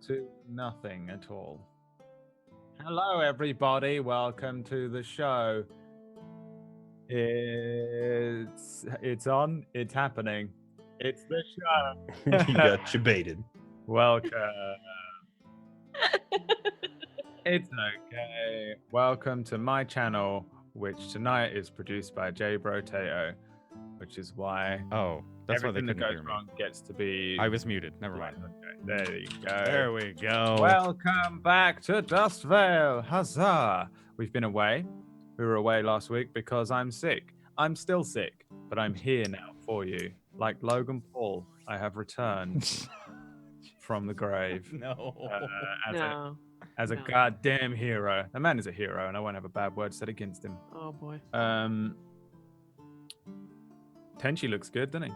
to nothing at all. Hello, everybody. Welcome to the show. It's on. It's happening. It's the show. You got baited. Welcome. It's okay. Welcome to my channel, which tonight is produced by BradWOTO, which is why that's why they everything that couldn't goes hear me. wrong gets to be. I was muted. Never mind. Okay, there you go. There we go. Welcome back to Dust Vale. Huzzah! We've been away. We were away last week because I'm sick. I'm still sick, but I'm here now for you. Like Logan Paul, I have returned from the grave. No. As a goddamn hero. The man is a hero, and I won't have a bad word said against him. Oh boy. Tenchi looks good, doesn't he?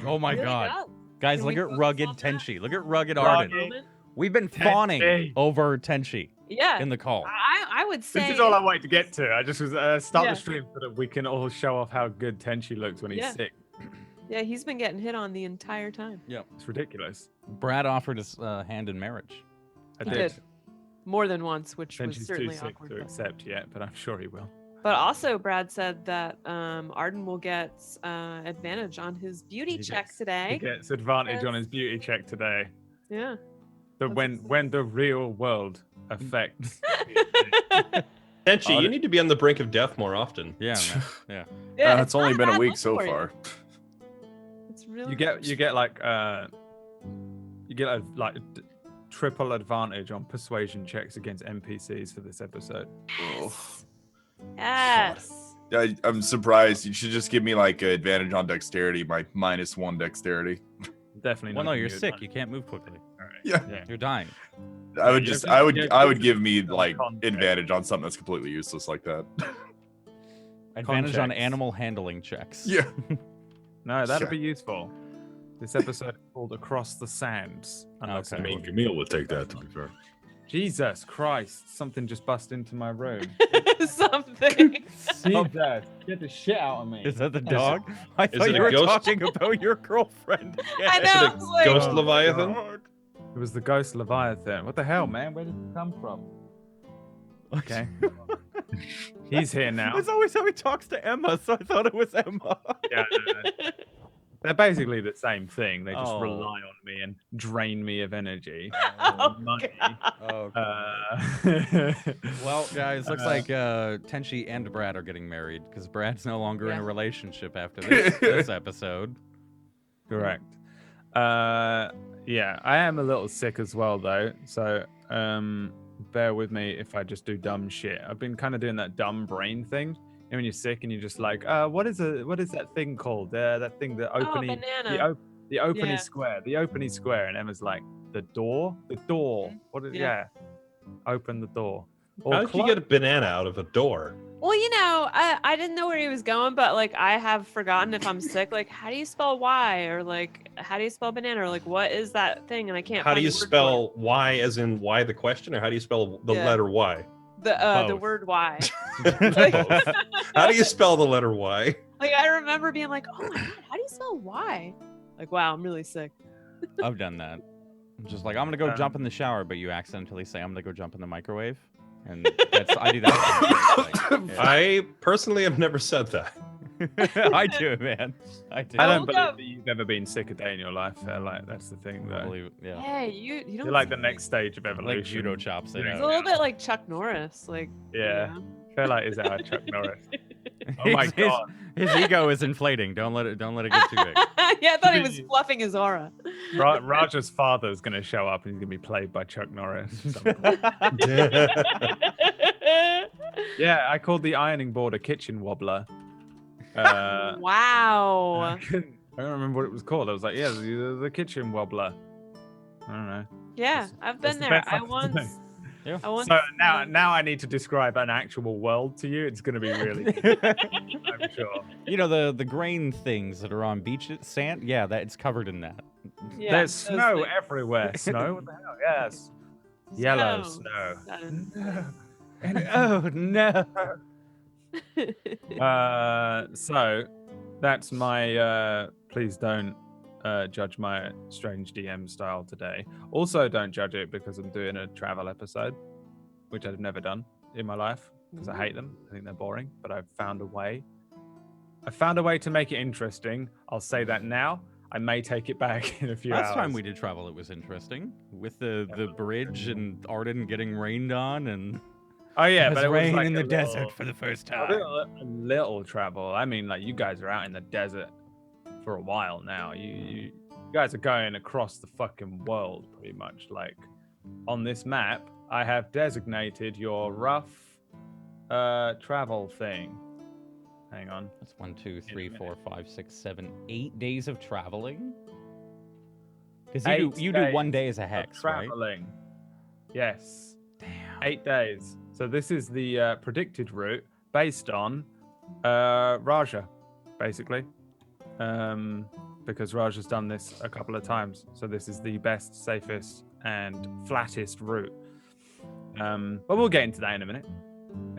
Oh my Really God. does. Guys, Can look we at focus rugged on that? Tenchi. Look at rugged Rugged. Arden. We've been fawning Tenchi. over Tenchi Yeah. in the call. I would say This is all I wanted to get to. I just was start Yeah. the stream so that we can all show off how good Tenchi looks when he's Yeah. sick. Yeah, he's been getting hit on the entire time. It's ridiculous. Brad offered his hand in marriage. I He did. did. More than once, which was Tenchi's too certainly sick awkward. to accept yet, but I'm sure he will. But also, Brad said that Arden will get advantage on his beauty He check He today. gets advantage on Yes. his beauty check today. Yeah. When the real world affects. Tenchi, you need to be on the brink of death more often. Yeah, man. Yeah. Yeah, It's only not been a bad week look so for you. far. It's really you get like triple advantage on persuasion checks against NPCs for this episode. Yes. I'm surprised. You should just give me like an advantage on dexterity, my -1 dexterity. Definitely. Well, not no, you're good. sick. You can't move quickly. All right. Yeah. You're dying. I would you just, have to- I you would have give to me use some like context. advantage on something that's completely useless like that. Advantage on checks. animal handling checks. Yeah. No, that'd Sure. be useful. This episode is called Across the Sands. Unless Okay. anyone- Camille would take that, to be fair. Jesus Christ! Something just bust into my room. Something. Jesus, get the shit out of me. Is that the dog? I thought it you a were ghost? talking about your girlfriend. I Is know. it I a was like, ghost Oh, Leviathan? God. It was the ghost Leviathan. What the hell, man? Where did it come from? Okay. He's here now. That's always how he talks to Emma, so I thought it was Emma. Yeah, no. They're basically the same thing. They just Oh. rely on me and drain me of energy. Oh, money. Oh, Well, well, guys, looks like Tenchi and Brad are getting married because Brad's no longer in a Yeah. relationship after this episode. correct. Yeah, I am a little sick as well, though. So bear with me if I just do dumb shit. I've been kind of doing that dumb brain thing. You know, when you're sick and you're just like, what is that thing called? That thing, the opening, banana. the opening Yeah. square, the opening square. And Emma's like, the door. What is? Yeah. Open the door. Or How did you get a banana out of a door? Well, I didn't know where he was going, but like I have forgotten if I'm sick. Like, how do you spell Y, or like how do you spell banana, or like what is that thing? And I can't. How do find you the word for spell Y as in Y the question, or how do you spell the Yeah. letter Y? it. the Both. word Y? How do you spell the letter Y? Like I remember being like, oh my God, how do you spell Y? Like, wow, I'm really sick. I've done that. I'm just like, I'm gonna go jump in the shower, but you accidentally say I'm gonna go jump in the microwave, and I do that. Yeah. I personally have never said that. I do, man. I do. I don't Hold believe up. that you've ever been sick a day in your life. Like that's the thing, I though. believe it, yeah. Hey, you don't. You're like the sound next stage of Like evolution. judo chops it Yeah. It's a out. little bit like Chuck Norris, like. Yeah. I feel like is our Chuck Norris. Oh His- my his- god. His ego is inflating. Don't let it get too big. Yeah, I thought he was fluffing his aura. Raja's father is going to show up and he's going to be played by Chuck Norris. at some point. Yeah, I called the ironing board a kitchen wobbler. Wow. I don't remember what it was called. I was like, yeah, the kitchen wobbler. I don't know. Yeah, That's- I've that's been the there. best I I can once. do. Yeah. I once. So now I need to describe an actual world to you. It's going to be really good, I'm sure. You know the grain things that are on beaches, sand. Yeah, that it's covered in that. Yeah, There's those snow things. everywhere. Snow? What the hell? Yes. Yellow snow. Oh no! So that's my please don't judge my strange DM style today. Also, don't judge it because I'm doing a travel episode, which I've never done in my life because I hate them. I think they're boring, but I've found a way. I found a way to make it interesting. I'll say that now. I may take it back in a few hours. Last time we did travel, it was interesting with the bridge and Arden getting rained on and. Oh yeah, It but it was rain like in a the desert little- for the first a time. little travel. I mean, like you guys are out in the desert for a while now. You guys are going across the fucking world pretty much. Like on this map, I have designated your rough travel thing. Hang on. That's 1, 2, 3, 4, 5, 6, 7, 8 days of traveling. Because you do 1 day as a hex, right? Traveling. Yes. Damn. 8 days. So this is the predicted route based on Raja, basically. Because Raja's done this a couple of times. So this is the best, safest, and flattest route. But we'll get into that in a minute.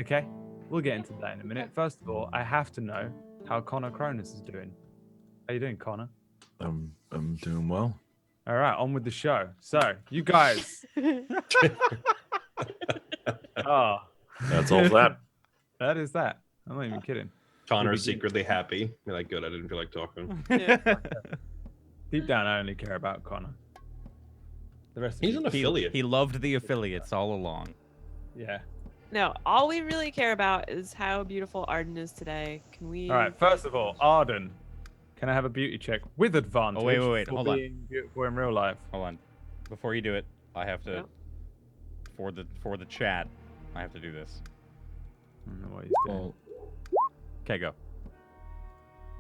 Okay? We'll get into that in a minute. First of all, I have to know how Connor Cronus is doing. How you doing, Connor? I'm doing well. All right, on with the show. So, you guys. Oh, That's all that. that is that. I'm not even kidding. Connor's secretly happy. You're like, good, I didn't feel like talking. Deep down, I only care about Connor. The rest of He's you- an affiliate. He loved the affiliates all along. Yeah. No, all we really care about is how beautiful Arden is today. Can we? All right, first of all, Arden. Can I have a beauty check with advantage? Oh, wait, for hold on. being beautiful in real life? Hold on. Before you do it, I have to Yep. for the chat. I have to do this. I don't know what he's doing. Well, Okay, go.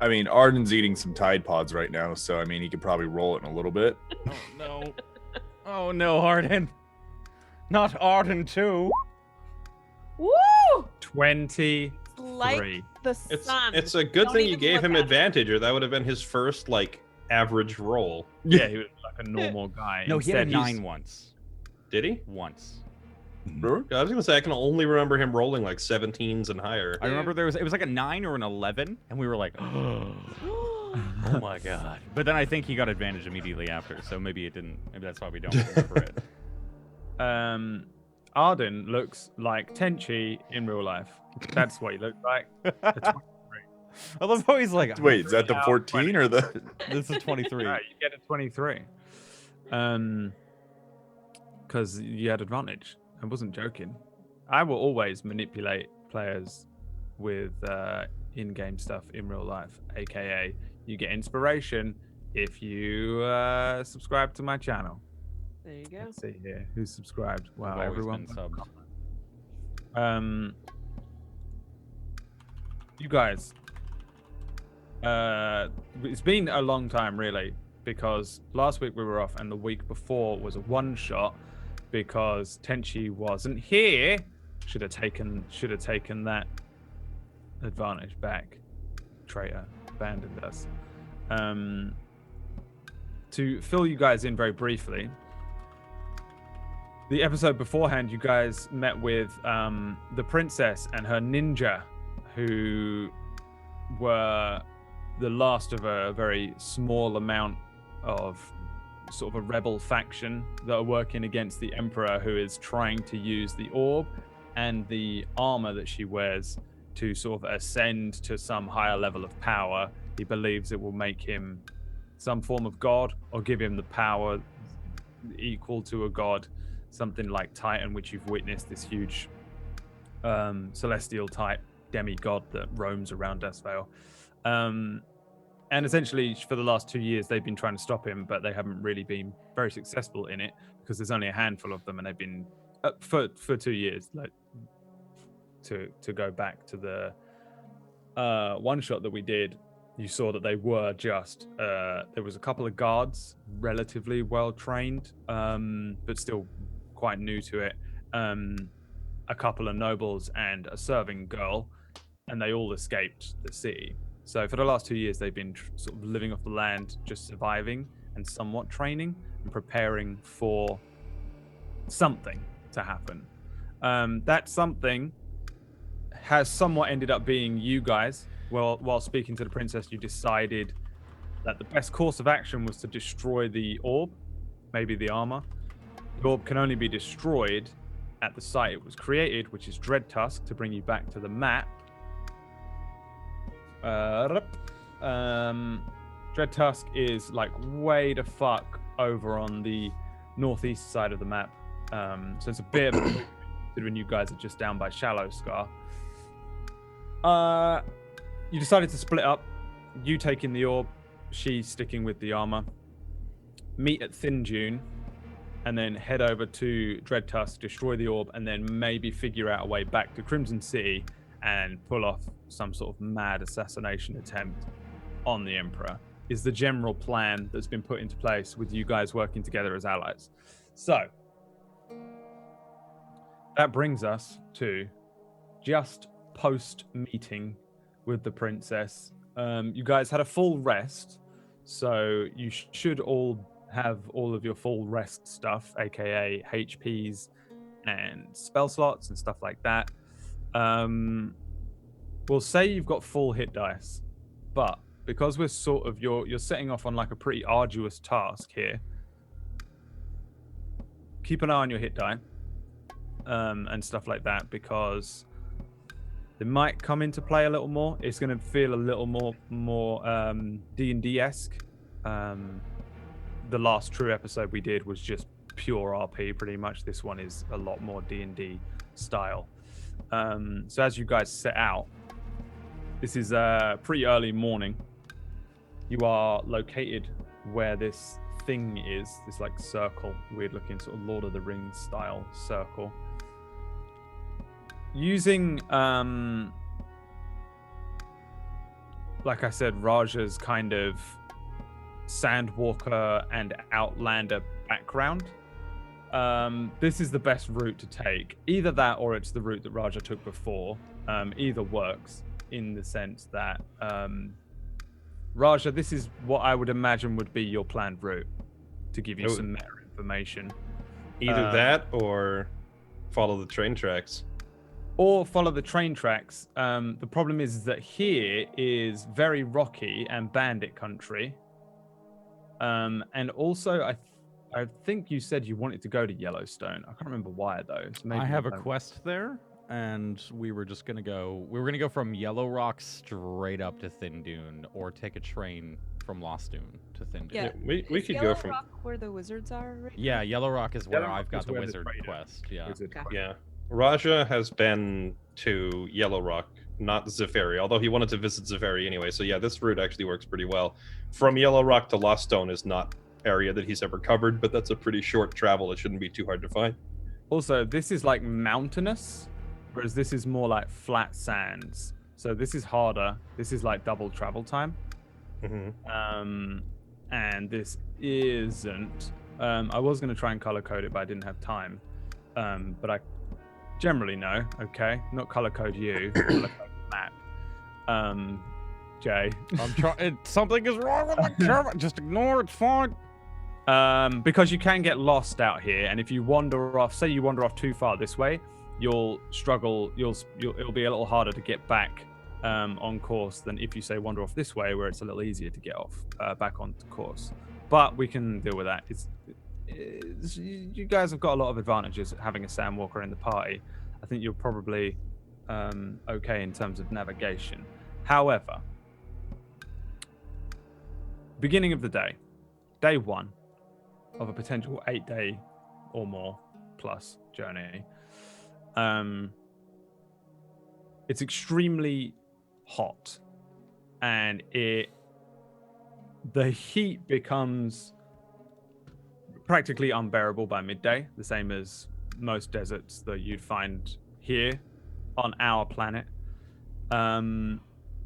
I mean, Arden's eating some Tide Pods right now, so I mean, he could probably roll it in a little bit. Oh no. Oh no, Arden. Not Arden too. Woo! 23. Like the sun. It's a good Don't thing you even gave look him at it. advantage, or that would have been his first like average roll. Yeah, he was like a normal guy. No, he had a Instead, 9 once. Did he? Once. Sure. I was gonna say I can only remember him rolling like 17s and higher. I remember it was like a 9 or an 11, and we were like, oh my god. But then I think he got advantage immediately after, so maybe it didn't. Maybe that's why we don't remember it. Arden looks like Tenchi in real life. That's what he looks like. A 23. I love how he's like, Wait, is that the Now 14 or the? this is 23. Right, you get a 23. Because you had advantage. I wasn't joking. I will always manipulate players with in-game stuff in real life, aka you get inspiration if you subscribe to my channel. There you go. Let's see here, who's subscribed? Wow, We've always everyone. been subbed. You guys, it's been a long time really, because last week we were off and the week before was a one shot because Tenchi wasn't here. Should have taken that advantage back. Traitor, abandoned us. To fill you guys in very briefly, the episode beforehand, you guys met with the princess and her ninja, who were the last of a very small amount of sort of a rebel faction that are working against the emperor, who is trying to use the orb and the armor that she wears to sort of ascend to some higher level of power. He believes it will make him some form of god or give him the power equal to a god, something like Titan, which you've witnessed, this huge celestial type demigod that roams around Duskvale. And essentially, for the last 2 years, they've been trying to stop him, but they haven't really been very successful in it because there's only a handful of them, and they've been for 2 years. Like to go back to the one shot that we did, you saw that they were just there was a couple of guards, relatively well trained, but still quite new to it. A couple of nobles and a serving girl, and they all escaped the city. So for the last 2 years, they've been sort of living off the land, just surviving and somewhat training and preparing for something to happen. That something has somewhat ended up being you guys. Well, while speaking to the princess, you decided that the best course of action was to destroy the orb, maybe the armor. The orb can only be destroyed at the site it was created, which is Dread Tusk, to bring you back to the map. Dread Tusk is like way the fuck over on the northeast side of the map. So it's a bit of a considering you guys are just down by Shallow Scar. You decided to split up. You taking the orb, she sticking with the armor. Meet at Thin Dune, and then head over to Dread Tusk, destroy the orb, and then maybe figure out a way back to Crimson City and pull off some sort of mad assassination attempt on the Emperor, is the general plan that's been put into place with you guys working together as allies. So, that brings us to just post-meeting with the princess. You guys had a full rest, so you should all have all of your full rest stuff, aka HPs and spell slots and stuff like that. We'll say you've got full hit dice, but because we're sort of you're setting off on like a pretty arduous task here, keep an eye on your hit die and stuff like that, because they might come into play a little more. It's going to feel a little more D&D-esque. The last true episode we did was just pure RP pretty much. This one is a lot more D&D style. So as you guys set out, this is pretty early morning. You are located where this thing is, this like circle, weird looking sort of Lord of the Rings style circle. Using, like I said, Raja's kind of Sandwalker and Outlander background, this is the best route to take. Either that or it's the route that Raja took before. Either works in the sense that, Raja, this is what I would imagine would be your planned route to give you some meta information. Either that or follow the train tracks. Or follow the train tracks. The problem is that here is very rocky and bandit country. And also, I think you said you wanted to go to Yellowstone. I can't remember why though. So maybe I have a quest there, and we were gonna go from Yellow Rock straight up to Thin Dune, or take a train from Lost Dune to Thin Dune. Yeah. We could Yellow go from Rock where the wizards are. Right? Yeah, Yellow Rock is where Yellow Rock I've got is the where the wizard trader quest. Yeah. Wizard Okay. quest. Yeah. Raja has been to Yellow Rock, not Zephyri, although he wanted to visit Zephyri anyway. So yeah, this route actually works pretty well. From Yellow Rock to Lost Stone is not area that he's ever covered, but that's a pretty short travel. It shouldn't be too hard to find. Also, this is like mountainous, whereas this is more like flat sands. So this is harder. This is like double travel time. Mm-hmm. And this isn't. I was going to try and color code it, but I didn't have time. But I generally know. Okay, not color code you. Color code the map. Jay. I'm trying. Something is wrong with my camera. Just ignore it. It's fine. Because you can get lost out here, and if you wander off, say you wander off too far this way, you'll struggle. It'll be a little harder to get back on course than if you say wander off this way, where it's a little easier to get off back onto course. But we can deal with that. You guys have got a lot of advantages at having a Sandwalker in the party. I think you're probably okay in terms of navigation. However, beginning of the day one of a potential 8-day or more plus journey. It's extremely hot, and the heat becomes practically unbearable by midday, the same as most deserts that you'd find here on our planet.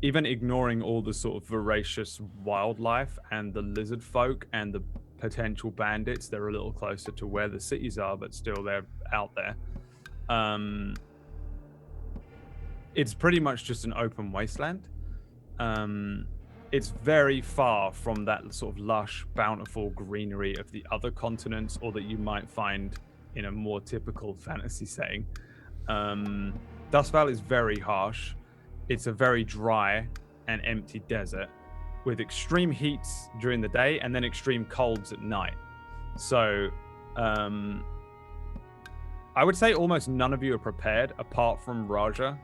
Even ignoring all the sort of voracious wildlife and the lizard folk and the potential bandits, they're a little closer to where the cities are, but still they're out there. It's pretty much just an open wasteland. It's very far from that sort of lush, bountiful greenery of the other continents, or that you might find in a more typical fantasy setting. Dust Valley is very harsh. It's a very dry and empty desert. with extreme heats during the day and then extreme colds at night. So I would say almost none of you are prepared apart from Raja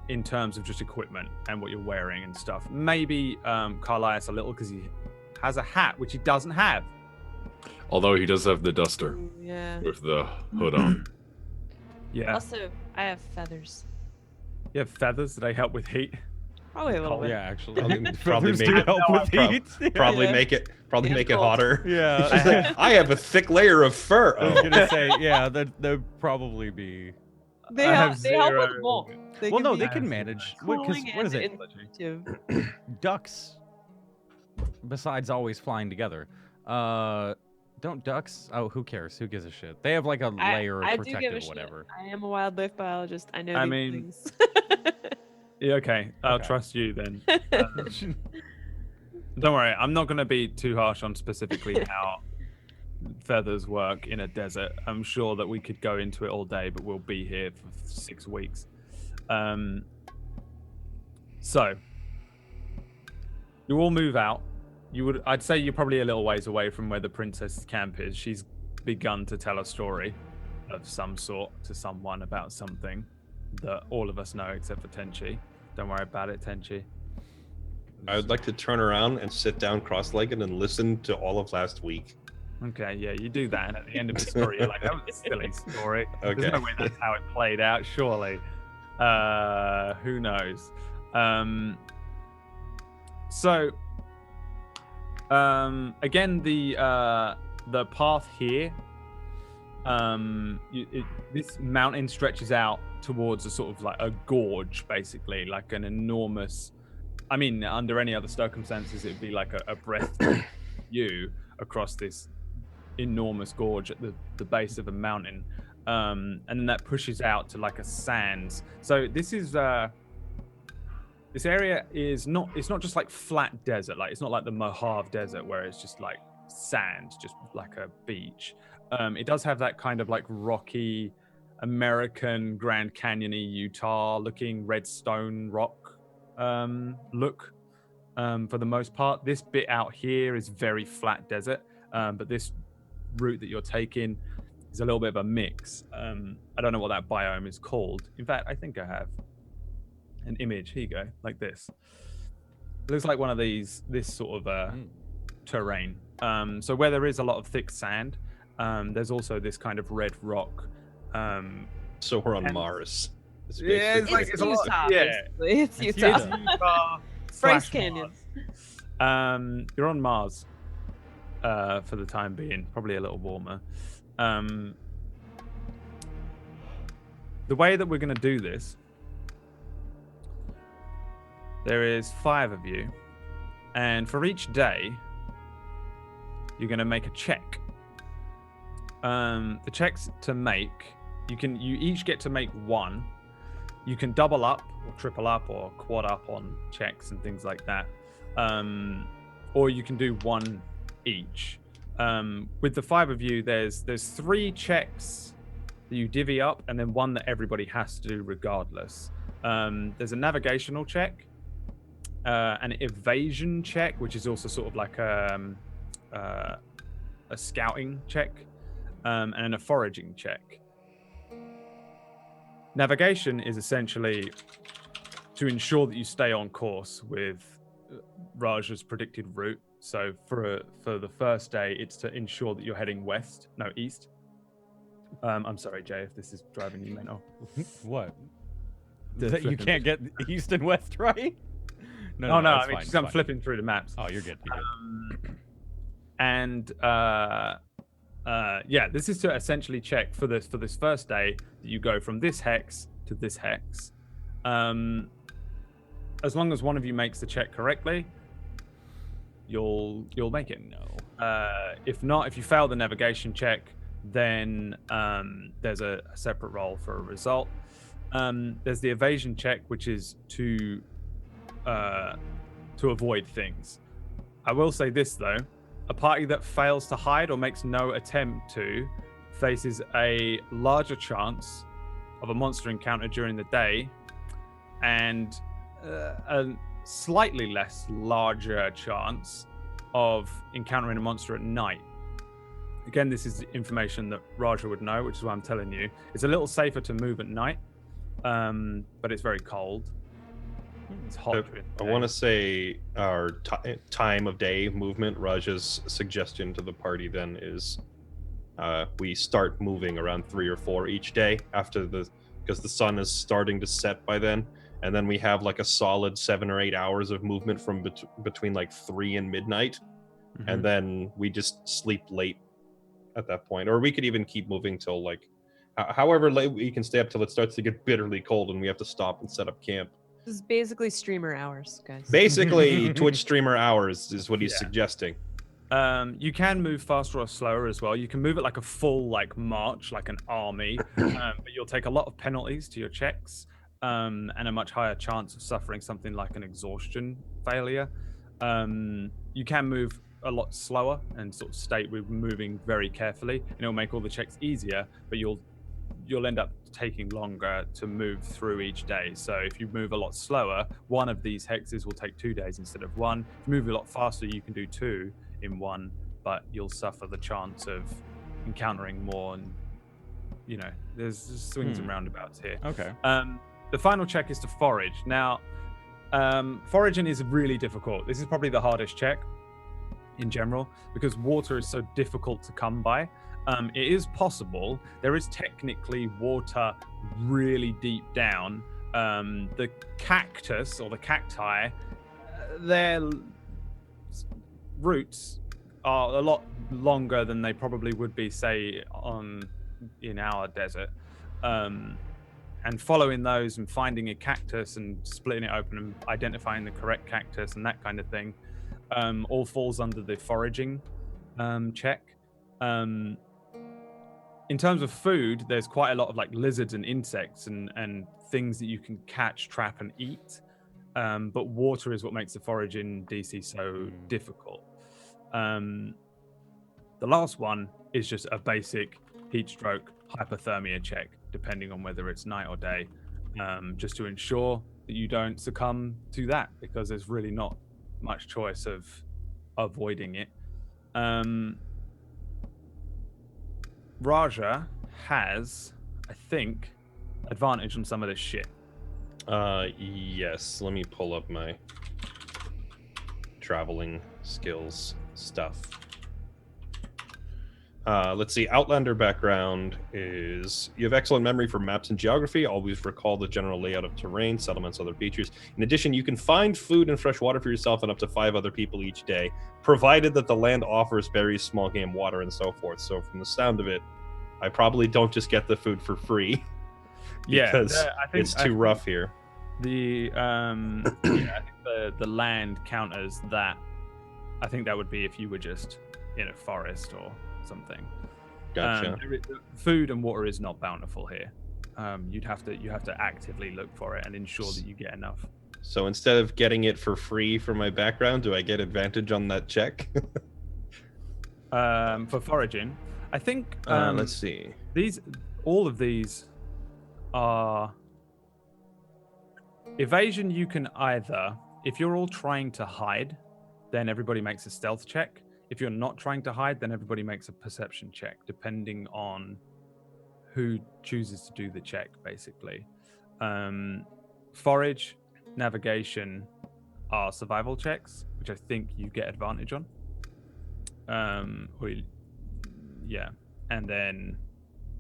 in terms of just equipment and what you're wearing and stuff. Maybe Carlias a little because he has a hat, which he doesn't have. Although he does have the duster Yeah. with the hood on. Yeah. Also, I have feathers. You have feathers. Do they help with heat? Probably a little bit. Yeah, actually. Probably Feathers make do it- help with No, heat. Probably Yeah. make it And make it cold. hotter. Yeah. She's like, I have a thick layer of fur. I was Oh. gonna say, yeah, they'd probably be. They I help. have They help with zero- both. Well, can no, be they can Yes. manage. What cooling is and it? intuitive. Ducks. Besides always flying together, don't ducks? Oh, who cares? Who gives a shit? They have like a layer I of do give a protective shit. whatever. I am a wildlife biologist. I know I these mean, things. Yeah, okay. I'll Okay. trust you then. Don't worry. I'm not going to be too harsh on specifically how feathers work in a desert. I'm sure that we could go into it all day, but we'll be here for 6 weeks. So you all move out. I'd say you're probably a little ways away from where the princess's camp is. She's begun to tell a story of some sort to someone about something that all of us know except for Tenchi. Don't worry about it, Tenchi. I would like to turn around and sit down cross-legged and listen to all of last week. Okay, yeah, you do that, and at the end of the story, you're like, that was a silly story. Okay. There's no way that's how it played out, surely. Who knows? Again, the path here, this mountain stretches out towards a sort of like a gorge, basically, like an enormous. I mean, under any other circumstances, it'd be like a breathtaking view across this enormous gorge at the base of a mountain, and then that pushes out to like a sands. So this is this area is not. It's not just like flat desert. Like it's not like the Mojave Desert where it's just like sand, just like a beach. It does have that kind of like rocky, American Grand Canyon-y Utah-looking red stone rock look for the most part. This bit out here is very flat desert, but this route that you're taking is a little bit of a mix. I don't know what that biome is called. In fact, I think I have an image. Here you go, like this. It looks like one of this sort of terrain. So where there is a lot of thick sand, there's also this kind of red rock. So we're on And- Mars. It's Yeah, basically- it's like it's a lot. Utah, Yeah, basically. It's Utah. It's Utah Bryce slash Canyon. Mars. You're on Mars for the time being, probably a little warmer. The way that we're going to do this, there is 5 of you, and for each day, you're going to make a check. The checks to make, you each get to make 1. You can double up or triple up or quad up on checks and things like that. Or you can do 1 each. With the 5 of you, there's 3 checks that you divvy up and then 1 that everybody has to do regardless. There's a navigational check, an evasion check, which is also sort of like a scouting check, and then a foraging check. Navigation is essentially to ensure that you stay on course with Raja's predicted route. So for the first day, it's to ensure that you're heading east. I'm sorry, Jay, if this is driving you mental. What? The That you flipping- can't get east and west right? No, Oh no, it's I mean, fine, just it's I'm fine. flipping through the maps. Oh, you're good. You're good. And yeah, this is to essentially check for this first day that you go from this hex to this hex. As long as one of you makes the check correctly, you'll make it. No. If not, if you fail the navigation check, then there's a separate roll for a result. There's the evasion check, which is to avoid things. I will say this though: a party that fails to hide or makes no attempt to faces a larger chance of a monster encounter during the day, and slightly less larger chance of encountering a monster at night. Again, this is information that Raja would know, which is why I'm telling you. It's a little safer to move at night, but it's very cold. It's hot. I want to say our time of day movement. Raja's suggestion to the party then is we start moving around 3 or 4 each day because the sun is starting to set by then, and then we have like a solid 7 or 8 hours of movement from between like 3 and midnight, and then we just sleep late at that point, or we could even keep moving till like however late we can stay up till it starts to get bitterly cold and we have to stop and set up camp. This is basically streamer hours, guys. Basically, Twitch streamer hours is what he's suggesting. You can move faster or slower as well. You can move it like a full like march, like an army, but you'll take a lot of penalties to your checks, and a much higher chance of suffering something like an exhaustion failure. You can move a lot slower and sort of state with moving very carefully, and it'll make all the checks easier, but you'll end up taking longer to move through each day. So if you move a lot slower, one of these hexes will take 2 days instead of 1. If you move a lot faster, you can do 2 in 1, but you'll suffer the chance of encountering more, and there's swings and roundabouts here. Okay. The final check is to forage. Now, foraging is really difficult. This is probably the hardest check in general because water is so difficult to come by. It is possible. There is technically water really deep down. The cactus or the cacti, their roots are a lot longer than they probably would be, say, in our desert. And following those and finding a cactus and splitting it open and identifying the correct cactus and that kind of thing, all falls under the foraging check. In terms of food, there's quite a lot of like lizards and insects and things that you can catch, trap, and eat. But water is what makes the foraging DC so difficult. The last one is just a basic heat stroke hypothermia check, depending on whether it's night or day, just to ensure that you don't succumb to that, because there's really not much choice of avoiding it. Raja has, I think, advantage on some of this shit. Yes. Let me pull up my traveling skills stuff. Let's see. Outlander background is you have excellent memory for maps and geography. Always recall the general layout of terrain, settlements, other features. In addition, you can find food and fresh water for yourself and up to 5 other people each day, provided that the land offers berries, small game, water, and so forth. So from the sound of it, I probably don't just get the food for free. Because it's too rough here. I think the land counters that. I think that would be if you were just in a forest or something. Gotcha. Food and water is not bountiful here. You have to actively look for it and ensure that you get enough. So instead of getting it for free for my background, do I get advantage on that check? For foraging, I think. Let's see. All of these are evasion. You can either, if you're all trying to hide, then everybody makes a stealth check. If you're not trying to hide, then everybody makes a perception check, depending on who chooses to do the check, basically. Forage, navigation are survival checks, which I think you get advantage on. And then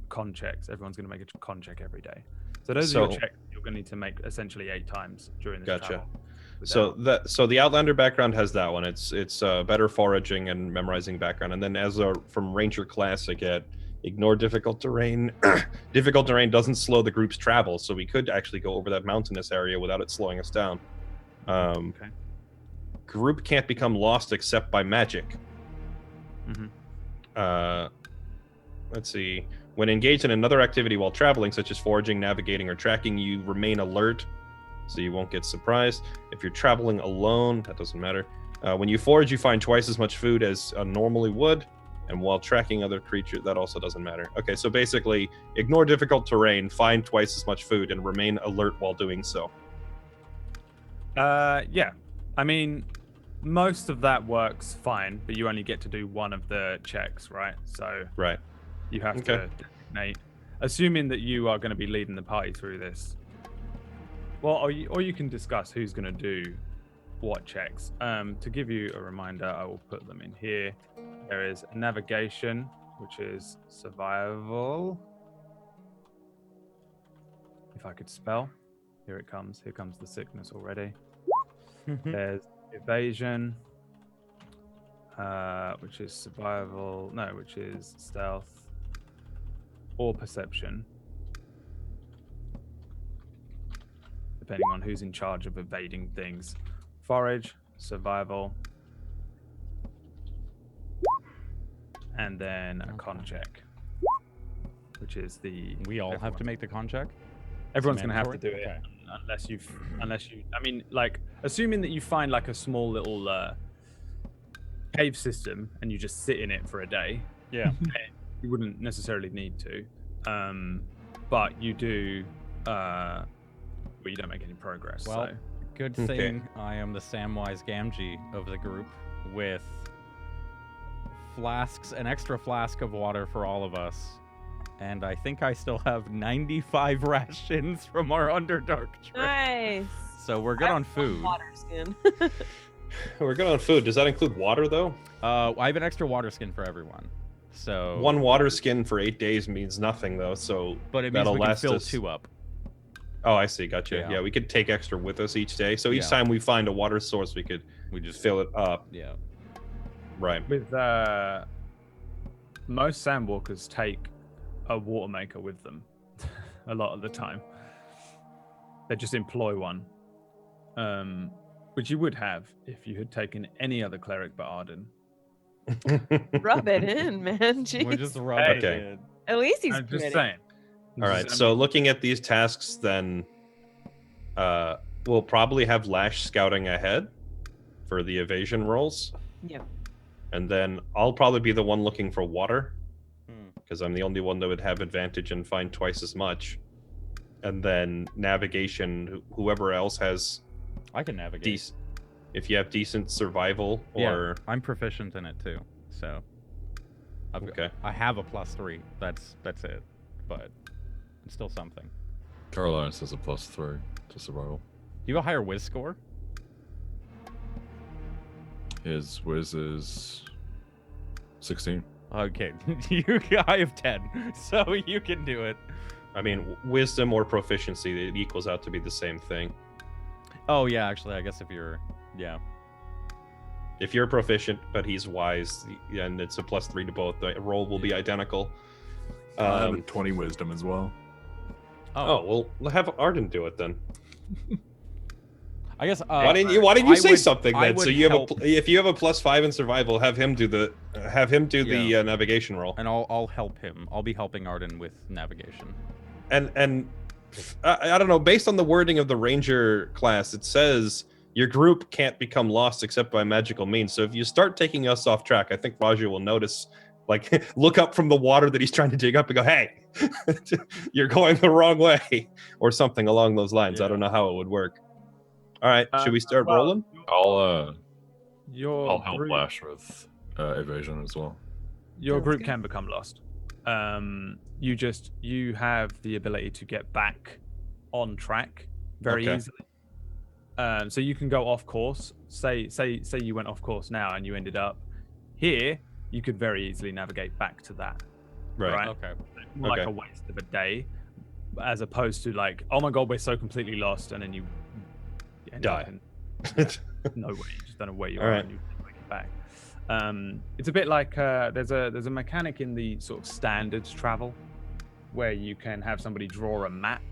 con checks. Everyone's going to make a con check every day. So those are your checks you're going to need to make essentially 8 times during this travel. So the Outlander background has that one. It's better foraging and memorizing background, and then from Ranger class I get ignore difficult terrain. Difficult terrain doesn't slow the group's travel, so we could actually go over that mountainous area without it slowing us down. Okay. Group can't become lost except by magic. Let's see. When engaged in another activity while traveling, such as foraging, navigating, or tracking, you remain alert, so you won't get surprised. If you're traveling alone, that doesn't matter. When you forage, you find twice as much food as normally would, and while tracking other creatures, that also doesn't matter. Okay, so basically, ignore difficult terrain, find twice as much food, and remain alert while doing so. Yeah. I mean, most of that works fine, but you only get to do one of the checks, right? So Right. you have Okay. to designate, assuming that you are going to be leading the party through this. Well, or you can discuss who's going to do what checks. To give you a reminder, I will put them in here. There is navigation, which is survival. If I could spell. Here it comes. Here comes the sickness already. There's evasion, which is survival. No, which is stealth or perception, depending on who's in charge of evading things. Forage, survival, and then a con check, which is the. We all have to make the con check. Everyone's gonna have to do mandatory? it unless you. I mean, like, assuming that you find like a small little cave system and you just sit in it for a day. Yeah. You wouldn't necessarily need to, but you do. Well, you don't make any progress. Well, so. good Okay. thing I am the Samwise Gamgee of the group with flasks, an extra flask of water for all of us. And I think I still have 95 rations from our Underdark trip. Nice. So we're good on food. Water skin. We're good on food. Does that include water though? I have an extra water skin for everyone. So One water skin for 8 days means nothing though. So but it means that'll we can last fill us. 2 up. Oh, I see. Gotcha. Yeah. Yeah, we could take extra with us each day. So each Yeah. time we find a water source, we could We just fill it up. Yeah. Right. With most sandwalkers take a water maker with them a lot of the time. They just employ one, which you would have if you had taken any other cleric but Arden. Rub it in, man. Jeez. We're just rubbing Okay. it in. At least he's I'm just committed. saying. All right. So looking at these tasks, then we'll probably have Lash scouting ahead for the evasion rolls, Yep. and then I'll probably be the one looking for water Hmm. because I'm the only one that would have advantage and find twice as much. And then navigation, whoever else has I can navigate. decent, if you have decent survival Yeah, or I'm proficient in it too. So okay. I have a +3. That's it. But it's still something. Caroline says a +3 to survival. Do you have a higher whiz score? His whiz is 16. Okay, I have 10, so you can do it. I mean, wisdom or proficiency, it equals out to be the same thing. Oh yeah, actually, I guess if you're, yeah. If you're proficient, but he's wise, and it's a +3 to both, the roll will be identical. I have a 20 wisdom as well. Oh, well, we'll have Arden do it then. I guess. Why didn't you I say would- something I then? So would you have help, if you have a +5 in survival, have him do the Yeah. navigation roll. and I'll help him. I'll be helping Arden with navigation. And I don't know. Based on the wording of the ranger class, it says your group can't become lost except by magical means. So if you start taking us off track, I think Raja will notice. Like, look up from the water that he's trying to dig up and go, "Hey, you're going the wrong way," or something along those lines. I Yeah. don't know how it would work. All right, should we start rolling? I'll Your help group, Lash with evasion as well. your Sounds group good. can become lost. You have the ability to get back on track very Okay. easily. So you can go off course. Say you went off course now and you ended up here. You could very easily navigate back to that. Right. Okay. More like Okay. a waste of a day, as opposed to like, oh my god, we're so completely lost, and then you end Die. up in no way. You just don't know where you All are right. and you make it back. It's a bit like there's a mechanic in the sort of standards travel where you can have somebody draw a map.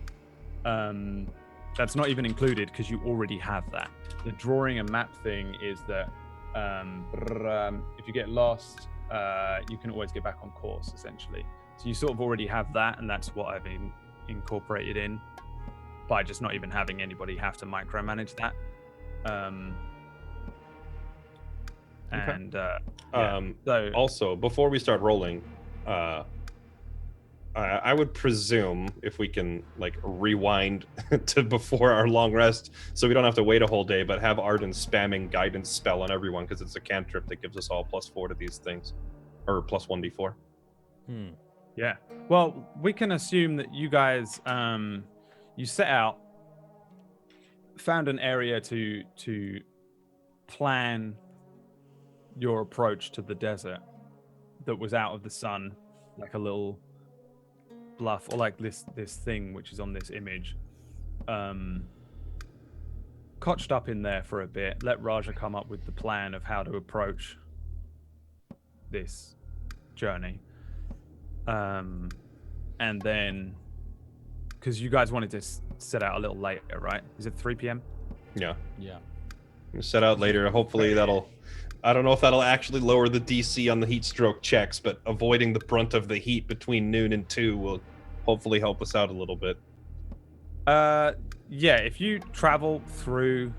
That's not even included because you already have that. The drawing a map thing is that if you get lost, you can always get back on course essentially. So you sort of already have that, and that's what I've incorporated in by just not even having anybody have to micromanage that. And yeah, so Also, before we start rolling, I would presume if we can like rewind to before our long rest, so we don't have to wait a whole day, but have Arden spamming guidance spell on everyone because it's a cantrip that gives us all +4 to these things, or +1d4. Yeah. Well, we can assume that you guys, you set out, found an area to plan your approach to the desert that was out of the sun, like a little bluff, or like this thing which is on this image. Cotched up in there for a bit. Let Raja come up with the plan of how to approach this journey. And then, because you guys wanted to set out a little later, right? Is it 3 p.m.? Yeah. Yeah. We'll set out later. Hopefully that'll. I don't know if that'll actually lower the DC on the heat stroke checks, but avoiding the brunt of the heat between noon and 2 will hopefully help us out a little bit. Yeah. If you travel through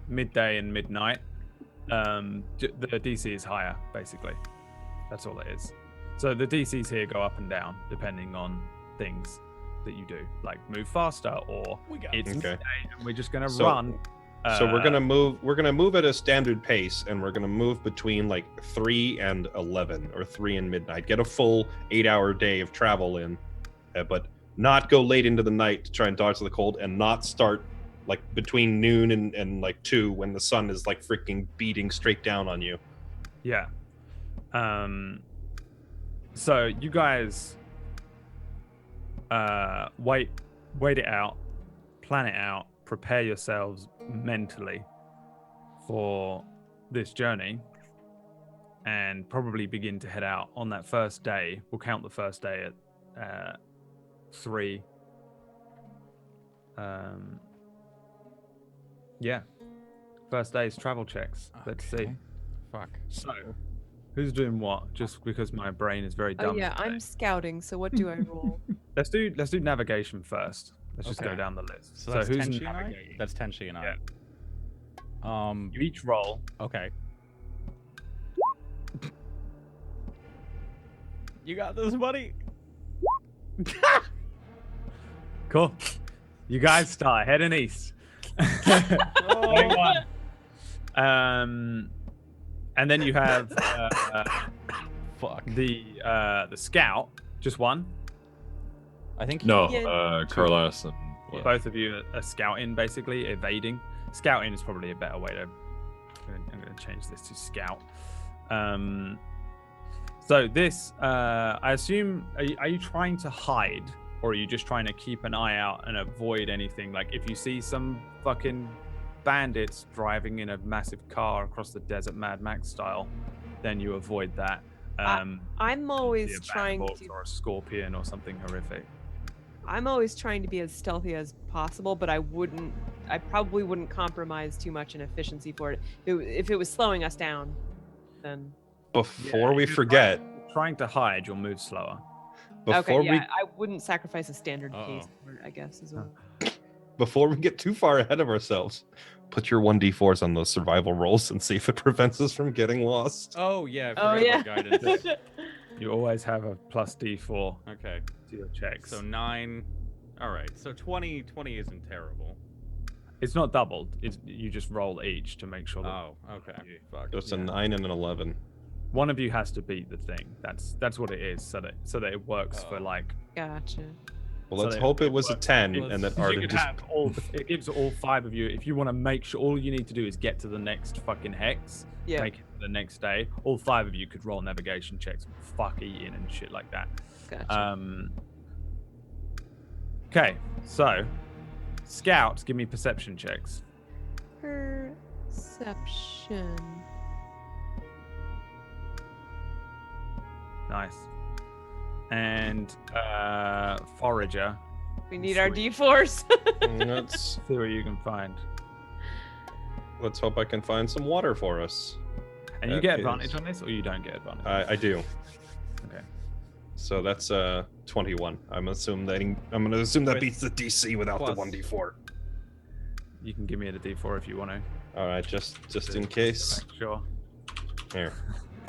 midday and midnight, the DC is higher. Basically, that's all it is. So the DCs here go up and down depending on things that you do, like move faster or it's midday and we're just gonna run. So we're gonna move. We're gonna move at a standard pace, and we're gonna move between like 3 and 11 or 3 and midnight. Get a full 8-hour day of travel in, but not go late into the night to try and dodge the cold, and not start like between noon and like 2 when the sun is like freaking beating straight down on you. Yeah. So you guys wait it out, plan it out, prepare yourselves mentally for this journey, and probably begin to head out on that first day. We'll count the first day at 3. Yeah. First day's travel checks. Let's see. Fuck. So, who's doing what? Just because my brain is very dumb. Oh yeah, today. I'm scouting. So what do I roll? Let's do navigation first. Let's just go Okay. down the list. So that's who's Tenchi and I? navigating? That's Tenchi and I. Yeah. Um. You each roll. Okay. You got this, buddy. Cool. You guys start heading east. Oh. And then you have Fuck. the scout, just one. I think. No, Yeah. Carlos and Yeah. Both of you are scouting, basically evading. Scouting is probably a better way to. I'm going to change this to scout. So this, I assume, are you trying to hide, or are you just trying to keep an eye out and avoid anything? Like if you see some fucking bandits driving in a massive car across the desert, Mad Max style, then you avoid that. I'm See always a trying bandit to. or a scorpion or something horrific. I'm always trying to be as stealthy as possible, but I probably wouldn't compromise too much in efficiency for it. If it was slowing us down, then. Before Yeah, we if you're forget, trying to hide, you'll move slower. before Okay, we yeah, I wouldn't sacrifice a standard Uh-oh. case, I guess, as well. before we get too far ahead of ourselves, put your 1d4s on those survival rolls and see if it prevents us from getting lost. Oh yeah. I Oh forgot yeah. about guidance. You always have a plus D4 Okay. to your checks. So 9. All right. So 20 isn't terrible. It's not doubled. It's you just roll each to make sure that Oh. Okay. Fuck. So it's a Yeah. 9 and an 11. one of you has to beat the thing. That's what it is, so that it works for Oh. like. Gotcha. Well, So let's that hope it was a works. 10 Let's- and that You Arden can just. have all. It gives all 5 of you. If you want to make sure, all you need to do is get to the next fucking hex. Yeah. Make it to the next day. All 5 of you could roll navigation checks, fuck eating and shit like that. Gotcha. Okay, so scouts, give me perception checks. Perception. Nice. And forager, We need our Sweet. D4s. let's see what you can find. let's hope I can find some water for us. And you That get is- advantage on this, or you don't get advantage? I do. Okay. So that's 21. I'm gonna assume that With beats the DC without the plus. 1d4. You can give me a D4 if you want to. All right, just in case. Sure. Here.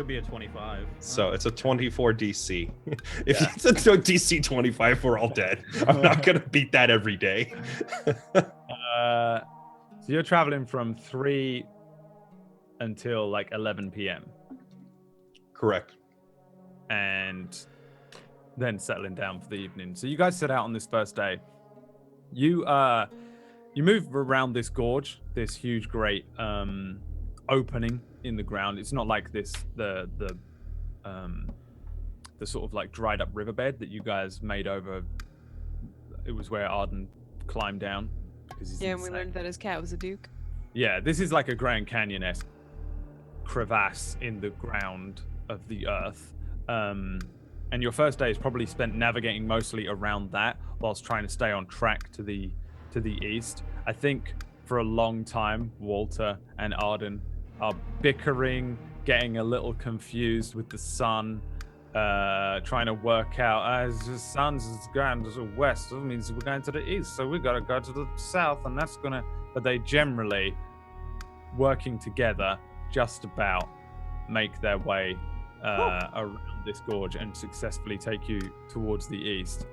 Could be a 25. So it's a 24 DC. If it's a DC 25, we're all dead. I'm not gonna beat that every day. So you're traveling from 3 until like 11 p.m. Correct. and then settling down for the evening. So you guys set out on this first day. You move around this gorge, this huge, great opening in the ground. It's not like the sort of like dried up riverbed that you guys made over. It was where Arden climbed down because he's Yeah, and we insane. learned that his cat was a duke. Yeah, this is like a Grand Canyon-esque crevasse in the ground of the earth. And your first day is probably spent navigating mostly around that whilst trying to stay on track to the east. I think for a long time, Walter and Arden are bickering, getting a little confused with the sun, trying to work out as the sun's going to the west, that means we're going to the east, so we got to go to the south, and that's gonna. But they generally working together just about make their way around this gorge and successfully take you towards the east.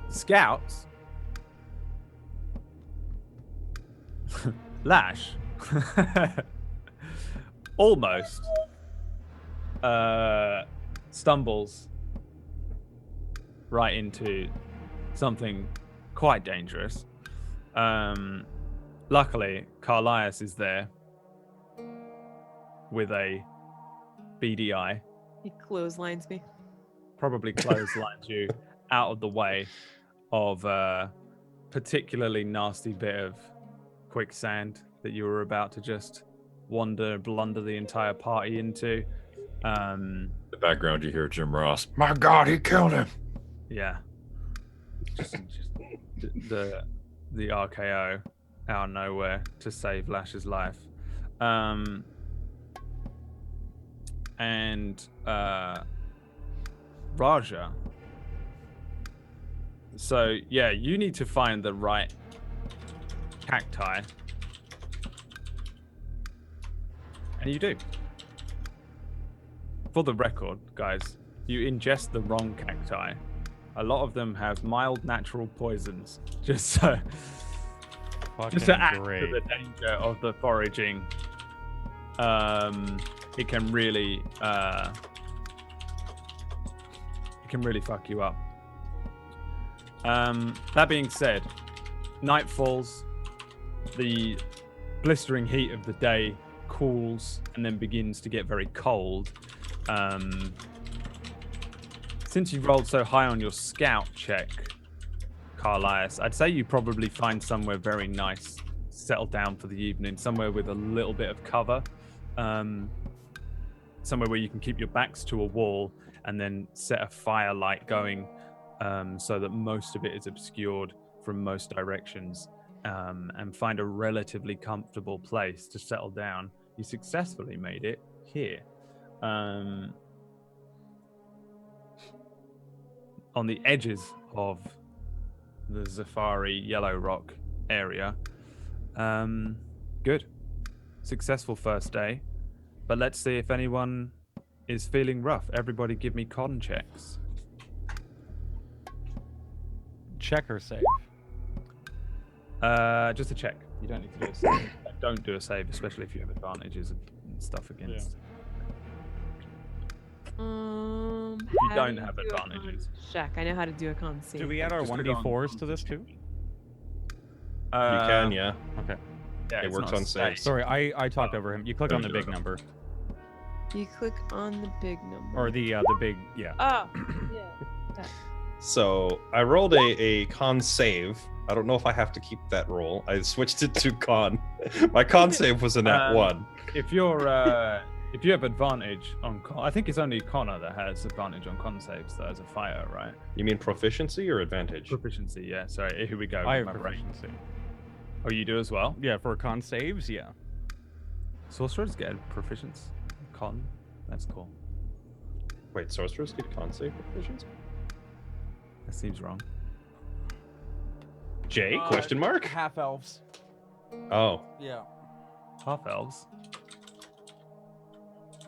Scouts, Lash, almost stumbles right into something quite dangerous. Luckily, Carlias is there with a beady eye, He clotheslines me. probably clotheslines you out of the way of a particularly nasty bit of quicksand that you were about to just blunder the entire party into. In the background, you hear Jim Ross. My God, he killed him. Yeah. Just the RKO out of nowhere to save Lash's life. And Raja. So yeah, you need to find the right cacti. And you do. For the record, guys, you ingest the wrong cacti. A lot of them have mild natural poisons. Just to add to the danger of the foraging. It can really fuck you up. That being said, night falls, the blistering heat of the day cools and then begins to get very cold. Since you rolled so high on your scout check, Carlias, I'd say you probably find somewhere very nice, settle down for the evening, somewhere with a little bit of cover, somewhere where you can keep your backs to a wall and then set a firelight going so that most of it is obscured from most directions, and find a relatively comfortable place to settle down. You successfully made it here. On the edges of the Zafari Yellow Rock area. Good. Successful first day. But let's see if anyone is feeling rough. Everybody give me con checks. Check or save? Just a check. You don't need to do a save. Don't do a save, especially if you have advantages and stuff against. You You don't have advantages. Check. I know how to do a con save. Do we add our Just put it on 1d4s to this too? You can, yeah. Okay. Yeah, It it's works not a on saves. save. Sorry, I talked over him. You click on the big number. You click on the big number. Or the big, yeah. Oh, yeah. So I rolled a con save. I don't know if I have to keep that roll. I switched it to con. My con save was a nat 1. If you're if you have advantage on con, I think it's only Connor that has advantage on con saves though as a fighter, right? You mean proficiency or advantage? Proficiency, yeah. Sorry, here we go. I have My brain. proficiency. Oh, you do as well? Yeah, for con saves, yeah. Sorcerers get a proficiency. Con. That's cool. Wait, sorcerers get con save proficiency? That seems wrong. J? Question mark? Half elves. Oh. Yeah. Half elves.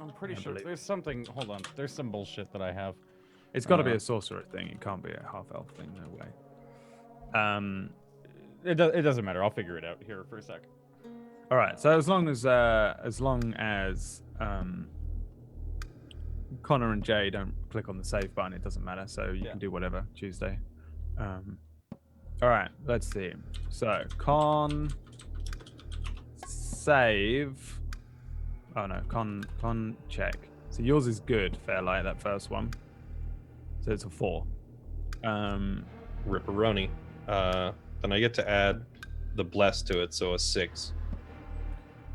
I'm pretty I sure believe there's something. Hold on. There's some bullshit that I have. It's got to be a sorcerer thing. It can't be a half elf thing. No way. It doesn't matter. I'll figure it out here for a sec. All right. So as long as Connor and Jay don't click on the save button, it doesn't matter. So you can do whatever Tuesday. All right. Let's see. So con save. Oh no. Con check. So yours is good, Fairlight. That first one. So it's a 4. Ripperoni. Then I get to add the bless to it, so a 6.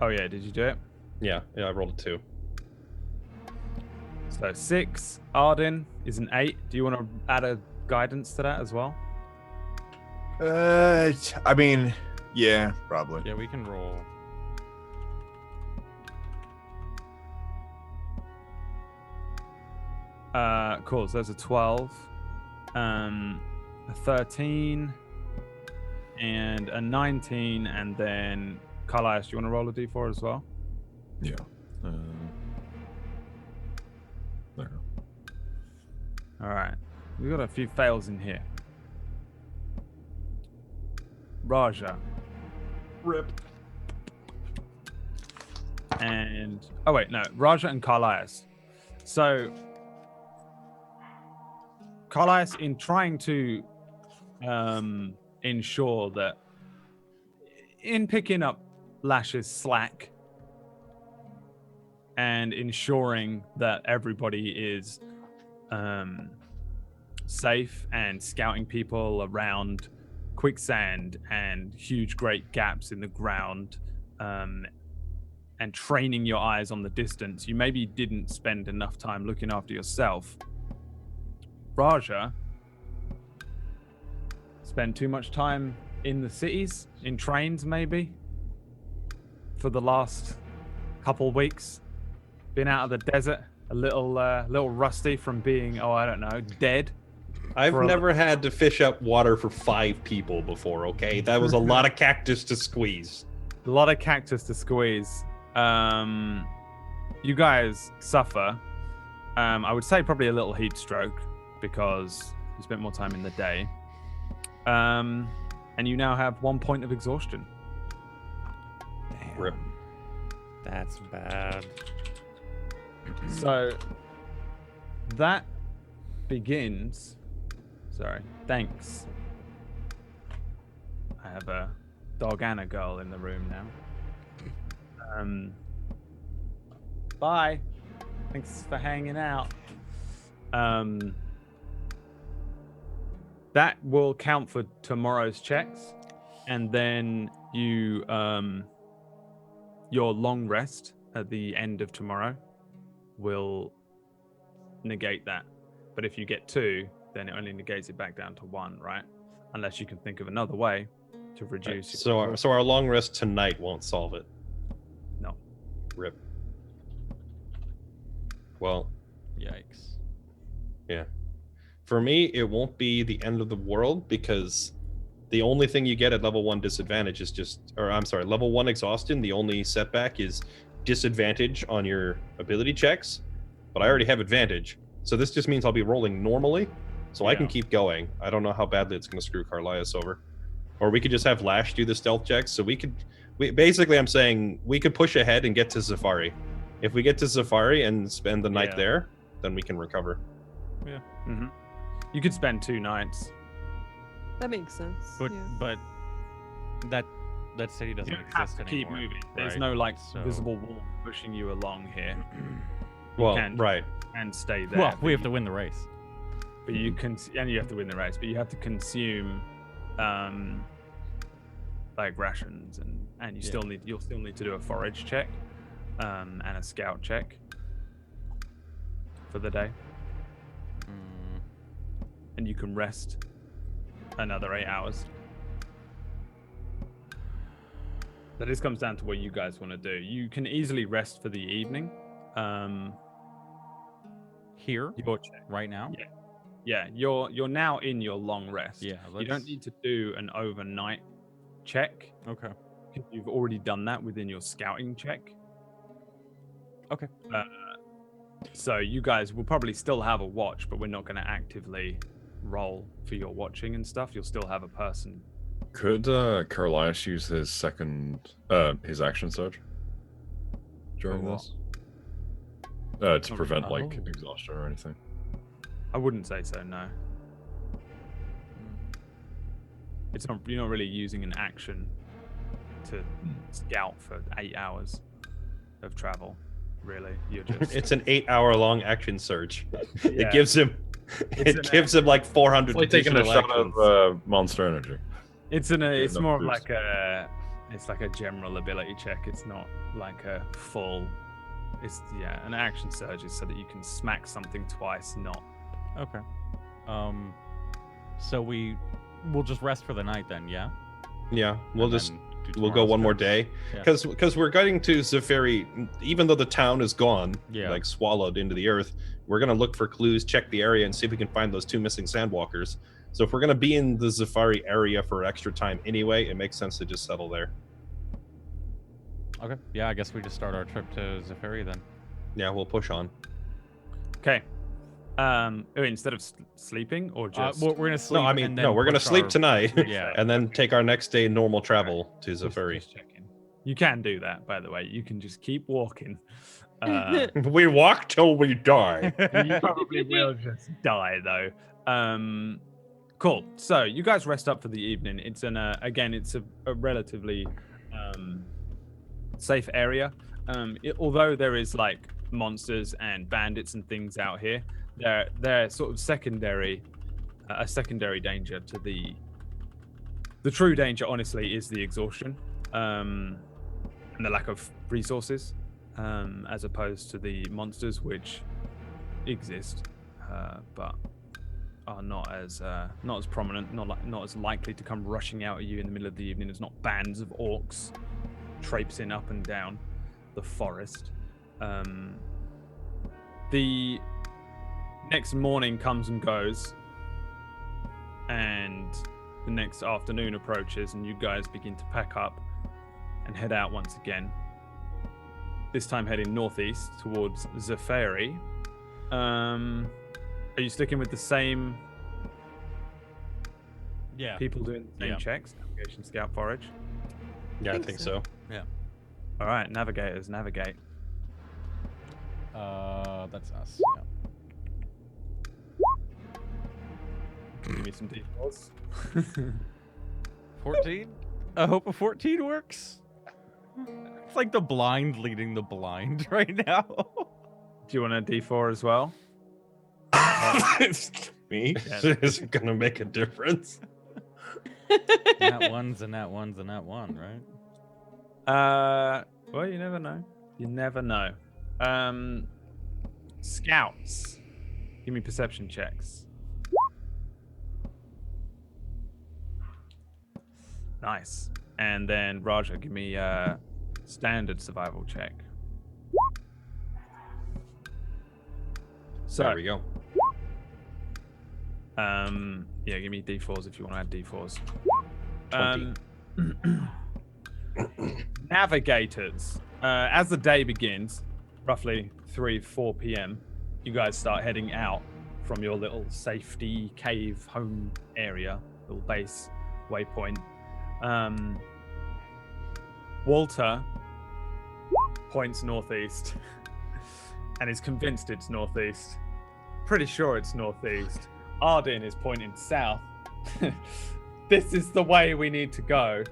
Oh yeah. Did you do it? Yeah, I rolled a 2. So 6. Arden is an 8. Do you want to add a guidance to that as well? I mean, yeah, probably. Yeah, we can roll. Cool. So there's a 12, a 13, and a 19, and then Carlias, do you want to roll a d4 as well? Yeah. There. All right. We've got a few fails in here. Raja. Rip. And oh wait, no, Raja and Carlias. So Carlias, in trying to ensure that in picking up Lash's slack and ensuring that everybody is safe and scouting people around quicksand and huge great gaps in the ground, and training your eyes on the distance, you maybe didn't spend enough time looking after yourself. Raja spent too much time in the cities, in trains maybe, for the last couple weeks. Been out of the desert, a little rusty from being, I don't know, dead. I've never had to fish up water for 5 people before, okay? That was a lot of cactus to squeeze. A lot of cactus to squeeze. You guys suffer. I would say probably a little heat stroke because you spent more time in the day. And you now have 1 point of exhaustion. Damn. Rip. That's bad. So that begins. Sorry. Thanks. I have a dog and a girl in the room now. Bye. Thanks for hanging out. That will count for tomorrow's checks, and then you your long rest at the end of tomorrow will negate that. But if you get 2, then it only negates it back down to 1, right? Unless you can think of another way to reduce. Right. So our long rest tonight won't solve it. No. Rip. Well, Yikes. yeah. For me, it won't be the end of the world because the only thing you get at level 1 disadvantage is level 1 exhaustion. The only setback is disadvantage on your ability checks, but I already have advantage. So this just means I'll be rolling normally, so I can keep going. I don't know how badly it's going to screw Carlias over. Or we could just have Lash do the stealth checks. So basically I'm saying we could push ahead and get to Safari. If we get to Safari and spend the night there, then we can recover. Yeah. Mm-hmm. You could spend 2 nights. That makes sense. But yeah. but that city doesn't You don't exist have to anymore. keep moving. There's right? no So- visible wall pushing you along here. Well, can. right. And stay there. Well, we have to win the race. But you can, and you have to win the race. But you have to consume, like rations, and you'll still need to do a forage check, and a scout check for the day. And you can rest another 8 hours. But this comes down to what you guys want to do. You can easily rest for the evening. Here, Your check. right now. Yeah, you're now in your long rest. Yeah. You don't need to do an overnight check. Okay. You've already done that within your scouting check. Okay. So you guys will probably still have a watch, but we're not going to actively roll for your watching and stuff. You'll still have a person. Could Carlias use his his action surge during what? this? To prevent like Oh. exhaustion or anything. I wouldn't say so, no. It's not, you're not really using an action to scout for 8 hours of travel, really. You're just It's an 8-hour-long action surge. Yeah. It gives him. It's It gives him like 400 Like taking a additional shot actions. of monster energy. it's enough more of boost. like a general ability check. It's not like a full. It's an action surge is so that you can smack something twice, not. Okay. So we'll just rest for the night then, yeah? Yeah, we'll And just then do we'll go tomorrow's one more steps. day Yeah. because we're getting to Zephyri. Even though the town is gone, Yeah. like swallowed into the earth, we're gonna look for clues, check the area, and see if we can find those 2 missing sandwalkers. So if we're gonna be in the Zephyri area for extra time anyway, it makes sense to just settle there. Okay. Yeah, I guess we just start our trip to Zephyri then. Yeah, we'll push on. Okay. Instead of sleeping or just. We're gonna sleep. No, I mean and then no, we're gonna push sleep our- tonight, Yeah. and then take our next day normal travel to just Zephyri. checking. You can do that, by the way. You can just keep walking. We walk till we die. You probably will just die though. Cool. So you guys rest up for the evening. It's it's a relatively safe area. Although there is like monsters and bandits and things out here, they're sort of a secondary danger to the true danger. Honestly, is the exhaustion and the lack of resources. As opposed to the monsters which exist, but are not as prominent, not as likely to come rushing out at you in the middle of the evening. It's not bands of orcs traipsing up and down the forest. The next morning comes and goes, and the next afternoon approaches, and you guys begin to pack up and head out once again. This time heading northeast towards Zephyri. Are you sticking with the same Yeah. people doing the same Yeah. checks? Navigation, scout, forage. Yeah, I Think think so. so. All right, navigators, navigate. That's us. Yeah. Give me some d4s. 14. I hope a 14 works. It's like the blind leading the blind right now. Do you want a d4 as well? Me Yeah. is it gonna make a difference? Nat ones and nat ones and nat one, right? Well, you never know. You never know. Scouts, give me perception checks. Nice. And then Raja, give me a standard survival check. So, There we go. yeah, give me d4s if you want to add d4s. 20. Navigators. As the day begins, roughly 3-4 p.m., you guys start heading out from your little safety cave home area, little base waypoint. Walter points northeast and is convinced it's northeast. Pretty sure it's northeast. Arden is pointing south. This is the way we need to go.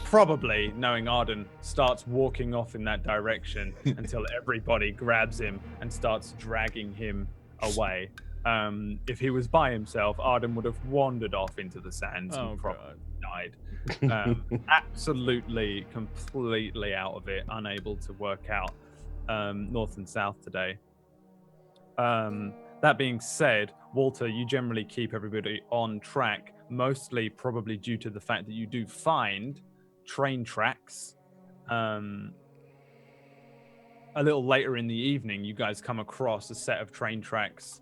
Probably, knowing Arden, starts walking off in that direction until everybody grabs him and starts dragging him away. If he was by himself, Arden would have wandered off into the sands Oh, and probably God. died. Absolutely, completely out of it, unable to work out north and south today. That being said, Walter, you generally keep everybody on track, mostly probably due to the fact that you do find train tracks. A little later in the evening, you guys come across a set of train tracks,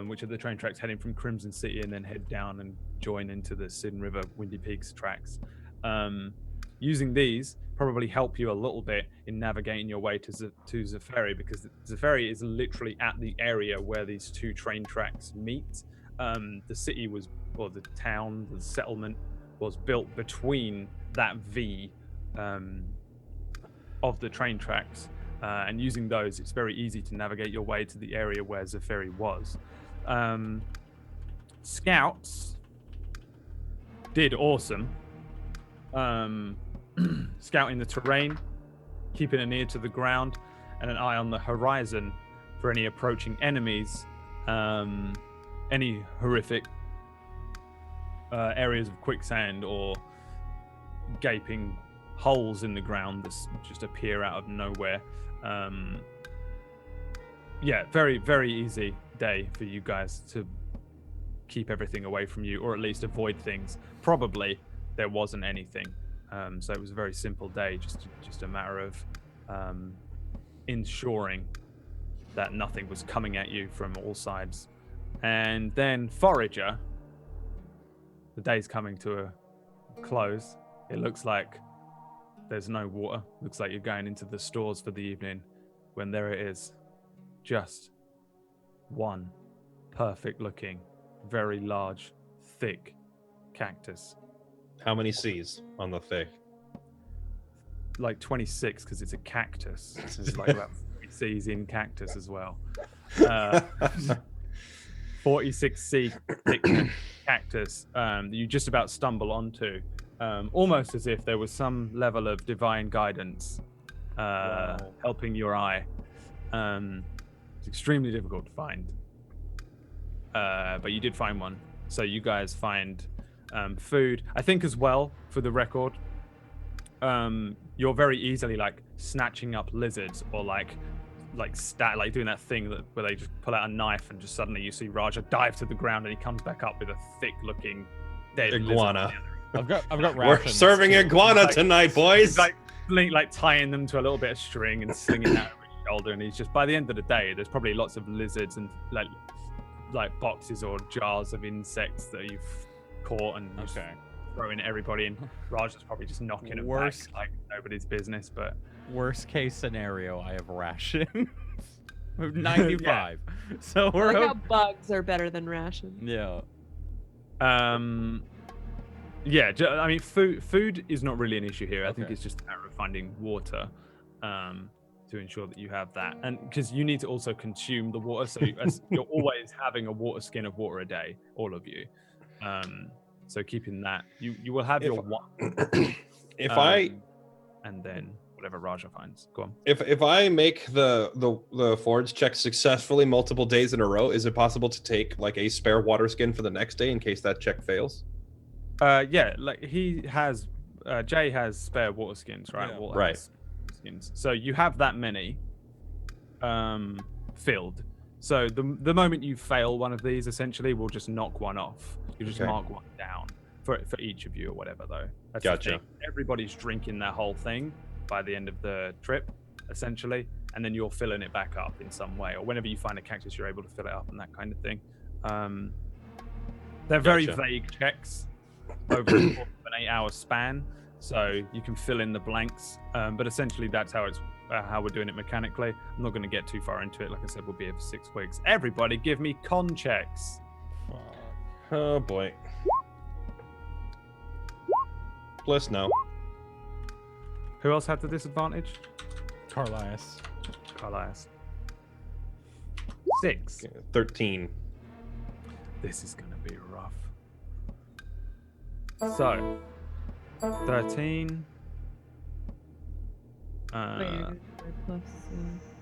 which are the train tracks heading from Crimson City and then head down and join into the Sin River Windy Peaks tracks. using these probably help you a little bit in navigating your way to Zaferi, because Zaferi is literally at the area where these two train tracks meet. The city was, or the town, the settlement was built between that V of the train tracks, and using those, it's very easy to navigate your way to the area where Zafiri was. Scouts did awesome. Scouting the terrain, keeping an ear to the ground, and an eye on the horizon for any approaching enemies, any horrific areas of quicksand or gaping holes in the ground that just appear out of nowhere. Yeah, very, very easy day for you guys to keep everything away from you, or at least avoid things. Probably there wasn't anything. So it was a very simple day, just a matter of ensuring that nothing was coming at you from all sides. And then Forager, the day's coming to a close. It looks like there's no water. Looks like you're going into the stores for the evening, when there it is, just one perfect-looking, very large, thick cactus. How many C's on the thick? Like 26, because it's a cactus. There's like about 40 C's in cactus as well. 46C thick cactus that you just about stumble onto, almost as if there was some level of divine guidance helping your eye. It's extremely difficult to find, but you did find one. So you guys find food. I think as well, for the record, you're very easily like snatching up lizards, or like doing that thing where they just pull out a knife and just suddenly you see Raja dive to the ground and he comes back up with a thick-looking dead iguana. I've got We're rations. serving iguana Like- tonight, boys. like tying them to a little bit of string and slinging that over his shoulder. And he's just, by the end of the day, there's probably lots of lizards and like boxes or jars of insects that you've caught and just throwing at everybody. And Raja's probably just knocking them back like nobody's business. But Worst case scenario, I have rations. 95. So we're I like how bugs are better than rations. yeah. Yeah, I mean, food is not really an issue here. I think Okay. it's just a matter of finding water to ensure that you have that. And because you need to also consume the water. So you're always having a water skin of water a day, all of you. So keeping that, you will have your one. If And then whatever Raja finds. Go on. if I make the forge check successfully multiple days in a row, is it possible to take like a spare water skin for the next day in case that check fails? Yeah, like he has, Jay has spare water skins, right? Yeah. Walt Right. has skins. So you have that many filled. So the moment you fail one of these, essentially, we'll just knock one off. You just Okay. mark one down for each of you or whatever, though. That's the Gotcha. thing. Everybody's drinking that whole thing by the end of the trip, essentially, and then you're filling it back up in some way, or whenever you find a cactus, you're able to fill it up and that kind of thing. They're very Gotcha. vague checks over the course of an 8-hour span, so you can fill in the blanks. But essentially, that's how we're doing it mechanically. I'm not going to get too far into it. Like I said, we'll be here for 6 weeks. Everybody, give me con checks. Oh boy. Bliss, no. Who else had the disadvantage? Carlias. Carlias. 6. 13. This is going to be rough. So, 13. Wait, your plus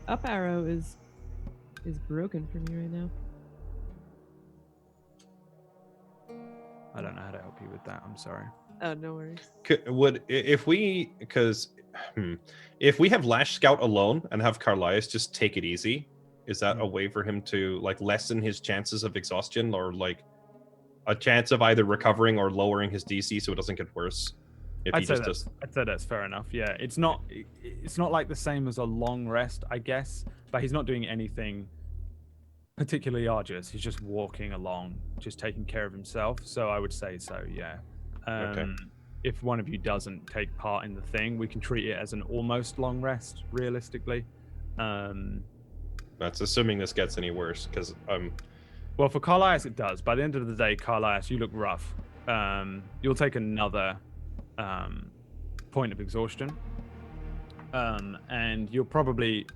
up arrow is broken for me right now. I don't know how to help you with that. I'm sorry. Oh, no worries. If we have Lash Scout alone and have Carlias just take it easy, is that a way for him to like lessen his chances of exhaustion, or like a chance of either recovering or lowering his DC so it doesn't get worse? If I'd he say just does. that's fair enough. Yeah, it's not like the same as a long rest, I guess, but he's not doing anything particularly arduous. He's just walking along, just taking care of himself. So I would say so. Yeah. Okay. if one of you doesn't take part in the thing, we can treat it as an almost long rest, realistically. That's assuming this gets any worse, because Well, for Carlias, it does. By the end of the day, Carlias, you look rough. You'll take another point of exhaustion. And you're probably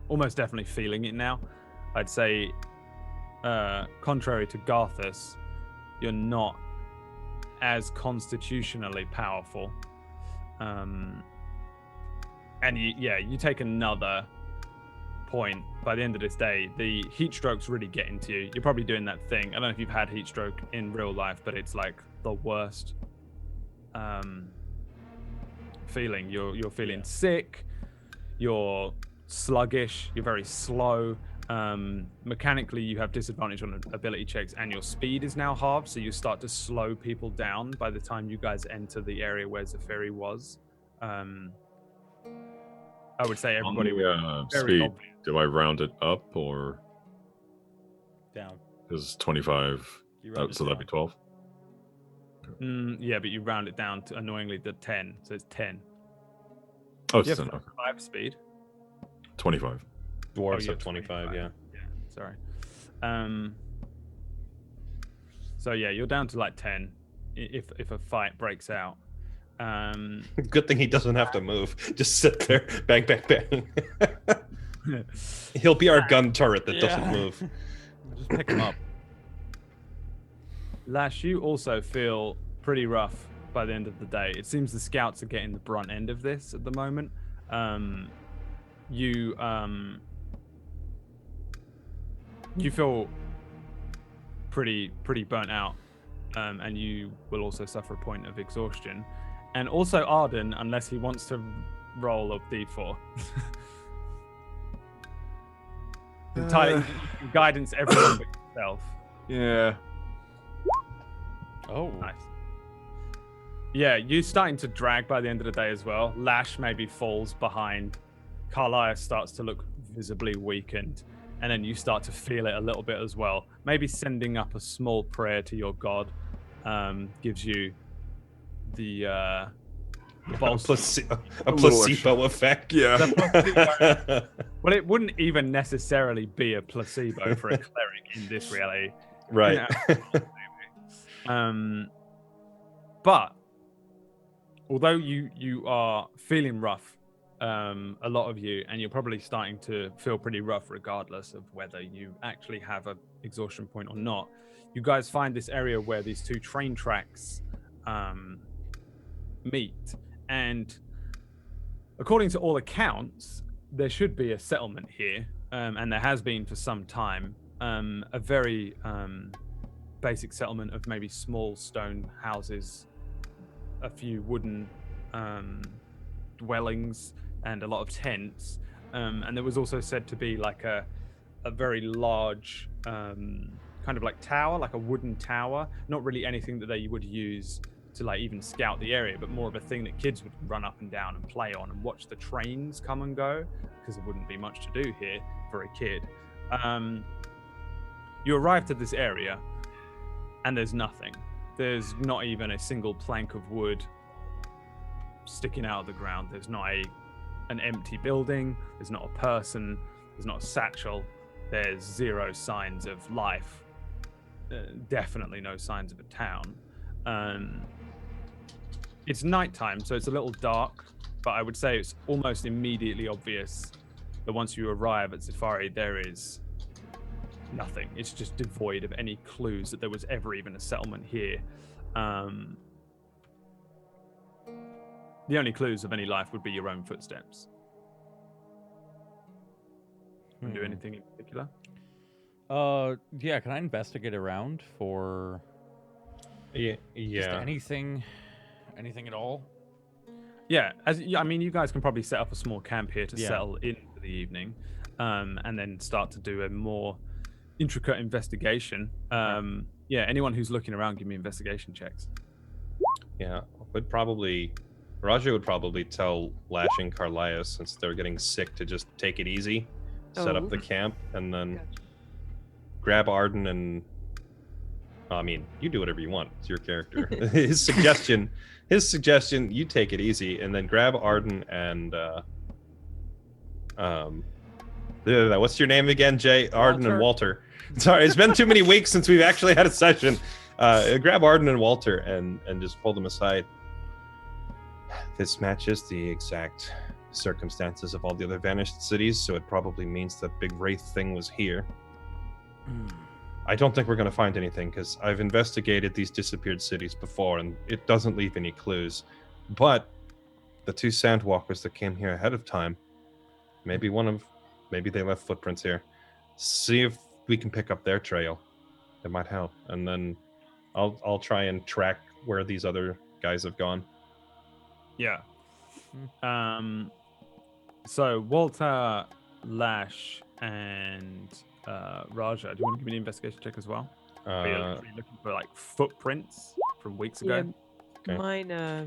almost definitely feeling it now. I'd say, contrary to Garthus, you're not as constitutionally powerful. And you take another point. By the end of this day, the heat stroke's really getting to you. You're probably doing that thing. I don't know if you've had heat stroke in real life, but it's like the worst feeling. You're feeling sick, you're sluggish, you're very slow. Mechanically, you have disadvantage on ability checks, and your speed is now halved, so you start to slow people down by the time you guys enter the area where Zephyri was. I would say everybody On the, very speed, obvious. do I round it up or Down. is 25? You round it So that'd be down. 12. Yeah, but you round it down to annoyingly the 10, so it's 10. Oh, it's You 10. have Okay. 5 speed. 25. dwarves you have 25, yeah. Yeah, sorry. So yeah, you're down to like 10 if a fight breaks out. Good thing he doesn't have to move. Just sit there, bang, bang, bang. He'll be our gun turret that doesn't Yeah. move. Just pick him up. Lash, you also feel pretty rough by the end of the day. It seems the scouts are getting the brunt end of this at the moment. You feel pretty burnt out, and you will also suffer a point of exhaustion. And also Arden, unless he wants to roll a d4. Entirely guidance everyone but yourself. Yeah. Oh. Nice. Yeah, you starting to drag by the end of the day as well. Lash maybe falls behind. Carlias starts to look visibly weakened. And then you start to feel it a little bit as well. Maybe sending up a small prayer to your god gives you the A bolster. placebo effect. Yeah. Well, it wouldn't even necessarily be a placebo for a cleric in this reality. Right. But although you are feeling rough, a lot of you, and you're probably starting to feel pretty rough regardless of whether you actually have an exhaustion point or not, you guys find this area where these two train tracks meet, and according to all accounts, there should be a settlement here, and there has been for some time. A very basic settlement of maybe small stone houses, a few wooden dwellings, and a lot of tents. And there was also said to be like a very large kind of like tower, like a wooden tower. Not really anything that they would use to like even scout the area, but more of a thing that kids would run up and down and play on and watch the trains come and go, because there wouldn't be much to do here for a kid. You arrived at this area and there's nothing. There's not even a single plank of wood sticking out of the ground. There's not an empty building. There's not a person. There's not a satchel. There's zero signs of life. Definitely no signs of a town. It's nighttime, so it's a little dark, but I would say it's almost immediately obvious that once you arrive at Zephyri, there is nothing. It's just devoid of any clues that there was ever even a settlement here. The only clues of any life would be your own footsteps. Want to do anything in particular? Yeah, can I investigate around for Yeah. just anything at all? Yeah, I mean, you guys can probably set up a small camp here to Yeah. settle in for the evening, and then start to do a more intricate investigation. Yeah, anyone who's looking around, give me investigation checks. Yeah. Raja would probably tell Lash and Carlias, since they're getting sick, to just take it easy, set up the camp, and then Gotcha. grab Arden and I mean, you do whatever you want. It's your character. his suggestion, you take it easy and then grab Arden and what's your name again, Jay? Arden and Walter. Sorry, it's been too many weeks since we've actually had a session. Grab Arden and Walter and just pull them aside. This matches the exact circumstances of all the other vanished cities, so it probably means that big wraith thing was here. I don't think we're going to find anything, because I've investigated these disappeared cities before, and it doesn't leave any clues. But the 2 sandwalkers that came here ahead of time, maybe they left footprints here. See if we can pick up their trail. It might help. And then I'll try and track where these other guys have gone. Yeah. So Walter, Lash, and Raja, do you want to give me an investigation check as well? Are you looking for like footprints from weeks ago? Yeah, mine, I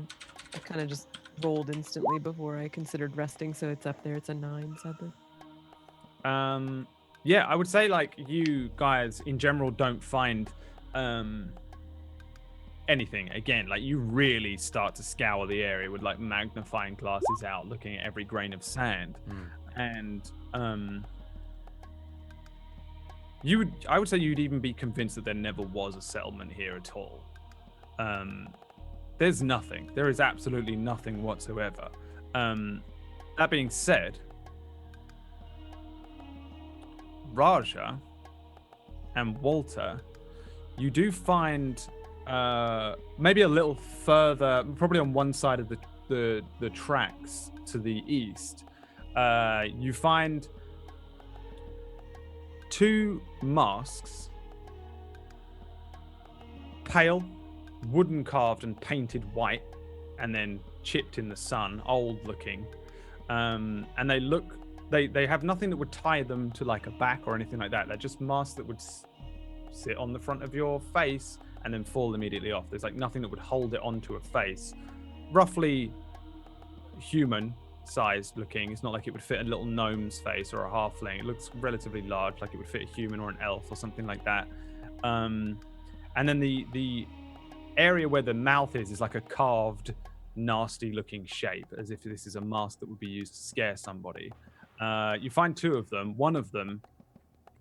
kind of just rolled instantly before I considered resting, so it's up there. It's a 9, sadly. Yeah, I would say like you guys in general don't find anything. Again, like you really start to scour the area with like magnifying glasses out, looking at every grain of sand, and I would say you'd even be convinced that there never was a settlement here at all. There's nothing. There is absolutely nothing whatsoever. That being said, Raja and Walter, you do find maybe a little further, probably on one side of the tracks to the east, you find 2 masks, pale, wooden carved and painted white, and then chipped in the sun, old looking, and they have nothing that would tie them to like a back or anything like that. They're just masks that would sit on the front of your face and then fall immediately off. There's like nothing that would hold it onto a face. Roughly human sized looking. It's not like it would fit a little gnome's face or a halfling. It looks relatively large, like it would fit a human or an elf or something like that. And then the area where the mouth is like a carved, nasty looking shape, as if this is a mask that would be used to scare somebody. You find 2 of them. One of them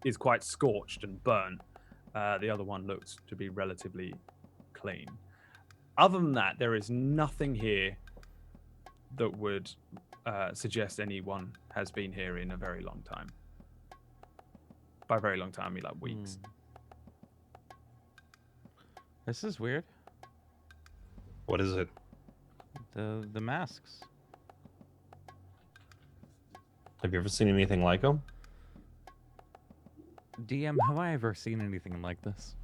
is quite scorched and burnt. The other one looks to be relatively clean. Other than that, there is nothing here that would suggest anyone has been here in a very long time. By very long time, I mean like weeks. This is weird. What is it? The masks. Have you ever seen anything like them? DM, have I ever seen anything like this?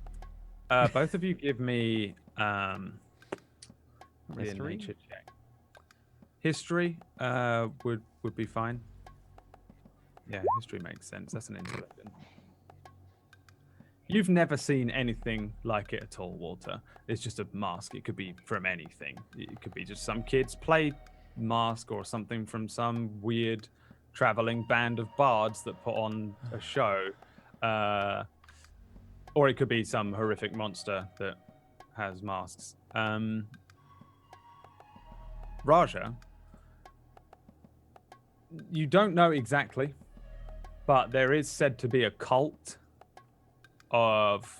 Both of you give me History? nature check. History would be fine. Yeah, history makes sense. That's an intelligent. You've never seen anything like it at all, Walter. It's just a mask. It could be from anything. It could be just some kid's play mask or something from some weird traveling band of bards that put on a show. Or it could be some horrific monster that has masks. Raja, you don't know exactly, but there is said to be a cult of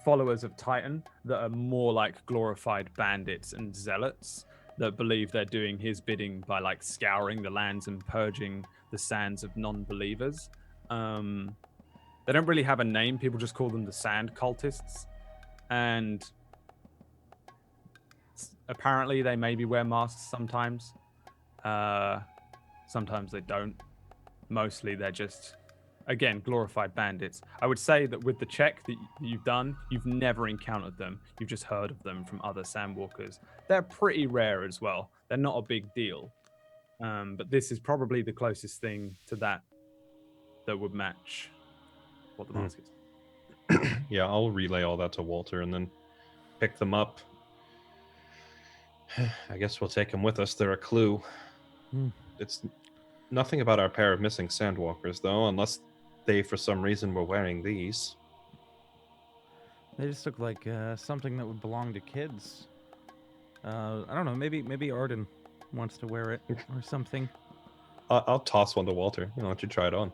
followers of Titan that are more like glorified bandits and zealots that believe they're doing his bidding by like scouring the lands and purging the sands of non-believers. They don't really have a name. People just call them the Sand Cultists. And apparently they maybe wear masks sometimes. Sometimes they don't. Mostly they're just, again, glorified bandits. I would say that with the check that you've done, you've never encountered them. You've just heard of them from other sandwalkers. They're pretty rare as well. They're not a big deal. But this is probably the closest thing to that would match what the mask is. Yeah, I'll relay all that to Walter and then pick them up. I guess we'll take them with us. They're a clue. It's nothing about our pair of missing sandwalkers, though, unless they, for some reason, were wearing these. They just look like something that would belong to kids. I don't know. Maybe Arden wants to wear it or something. I'll toss one to Walter. Why don't you try it on?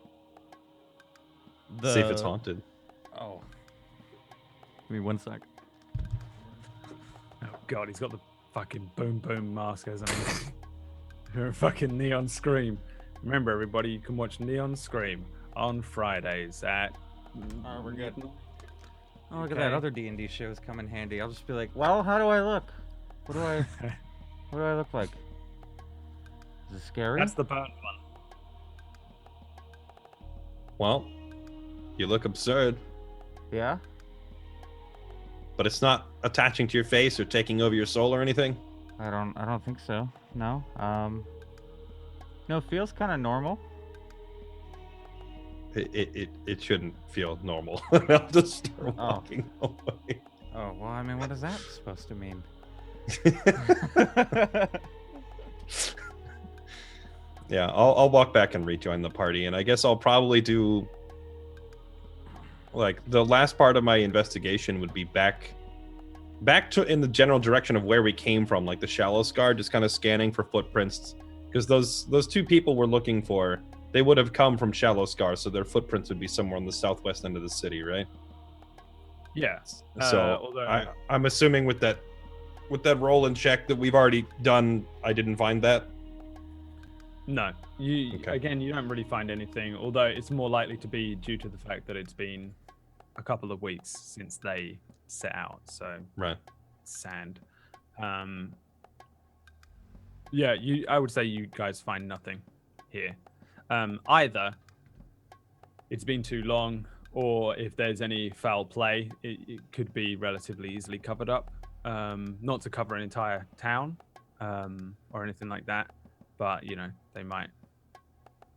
See if it's haunted. Oh. Give me 1 sec. Oh god, he's got the fucking boom boom mask, hasn't he? You're a fucking Neon Scream. Remember, everybody, you can watch Neon Scream on Fridays at. Oh, we're good. Oh, look at Okay. that other D&D shows come in handy. I'll just be like, well, how do I look? What do I look like? Is it scary? That's the burnt one. Well, you look absurd, Yeah. but it's not attaching to your face or taking over your soul or anything. I don't think so. No. No, it feels kind of normal. It shouldn't feel normal. I'll just start walking away. Oh, well, I mean, what is that supposed to mean? Yeah, I'll walk back and rejoin the party, and I guess I'll probably do like the last part of my investigation would be back to in the general direction of where we came from, like the shallow scar, just kind of scanning for footprints, because those two people we're looking for, they would have come from shallow scar, so their footprints would be somewhere on the southwest end of the city, right? Yes. So Although I'm assuming with that roll and check that we've already done, I didn't find that. no, you don't really find anything. Although it's more likely to be due to the fact that it's been a couple of weeks since they set out. So Right. sand. Yeah, I would say you guys find nothing here. Either it's been too long, or if there's any foul play, it could be relatively easily covered up. Not to cover an entire town or anything like that, but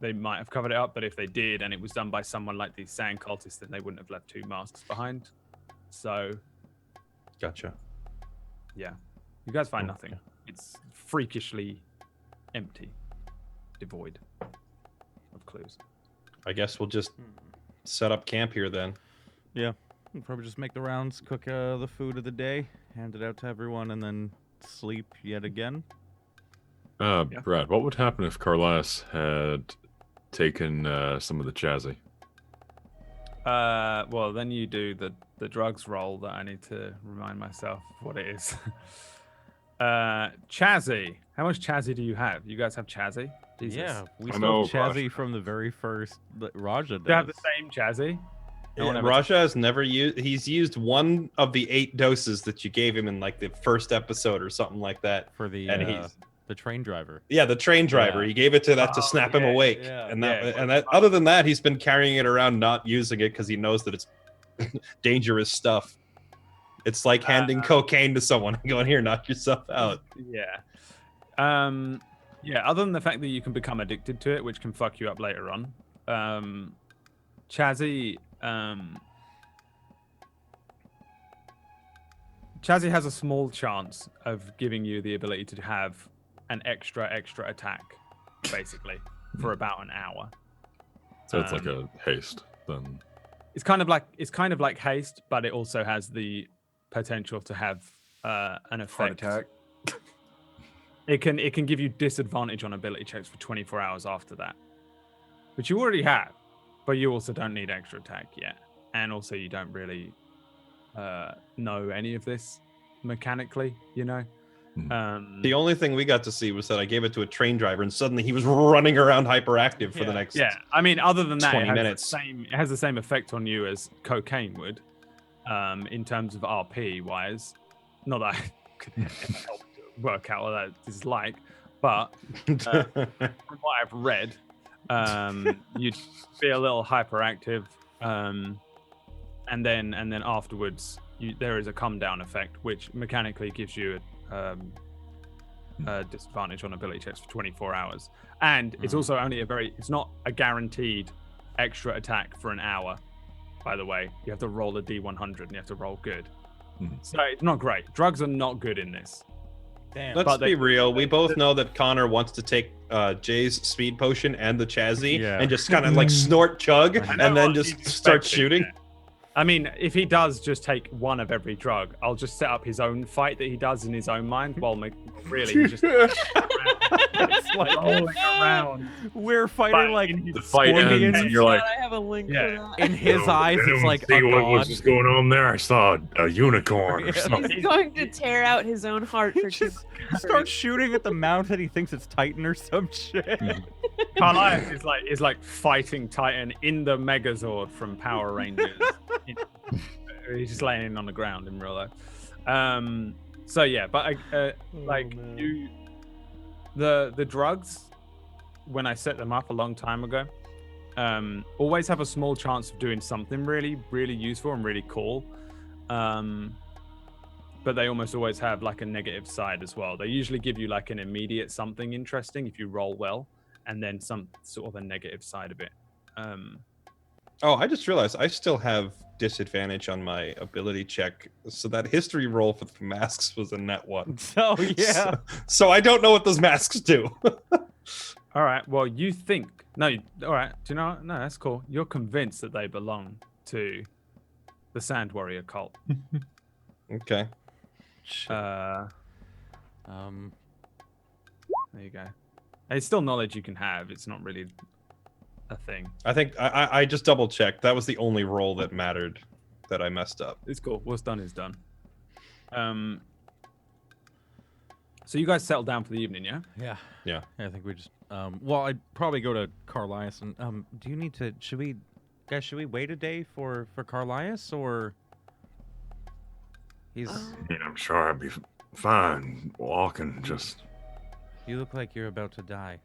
they might have covered it up. But if they did, and it was done by someone like these sand cultists, then they wouldn't have left 2 masks behind. So Gotcha. yeah, you guys find Okay. nothing. It's freakishly empty, devoid of clues. I guess we'll just set up camp here then. Yeah. We'll probably just make the rounds, cook the food of the day, hand it out to everyone, and then sleep yet again. Brad, what would happen if Carlas had taken some of the chazzy? Well, then you do the drugs roll that I need to remind myself what it is. Chazzy. How much chazzy do you have? You guys have chazzy? Jesus. Yeah, we I still know, have Chazzy from the very first Raja Do you have the does. same chazzy? No one ever- Raja has never used. He's used one of the 8 doses that you gave him in like the first episode or something like that. For the And he's the train driver. yeah, the train driver. Yeah. He gave it to that to Oh, snap him yeah, awake. yeah. And Yeah, that other than that, he's been carrying it around, not using it because he knows that it's dangerous stuff. It's like handing cocaine to someone and going, "Here, knock yourself out." Yeah. Yeah, other than the fact that you can become addicted to it, which can fuck you up later on. Chazzy has a small chance of giving you the ability to have an extra attack, basically, for about an hour. So it's like a haste then. It's kind of like haste, but it also has the potential to have an effect. Heart attack. It can give you disadvantage on ability checks for 24 hours after that, which you already have, but you also don't need extra attack yet, and also you don't really know any of this mechanically, The only thing we got to see was that I gave it to a train driver, and suddenly he was running around hyperactive for the next. Yeah, I mean, other than that, 20 minutes. It has the same effect on you as cocaine would, in terms of RP wise. Not that I could help to work out what that is like, but from what I've read, you'd be a little hyperactive, and then afterwards, there is a come down effect, which mechanically gives you a disadvantage on ability checks for 24 hours, and it's also only it's not a guaranteed extra attack for an hour. By the way, you have to roll a D100 and you have to roll good. So it's not great. Drugs are not good in this. Damn. Let's But be real. We both know that Connor wants to take Jay's speed potion and the chazzy Yeah. and just kind of like snort chug I know and then what just he's start expecting, shooting. I mean, if he does just take one of every drug, I'll just set up his own fight that he does in his own mind while really he's just It's like rolling around. we're fighting Fighting like in The fight scorpions. ends, and you're like, I have a link Yeah. for that. In his eyes, it's anyone like see a what god. was just going on there? I saw a unicorn or Yeah. something. He's going to tear out his own heart He for just starts shooting at the mountain. He thinks it's Titan or some shit. Carlias is like fighting Titan in the Megazord from Power Rangers. He's just laying on the ground in real life. So yeah, but like man. the drugs, when I set them up a long time ago, always have a small chance of doing something really, really useful and really cool. But they almost always have like a negative side as well. They usually give you like an immediate something interesting if you roll well, and then some sort of a negative side of it. Oh, I just realized I still have disadvantage on my ability check, so that history roll for the masks was a net 1. So yeah. So I don't know what those masks do. All right. Well, you think all right. Do you know what? No, that's cool. You're convinced that they belong to the Sand Warrior cult. Okay. There you go. It's still knowledge you can have. It's not really a thing. I think I just double checked. That was the only roll that mattered that I messed up. It's cool. What's done is done. So you guys settle down for the evening, yeah? Yeah. I think we just well, I'd probably go to Carlias and do you need to should we wait a day for Carlias, or he's Yeah, I'm sure I'd be fine walking. Just you look like you're about to die.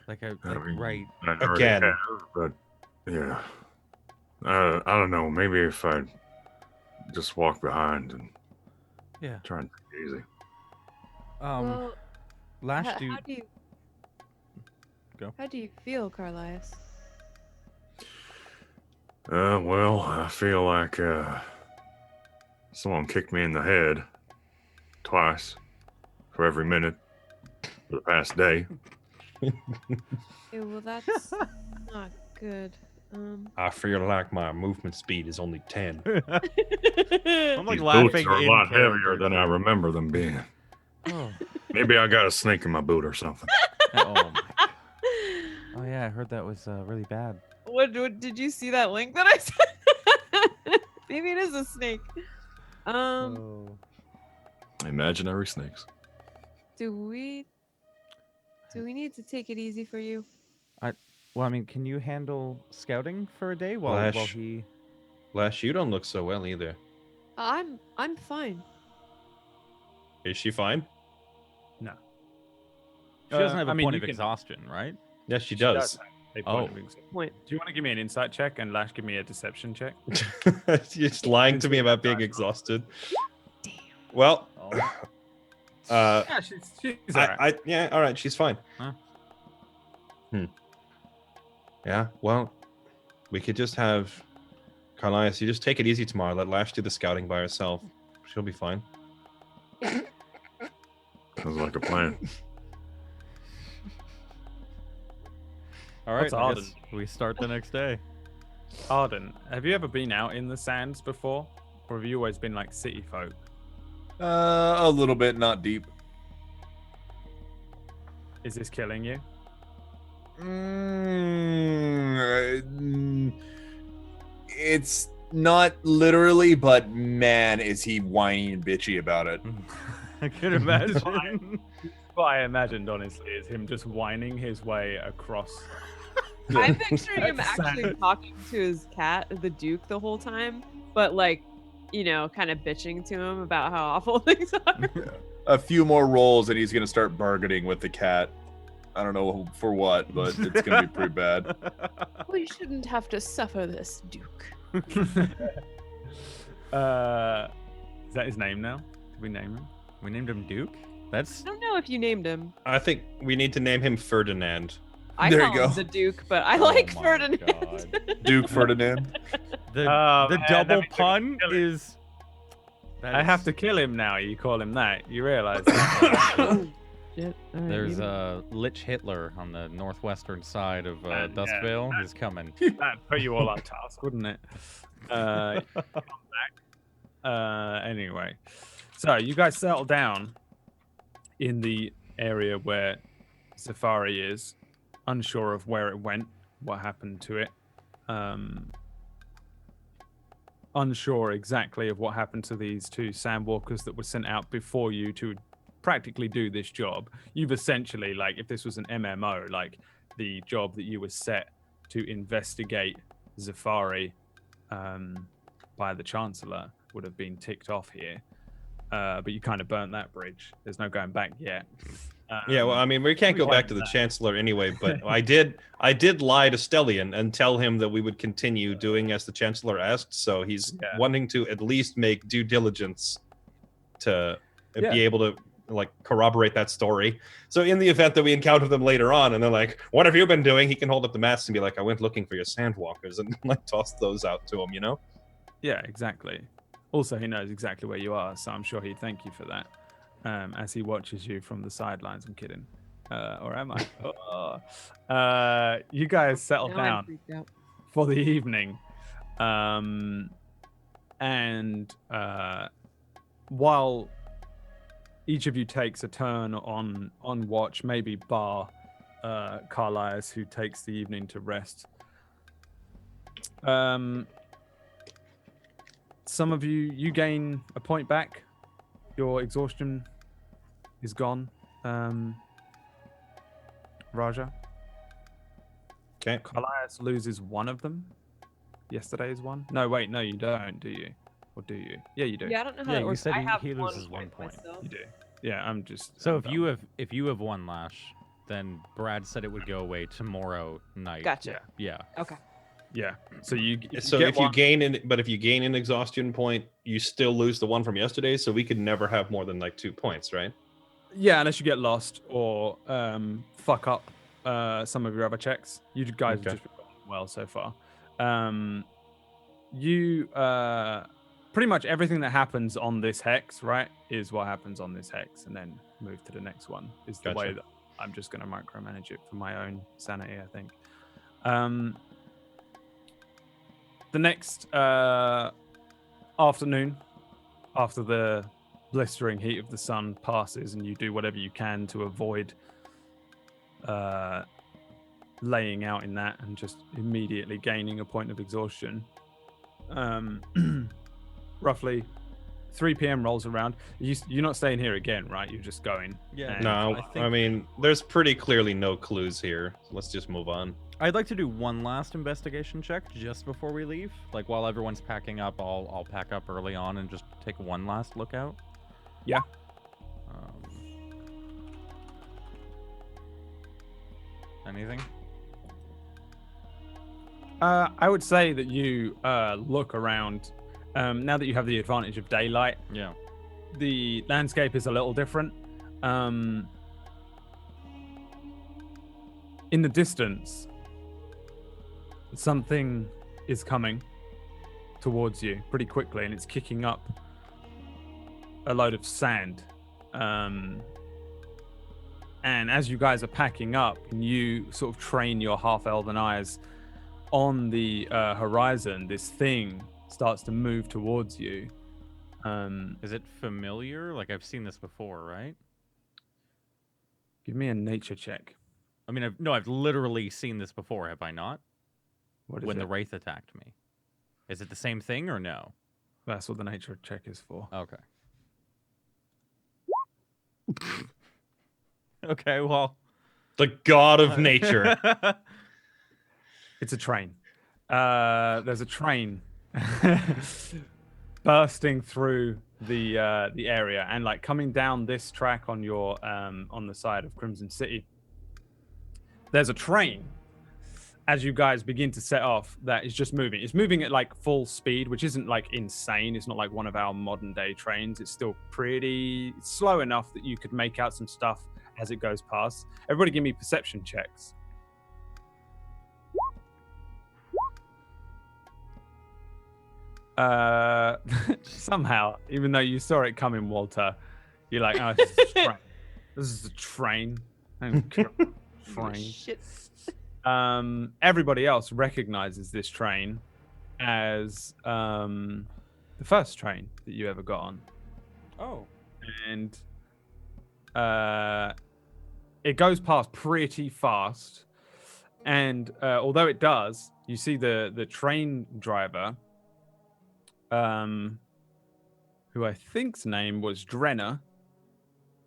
Like I mean, right. I already Again. have, but yeah, I don't know. Maybe if I just walk behind and Yeah. try and take it easy. Well, Lash, how do do you Go. How do you feel, Carlias? Well, I feel like someone kicked me in the head twice for every minute for the past day. Yeah, well, that's not good. I feel like my movement speed is only 10. I'm like These boots laughing are a in lot heavier character. than I remember them being. Oh. Maybe I got a snake in my boot or something. Oh my God. Oh yeah, I heard that was really bad. What did you see that link that I sent? Maybe it is a snake. Oh. Imaginary snakes. Do we need to take it easy for you? Well, I mean, can you handle scouting for a day while Lash. he? Lash, you don't look so well either. I'm fine. Is she fine? No. She doesn't have a I mean, point you of can- exhaustion, right? Yes, she does. have a point Oh. of exhaustion. Point. Do you want to give me an insight check and Lash give me a deception check? She's lying to me about being exhausted. Well, Oh. Yeah, she's alright. yeah, all right, she's fine. Huh. Yeah, well, we could just have Carlias, you just take it easy tomorrow. Let Lash do the scouting by herself. She'll be fine. Sounds like a plan. All right, What's I Arden? guess we start the next day. Arden, have you ever been out in the sands before? Or have you always been like city folk? A little bit, not deep. Is this killing you? It's not literally, but man, is he whiny and bitchy about it. I can imagine. What I imagined, honestly, is him just whining his way across. I'm picturing him That's actually sad. talking to his cat, the Duke, the whole time, but like, kind of bitching to him about how awful things are. A few more rolls and he's gonna start bargaining with the cat. I don't know for what, but it's gonna be pretty bad. We shouldn't have to suffer this, Duke. Is that his name now? Did we name him? We named him Duke. That's I don't know if you named him. I think we need to name him Ferdinand. I There call you him go. the Duke, but I Oh like my Ferdinand. God. Duke Ferdinand. the Man, double that means I pun can kill him. is. that I is- have to kill him now. You call him that. You realize that? Shit. All right, There's maybe- Lich Hitler on the northwestern side of Dusk yeah, Vale. He's coming. That'd put you all on task, wouldn't it? Come back. Anyway, so you guys settle down in the area where Safari is, unsure of where it went, what happened to it. Unsure exactly of what happened to these two sandwalkers that were sent out before you to practically do this job. You've essentially, like, if this was an MMO, like the job that you were set to investigate Zafari by the Chancellor would have been ticked off here. But you kind of burnt that bridge. There's no going back yet. Yeah, well, I mean, we can't go back to the Chancellor anyway, but I did lie to Stellian and tell him that we would continue doing as the Chancellor asked, so he's wanting to at least make due diligence to be able to like corroborate that story. So in the event that we encounter them later on and they're like, what have you been doing? He can hold up the mask and be like, I went looking for your sandwalkers, and like toss those out to him, you know? Yeah, exactly. Also, he knows exactly where you are, so I'm sure he'd thank you for that. As he watches you from the sidelines. I'm kidding. Or am I? You guys settle Now I'm down freaked out. for the evening. And while each of you takes a turn on watch, maybe bar Carlias, who takes the evening to rest. Some of you gain a point back. Your exhaustion is gone. Raja. Okay. Carlias loses one of them. Yesterday's one. No, wait, no, you don't, do you? Or do you? Yeah, you do. Yeah, I don't know how Yeah, that you works. said I have he loses one 1 point. myself. You do. Yeah, I'm just. So I'm if dumb. you have one lash, then Brad said it would go away tomorrow night. Gotcha. Yeah. Okay. Yeah. So you. So get if you one- gain an exhaustion point, you still lose the one from yesterday, so we could never have more than like 2 points, right? Yeah, unless you get lost or fuck up some of your other checks. You guys Okay. have just been going well so far. You pretty much everything that happens on this hex, right, is what happens on this hex, and then move to the next one. Is the way Gotcha. that I'm just going to micromanage it for my own sanity, I think. The next afternoon, after the blistering heat of the sun passes and you do whatever you can to avoid laying out in that and just immediately gaining a point of exhaustion, roughly 3 p.m. rolls around. You're not staying here again, right? You're just going. Yeah. and- No, I I think- mean, there's pretty clearly no clues here. So let's just move on. I'd like to do one last investigation check just before we leave. Like while everyone's packing up, I'll pack up early on and just take one last look out. Yeah. Anything? I would say that you look around. Now that you have the advantage of daylight, Yeah. the landscape is a little different. In the distance, something is coming towards you pretty quickly, and it's kicking up a load of sand. And as you guys are packing up, and you sort of train your half-elven eyes on the horizon, this thing starts to move towards you. Is it familiar? Like I've seen this before, right? Give me a nature check. I mean, I've literally seen this before, have I not? What is When it? the wraith attacked me. Is it the same thing or no? That's what the nature check is for. Okay. Okay, well. The god of nature. It's a train. There's a train bursting through the area, and like coming down this track on your on the side of Crimson City. There's a train as you guys begin to set off that is just moving. It's moving at like full speed, which isn't like insane. It's not like one of our modern day trains. It's still pretty slow enough that you could make out some stuff as it goes past. Everybody give me perception checks. Somehow, even though you saw it coming, Walter, you're like, oh, it's just a train. This is a train. I don't care about train. Shit. Everybody else recognizes this train as the first train that you ever got on. Oh. And it goes past pretty fast. And although it does, you see the train driver, who I think's name was Drenner,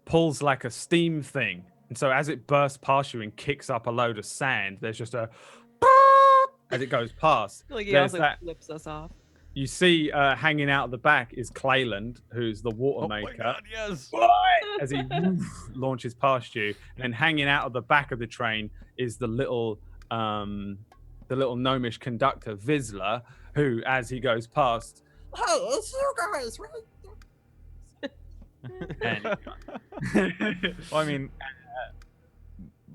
pulls like a steam thing. And so as it bursts past you and kicks up a load of sand, there's just a as it goes past. I feel like he There's also that. flips us off. You see hanging out of the back is Clayland, who's the water Oh my maker, god, yes. as he launches past you. And then hanging out of the back of the train is the little gnomish conductor, Vizsla, who, as he goes past, hey, it's you guys, right? And Well, I mean,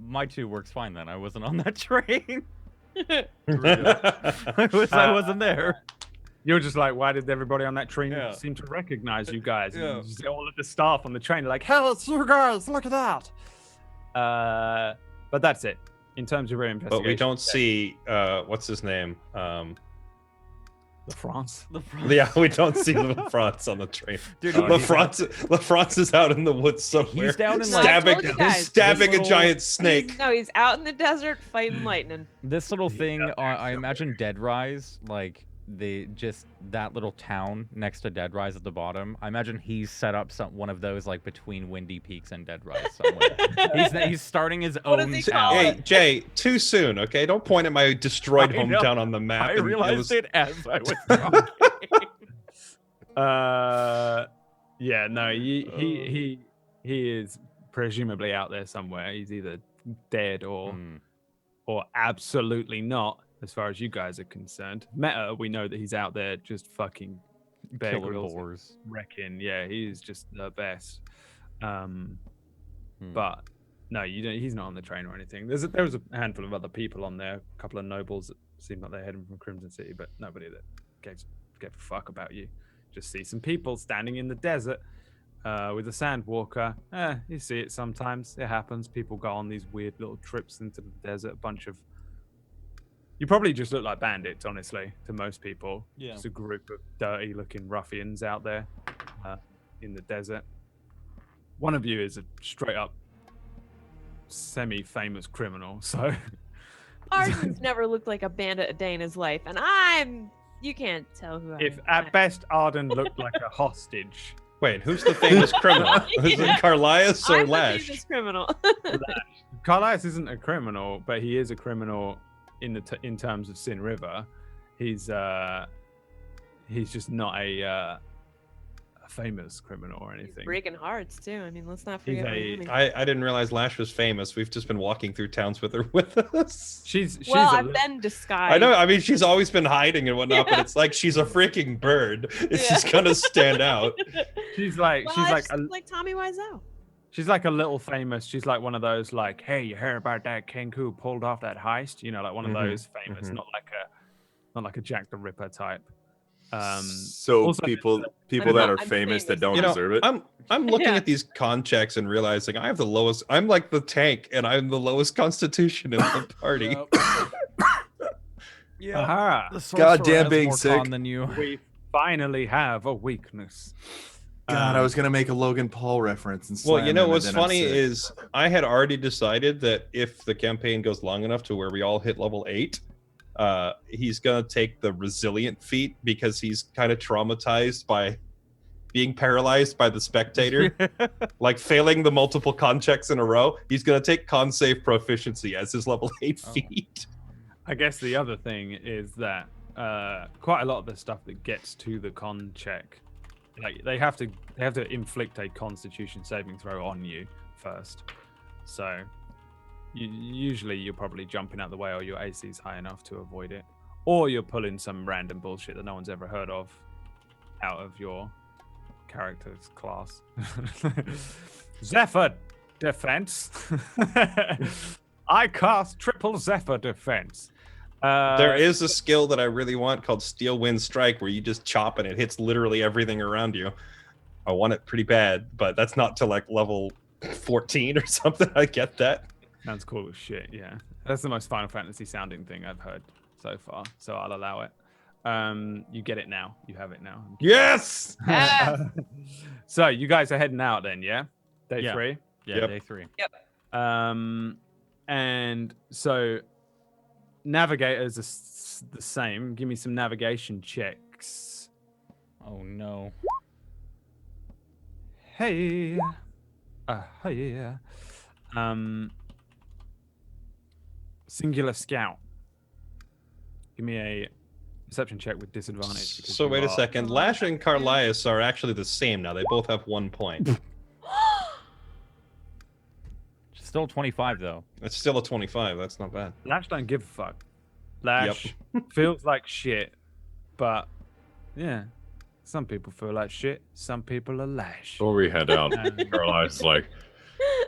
my 2 works fine then. I wasn't on that train. I wasn't there. you're just like, why did everybody on that train Yeah. seem to recognize you guys? And Yeah. just all of the staff on the train are like, hell, it's you guys, look at that. But that's it. In terms of your investigation. But we don't see what's his name. the France. Yeah, we don't see LaFrance on the train. Dude, LaFrance is out in the woods somewhere. He's down in like stabbing, I told you guys. stabbing a This little- giant snake. No, he's out in the desert fighting lightning. this little thing. Yeah, I imagine Dead Rise, like that little town next to Dead Rise at the bottom. I imagine he's set up one of those like between Windy Peaks and Dead Rise somewhere. he's starting his What own does he town. call Hey, it? Jay, too soon, okay? Don't point at my destroyed I know. hometown on the map. I and realized was- it as I was talking. Yeah, no, he is presumably out there somewhere. He's either dead or absolutely not, as far as you guys are concerned. Meta, we know that he's out there just fucking Bear Killing Grylls boars. wrecking. Yeah, he's just the best. But no, you don't. He's not on the train or anything. There was a handful of other people on there, a couple of nobles that seemed like they're heading from Crimson City, but nobody that gave a fuck about you. Just see some people standing in the desert with a sandwalker. You see it sometimes. It happens. People go on these weird little trips into the desert. A bunch of. You probably just look like bandits, honestly, to most people. Yeah. Just a group of dirty-looking ruffians out there in the desert. One of you is a straight-up semi-famous criminal, so. Arden's never looked like a bandit a day in his life, and you can't tell who I am. If at best Arden looked like a hostage. Wait, who's the famous criminal? Is it Yeah. Carlias or I'm the Lash? famous criminal. Carlias isn't a criminal, but he is a criminal in terms of Sin River. He's just not a famous criminal or He's anything. breaking hearts too. I mean, let's not He's forget. a- Miami. I didn't realize Lash was famous. We've just been walking through towns with her with us. She's Well, a I've been disguised. I know. I mean, she's always been hiding and whatnot, but it's like she's a freaking bird. It's just gonna stand out. she's like Well, she's I like just a, look like Tommy Wiseau. she's like a little famous. She's like one of those like, hey, you heard about that king who pulled off that heist? You know, like one of Mhm, those famous, mhm. not like a Jack the Ripper type. So also- people I'm that are I'm famous that famous. don't You know, deserve it. I'm looking Yeah. at these con checks and realizing I have the lowest. I'm like the tank, and I'm the lowest constitution in the party. Yeah. Aha! The sorcerer Goddamn has being more sick. con than you. We finally have a weakness. God, I was gonna make a Logan Paul reference. And Well, slam you know him, and what's then I'm funny sick. is I had already decided that if the campaign goes long enough to where we all hit level 8, he's gonna take the resilient feat because he's kind of traumatized by being paralyzed by the spectator, like failing the multiple con checks in a row. He's gonna take con save proficiency as his level 8 Oh. feat. I guess the other thing is that quite a lot of the stuff that gets to the con check, like they have to inflict a Constitution saving throw on you first. So usually you're probably jumping out the way, or your AC is high enough to avoid it, or you're pulling some random bullshit that no one's ever heard of out of your character's class. Zephyr defense. I cast triple Zephyr defense. There is a skill that I really want called Steel Wind Strike, where you just chop and it hits literally everything around you. I want it pretty bad, but that's not till like level 14 or something. I get that. Sounds cool as shit. Yeah, that's the most Final Fantasy sounding thing I've heard so far. So I'll allow it. You get it now. You have it now. Yes. Ah! So you guys are heading out then, yeah? Day Yeah. 3. Yeah, Yep. day 3. And so navigators are the same. Give me some navigation checks. Oh no. Hey. Hey. Singular scout. Give me a perception check with disadvantage. because So you wait a are- second. Lash and Carlias are actually the same now. They both have 1 point. Still 25 though. It's still a 25. That's not bad. Lash don't give a fuck. Lash feels like shit, but yeah, some people feel like shit. Some people are Lash. Before we head out, Um, Carlisle's like,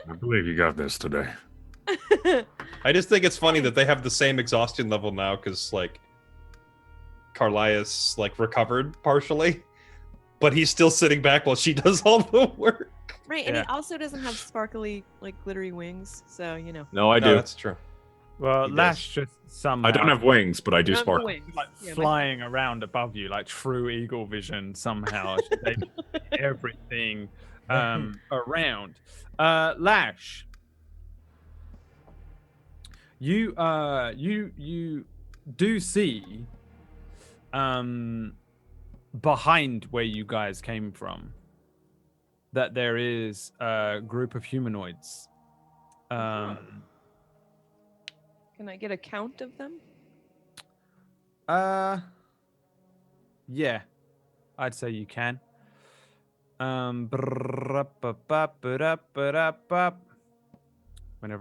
I believe you got this today. I just think it's funny that they have the same exhaustion level now because like Carlias like recovered partially, but he's still sitting back while she does all the work. Right, and Yeah. he also doesn't have sparkly, like glittery wings, so you know. No, I No, do. that's true. Well, He does. Lash just somehow I don't have wings, but I do Not the sparkle. wings. like Yeah, flying around above you, like true eagle vision somehow. They see everything around. Lash, you do see behind where you guys came from that there is a group of humanoids. Can I get a count of them? Yeah, I'd say you can. Whenever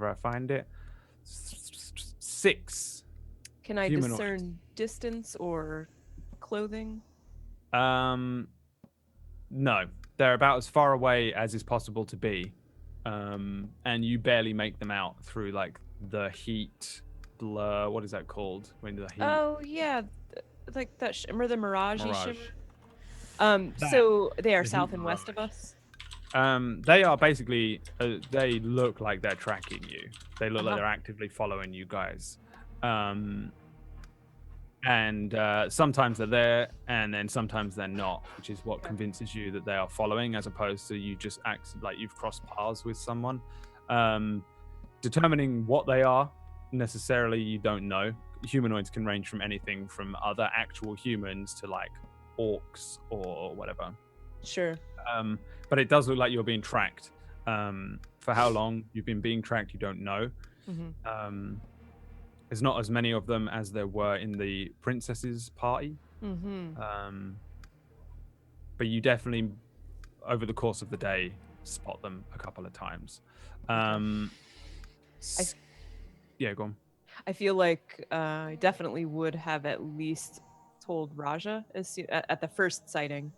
I find it, 6. Can I Humanoids. discern distance or clothing? No, they're about as far away as is possible to be, and you barely make them out through like the heat blur. What is that called? When the heat. Oh yeah, like that shimmer, the mirage. Mirage. That, So they are the south heat and west of mirage. us. They are basically. They look like they're tracking you. They look like Uh-huh. they're actively following you guys. And sometimes they're there, and then sometimes they're not, which is what convinces you that they are following, as opposed to you just act like you've crossed paths with someone. Determining what they are necessarily, you don't know. Humanoids can range from anything from other actual humans to like orcs or whatever. Sure. But it does look like you're being tracked. For how long you've been being tracked, you don't know. Mm-hmm. There's not as many of them as there were in the princess's party. Mm-hmm. But you definitely, over the course of the day, spot them a couple of times. Yeah, go on. I feel like I definitely would have at least told Raja at the first sighting,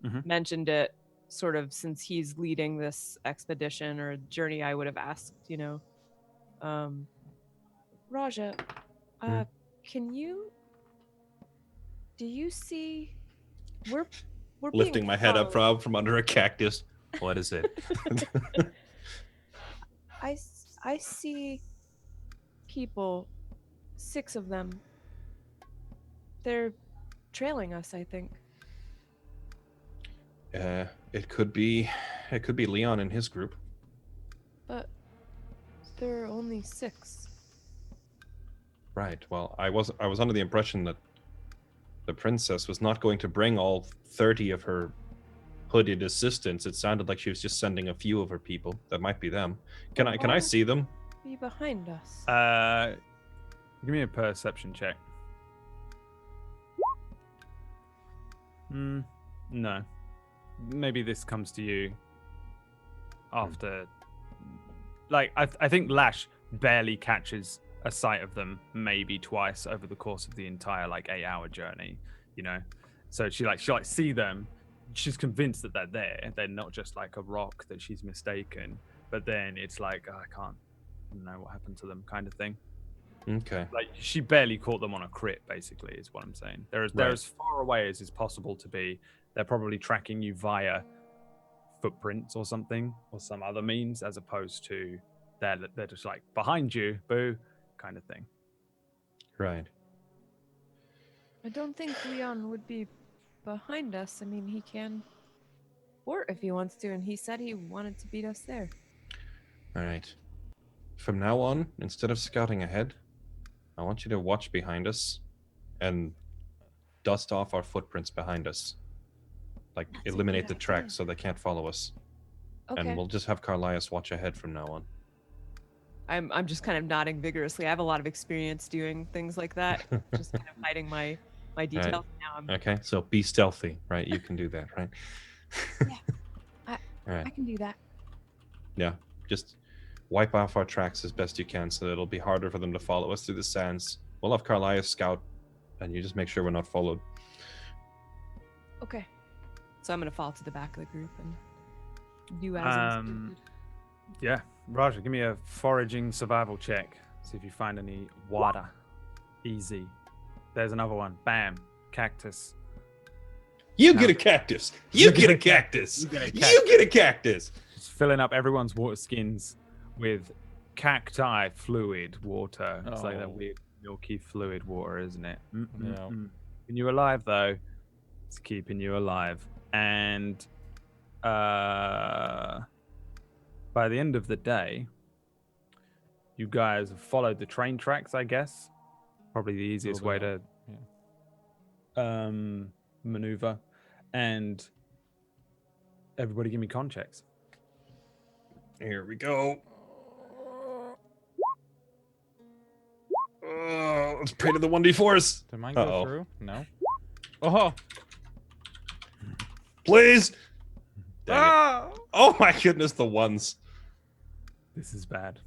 Mhm. mentioned it sort of since he's leading this expedition or journey. I would have asked, Raja, do you see? We're Lifting being my head up followed. from under a cactus. What is it? I see people, 6 of them. They're trailing us, I think. It could be Leon and his group. But there are only 6. Right. Well, I was under the impression that the princess was not going to bring all 30 of her hooded assistants. It sounded like she was just sending a few of her people. That might be them. Can I see them? Be behind us. Give me a perception check. No. Maybe this comes to you after. Like, I think Lash barely catches a sight of them maybe twice over the course of the entire like 8-hour journey, So she see them. She's convinced that they're there. They're not just like a rock that she's mistaken. But then it's like, I can't know what happened to them, kind of thing. Okay. Like she barely caught them on a crit, basically, is what I'm saying. They're Right. as far away as is possible to be. They're probably tracking you via footprints or something, or some other means, as opposed to they're just like behind you, boo, kind of thing. Right. I don't think Leon would be behind us. I mean, he can fort if he wants to, and he said he wanted to beat us there. All right. From now on, instead of scouting ahead, I want you to watch behind us and dust off our footprints behind us. Like, That's a eliminate the good tracks idea. so they can't follow us. Okay. And we'll just have Carlias watch ahead from now on. I'm just kind of nodding vigorously. I have a lot of experience doing things like that. Just kind of hiding my details. Now I'm Okay, so be stealthy, right? You can do that, right? Yeah, All right. I can do that. Yeah, just wipe off our tracks as best you can so that it'll be harder for them to follow us through the sands. We'll have Carlias scout, and you just make sure we're not followed. Okay. So I'm gonna fall to the back of the group and do as instructed. Yeah, Raja, give me a foraging survival check. See if you find any water. Easy. There's another one. Bam. Cactus. You Now- get a cactus. You get a cactus. You get a You cactus. get a cactus. Just filling up everyone's water skins with cacti fluid water. It's like that Oh. weird milky fluid water, isn't it? Yeah. Keeping you alive, though. It's keeping you alive. And by the end of the day, you guys have followed the train tracks, I guess. Probably the easiest way bit to maneuver. And everybody give me con checks. Here we go. Let's pray to the 1d4s. Did mine go Uh-oh. through? No. Oh. Please. Dang it. Oh my goodness, the ones. This is bad.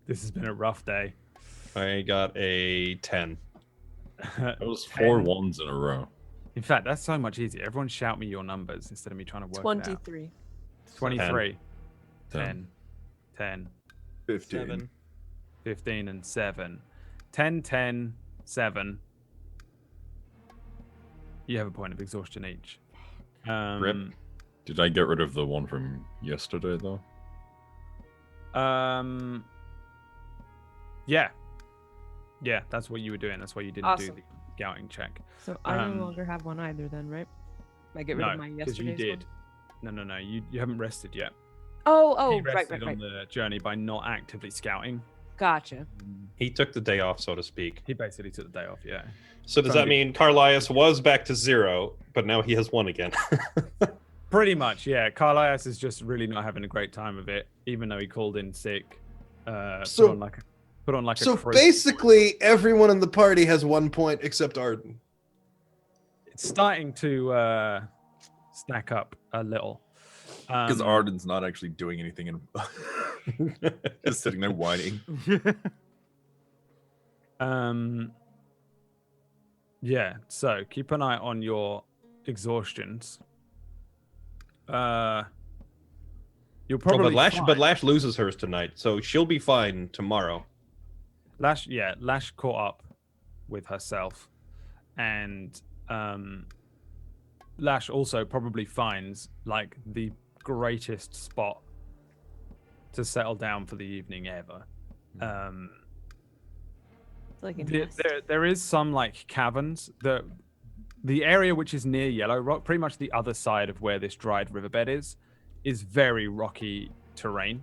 This has been a rough day. I got a 10. That was 4 10. ones in a row. In fact, that's so much easier. Everyone shout me your numbers instead of me trying to work it out. 23. 23. 10. 10. 10. 15. 7. 15 and 7. 10, 10, 7. You have a point of exhaustion each. Rip. Did I get rid of the one from yesterday, though? Yeah. Yeah, that's what you were doing. That's why you didn't Awesome. do the scouting check. So I Um, no longer have one either then, right? I get rid No, of my because you yesterday's did. one? No. You haven't rested yet. Oh, You right, rested right, right. on the journey by not actively scouting. Gotcha. He took the day off, so to speak. He basically took the day off, yeah. So does Trying that to- mean Carlias was back to 0, but now he has 1 again? Pretty much, yeah. Carlias is just really not having a great time of it, even though he called in sick. So- put on like So a crazy- basically, everyone in the party has 1 point except Arden. it's starting to stack up a little. Because Arden's not actually doing anything and just sitting there whining. Yeah, so keep an eye on your exhaustions. You'll probably but Lash loses hers tonight, so she'll be fine tomorrow. Lash caught up with herself, and Lash also probably finds like the greatest spot to settle down for the evening ever. It's like a nest. There is some like caverns. The area which is near Yellow Rock, pretty much the other side of where this dried riverbed is very rocky terrain.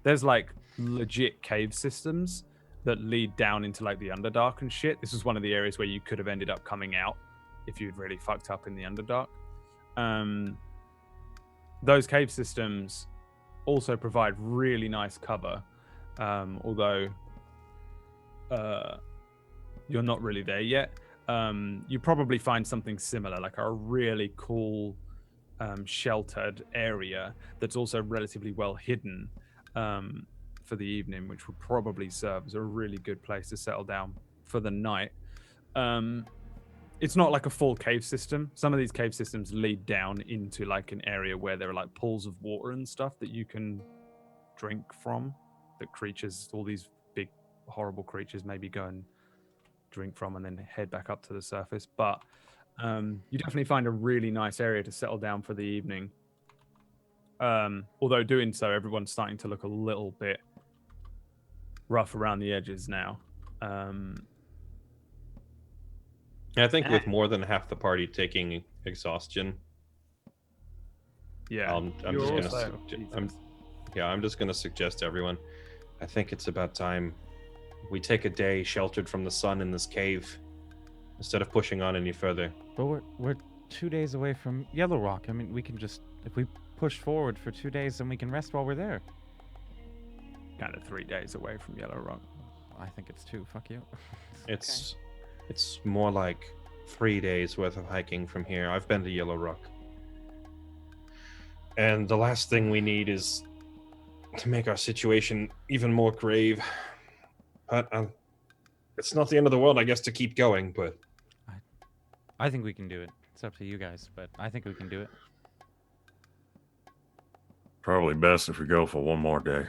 There's like legit cave systems that lead down into like the Underdark and shit. This was one of the areas where you could have ended up coming out if you'd really fucked up in the Underdark. Those cave systems also provide really nice cover, although you're not really there yet. You probably find something similar, like a really cool sheltered area that's also relatively well hidden for the evening, which would probably serve as a really good place to settle down for the night. It's not like a full cave system. Some of these cave systems lead down into like an area where there are like pools of water and stuff that you can drink from, that creatures, all these big horrible creatures, maybe go and drink from and then head back up to the surface. But you definitely find a really nice area to settle down for the evening. Although doing so, everyone's starting to look a little bit rough around the edges now. I think with more than half the party taking exhaustion, Yeah. I'm You're just also- I'm just gonna suggest to everyone. I think it's about time we take a day sheltered from the sun in this cave instead of pushing on any further. But we're 2 days away from Yellow Rock. I mean, we can just, if we push forward for 2 days, then we can rest while we're there. Kind of 3 days away from Yellow Rock. I think it's 2. Fuck you. It's more like 3 days worth of hiking from here. I've been to Yellow Rock. And the last thing we need is to make our situation even more grave. But it's not the end of the world, I guess, to keep going, but I think we can do it. It's up to you guys, but I think we can do it. Probably best if we go for one more day.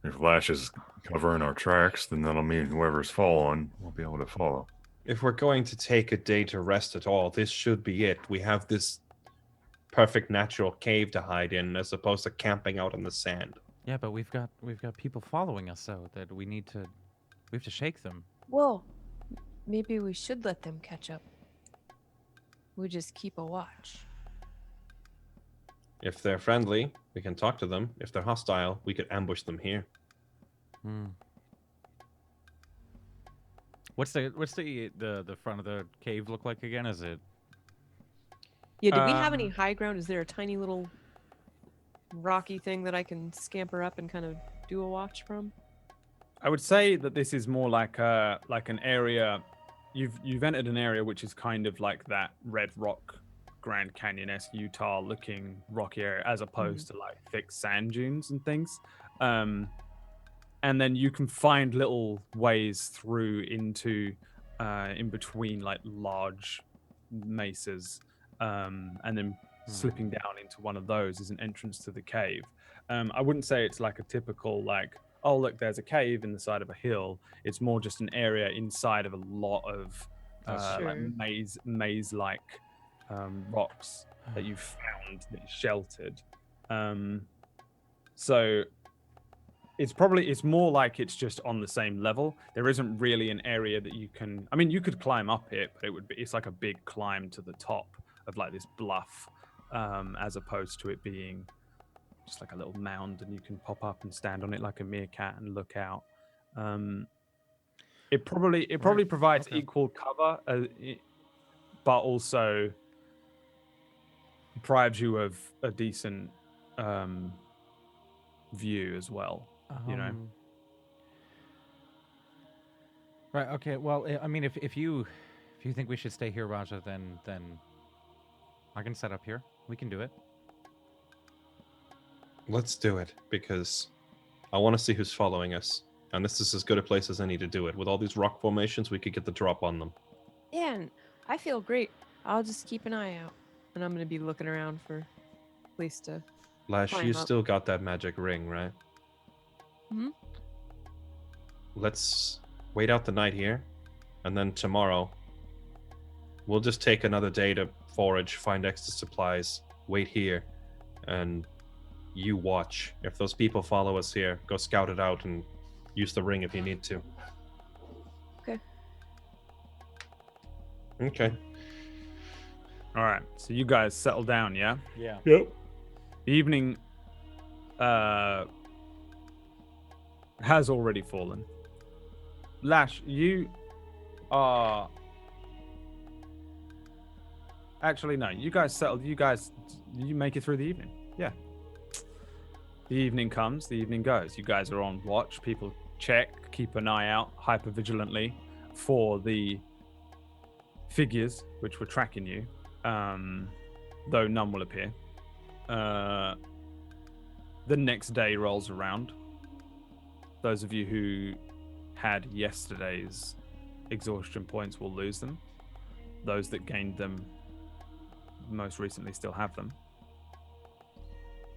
If Lash is covering our tracks, then that'll mean whoever's following will be able to follow. if we're going to take a day to rest at all, this should be it. We have this perfect natural cave to hide in as opposed to camping out in the sand. Yeah, but we've got people following us, so that we have to shake them. Well, maybe we should let them catch up. We just keep a watch. If they're friendly, we can talk to them. If they're hostile, we could ambush them here. Hmm. What's the front of the cave look like again? Is it? Yeah, do we have any high ground? Is there a tiny little rocky thing that I can scamper up and kind of do a watch from? I would say that this is more like an area. You've entered an area which is kind of like that Red Rock, Grand Canyon-esque Utah-looking rocky area, as opposed to like thick sand dunes and things. And then you can find little ways through into in between like large mesas, and then slipping down into one of those is an entrance to the cave. I wouldn't say it's like a typical like, oh look, there's a cave in the side of a hill. It's more just an area inside of a lot of like maze-like rocks that you've found that is sheltered. So it's more like it's just on the same level. There isn't really an area that you can. I mean, you could climb up it, but it's like a big climb to the top of like this bluff, as opposed to it being just like a little mound and you can pop up and stand on it like a meerkat and look out. It probably provides equal cover, but also deprives you of a decent view as well. You know. Right. Okay. Well, I mean, if you think we should stay here, Raja, then I can set up here. We can do it. Let's do it, because I want to see who's following us. And this is as good a place as any to do it. With all these rock formations, we could get the drop on them. Yeah, and I feel great. I'll just keep an eye out, and I'm gonna be looking around for a place to. Lash, Climb you up. still got that magic ring, right? Mhm. Let's wait out the night here, and then tomorrow we'll just take another day to forage, find extra supplies, wait here, and you watch. If those people follow us here, go scout it out and use the ring if you need to. Okay. Okay. All right. So you guys settle down, yeah? Yeah. Yep. The evening has already fallen. Lash, you are. Actually, no. You guys settled. You make it through the evening. Yeah. The evening comes. The evening goes. You guys are on watch. People check, keep an eye out, hyper vigilantly for the figures which were tracking you. Though none will appear. The next day rolls around. Those of you who had yesterday's exhaustion points will lose them. Those that gained them most recently still have them.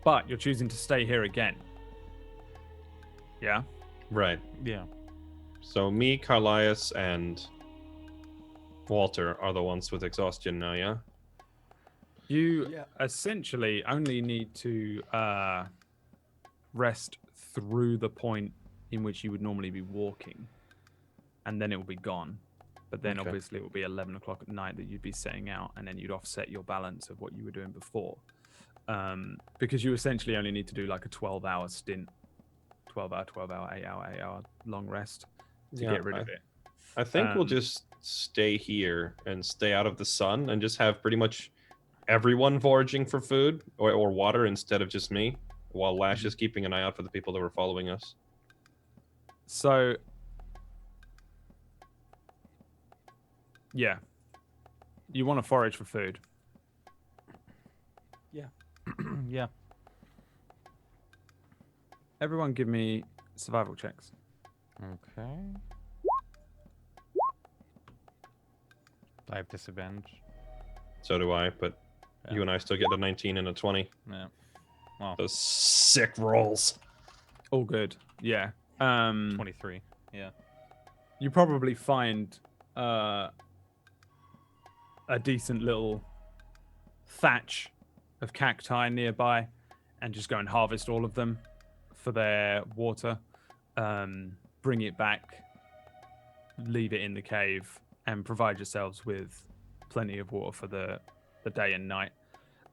But you're choosing to stay here again. Yeah? Right. Yeah. So me, Carlias, and Walter are the ones with exhaustion now, yeah? You Yeah. essentially only need to rest through the point in which you would normally be walking, and then it will be gone. But then Okay. obviously it will be 11 o'clock at night that you'd be setting out, and then you'd offset your balance of what you were doing before. Because you essentially only need to do like a 12-hour stint, 12-hour, 12-hour, 8-hour, 8-hour long rest to get rid of it. I think we'll just stay here and stay out of the sun and just have pretty much everyone foraging for food or water instead of just me, while Lash is keeping an eye out for the people that were following us. So, yeah. You want to forage for food. Yeah. Everyone give me survival checks. Okay. I have disadvantage. So do I, but Yeah. you and I still get a 19 and a 20. Yeah. Well, Those sick rolls. All good. Yeah. 23. Yeah. You probably find a decent little thatch of cacti nearby and just go and harvest all of them for their water. Bring it back, leave it in the cave, and provide yourselves with plenty of water for the day and night.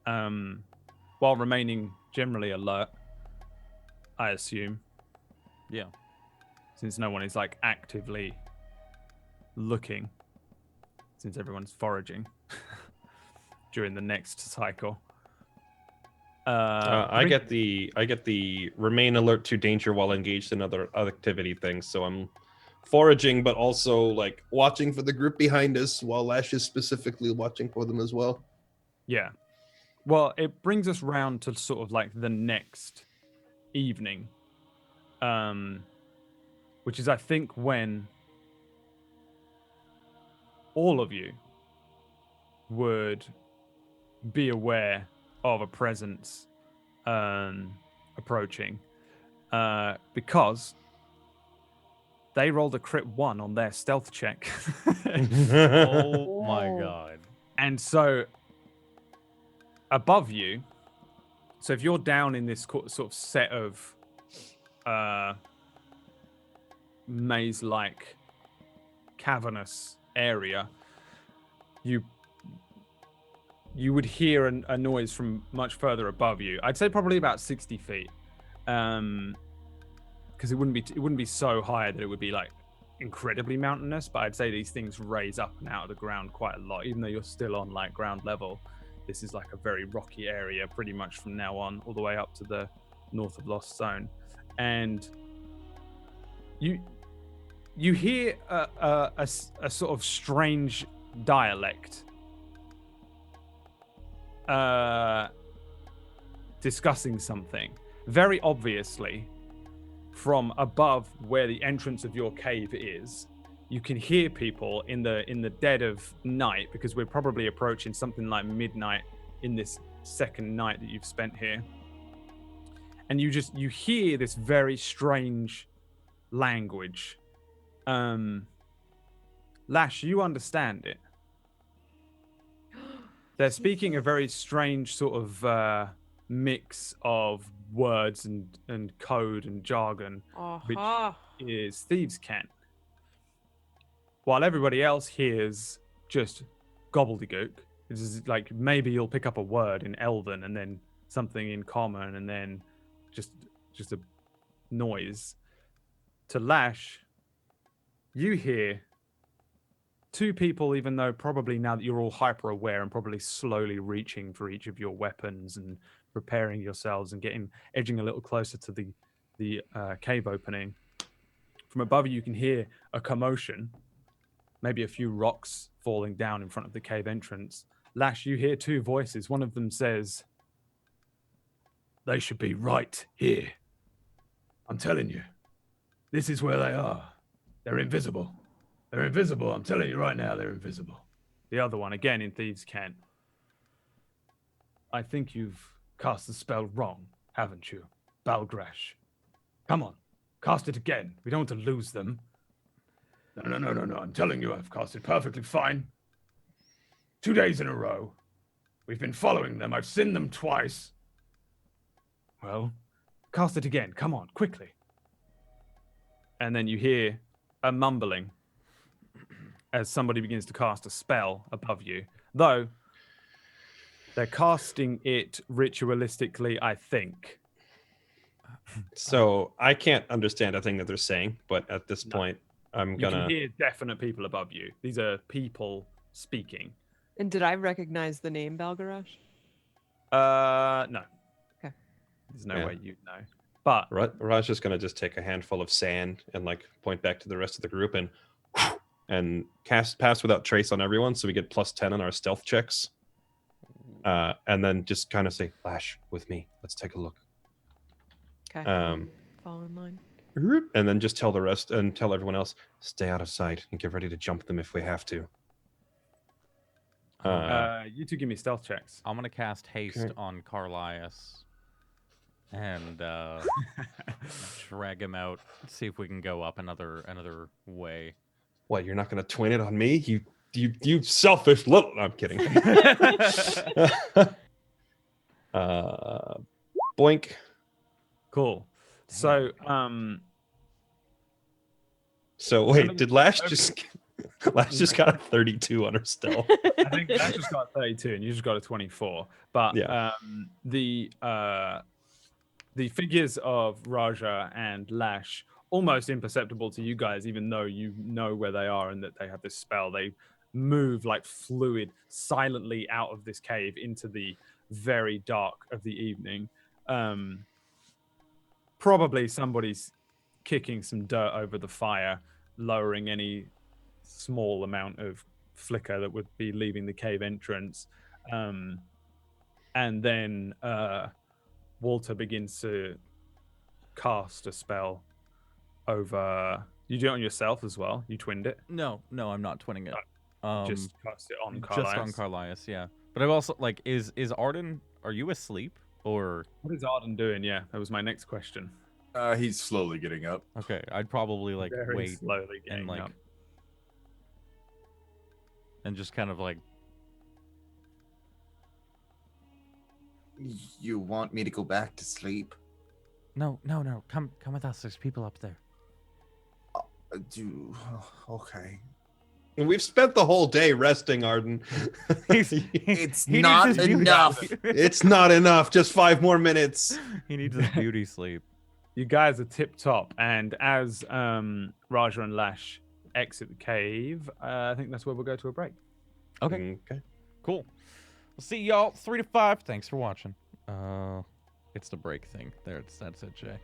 While remaining generally alert, I assume, Yeah. since no one is like actively looking, since everyone's foraging during the next cycle. I get the remain alert to danger while engaged in other activity things. So I'm foraging, but also like Watching for the group behind us, while Lash is specifically watching for them as well. Yeah. Well, it brings us round to sort of like the next evening, which is, I think, when all of you would be aware of a presence approaching, because they rolled a crit 1 on their stealth check. Oh my Whoa. god. And so above you, so if you're down in this sort of set of maze-like cavernous area, you would hear a noise from much further above you. I'd say probably about 60 feet, because it wouldn't be so high that it would be like incredibly mountainous. But I'd say these things raise up and out of the ground quite a lot, even though you're still on like ground level. This is like a very rocky area, pretty much from now on, all the way up to the north of Lost Zone, and you hear a sort of strange dialect discussing something, very obviously from above where the entrance of your cave is. You can hear people in the dead of night, because we're probably approaching something like midnight in this second night that you've spent here, and you hear this very strange language. Lash, you understand it. They're speaking a very strange sort of mix of words and code and jargon, which is thieves' cant. While everybody else hears just gobbledygook. It's like maybe you'll pick up a word in Elven and then something in Common and then just a noise. To Lash, you hear two people, even though probably now that you're all hyper aware and probably slowly reaching for each of your weapons and preparing yourselves and edging a little closer to the cave opening. From above you can hear a commotion, maybe a few rocks falling down in front of the cave entrance. Lash, you hear two voices. One of them says, "They should be right here. I'm telling you, this is where they are. They're invisible. They're invisible. I'm telling you right now, they're invisible." The other one, again in Thieves' Cant, "I think you've cast the spell wrong, haven't you, Balgrash? Come on, cast it again. We don't want to lose them." No. I'm telling you, I've cast it perfectly fine. 2 days in a row. We've been following them. I've seen them twice. Well, cast it again. Come on, quickly. And then you hear a mumbling as somebody begins to cast a spell above you. Though, they're casting it ritualistically, I think. So I can't understand a thing that they're saying, but at this No. point, I'm You gonna. can hear definite people above you. These are people speaking. And did I recognize the name Balgarash? No. Okay. There's no Yeah. way you'd know. But Raj is gonna just take a handful of sand and like point back to the rest of the group and cast pass without trace on everyone, so we get +10 on our stealth checks. And then just kind of say, "Lash with me. Let's take a look." Okay. Fall in line. And then just tell the rest and tell everyone else, stay out of sight and get ready to jump them if we have to. you two give me stealth checks. I'm gonna cast haste Okay. on Carlias and drag him out. See if we can go up another way. What? You're not gonna twin it on me? You selfish little. No, I'm kidding. Boink. Cool. So, So wait, did Lash just got a 32 on her stealth? I think that just got 32 and you just got a 24. But Yeah. The figures of Raja and Lash, almost imperceptible to you guys, even though you know where they are and that they have this spell, they move like fluid silently out of this cave into the very dark of the evening. Probably somebody's kicking some dirt over the fire, lowering any small amount of flicker that would be leaving the cave entrance. And then Walter begins to cast a spell over. You do it on yourself as well. You twinned it. No, I'm not twinning it. Just cast it on just on Carlias. Carlias, yeah. But I've also like, is Arden? Are you asleep or? What is Arden doing? Yeah, that was my next question. He's slowly getting up. Okay, I'd probably like Very wait slowly and getting like up. and just kind of like You want me to go back to sleep? no, come with us. There's people up there. Okay. And we've spent the whole day resting, Arden. It's He needs not his beauty enough. sleep. It's not enough. Just 5 more minutes. He needs his beauty sleep. You guys are tip top, and as Raja and Lash exit the cave, I think that's where we'll go to a break. Okay, Okay. cool. We'll see y'all 3 to 5. Thanks for watching. It's the break thing. That's it, Jay.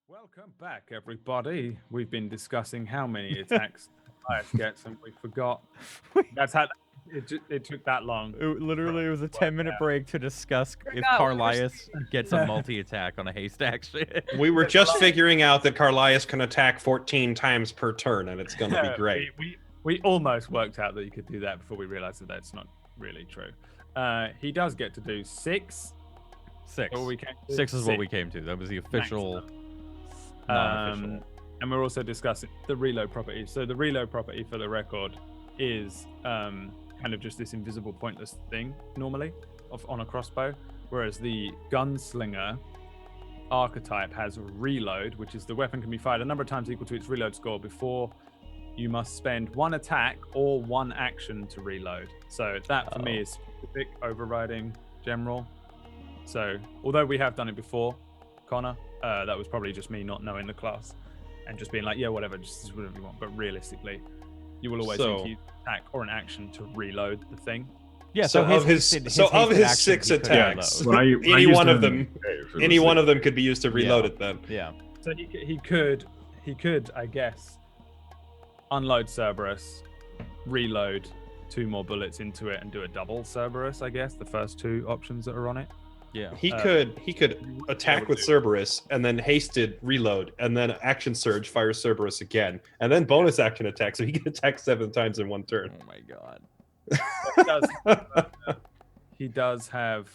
Welcome back, everybody. We've been discussing how many attacks Elias gets, and we forgot. That's how it took that long. Literally, it was a 10-minute break to discuss if Forgot we were Carlias gets a multi-attack on a haystack shit. We were just figuring out that Carlias can attack 14 times per turn, and it's going to be great. We almost worked out that you could do that before we realized that that's not really true. He does get to do 6. 6. Or we came to 6 is what we came to. That was the official, non-official. And we're also discussing the reload property. So the reload property, for the record, is kind of just this invisible, pointless thing normally on a crossbow, whereas the gunslinger archetype has reload, which is the weapon can be fired a number of times equal to its reload score before you must spend 1 attack or 1 action to reload. So that for me is specific, overriding general. So although we have done it before, Connor, that was probably just me not knowing the class and just being like, yeah, whatever, just whatever you want. But realistically, you will always need to use an attack or an action to reload the thing. Yeah. So of his 6 attacks, any one of them could be used to reload it. Then. Yeah. So he could, I guess, unload Cerberus, reload 2 more bullets into it, and do a double Cerberus. I guess the first 2 options that are on it. Yeah. He could attack with Cerberus and then hasted reload and then action surge, fire Cerberus again, and then bonus action attack, so he can attack 7 times in 1 turn. Oh my god. He does have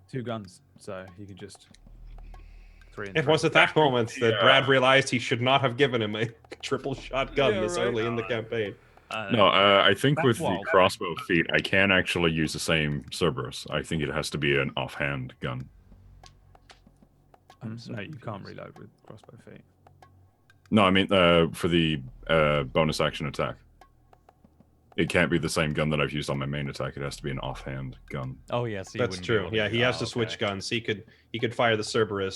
2 guns, so he could just 3 and 3. It was at that moment that Brad realized he should not have given him a triple shotgun this early in the campaign. No, I think with the crossbow feat, I can actually use the same Cerberus. I think it has to be an offhand gun. No, you can't reload with crossbow feet. No, I mean for the bonus action attack. It can't be the same gun that I've used on my main attack. It has to be an offhand gun. Oh yes, that's true. Yeah, he has to switch guns. He could fire the Cerberus,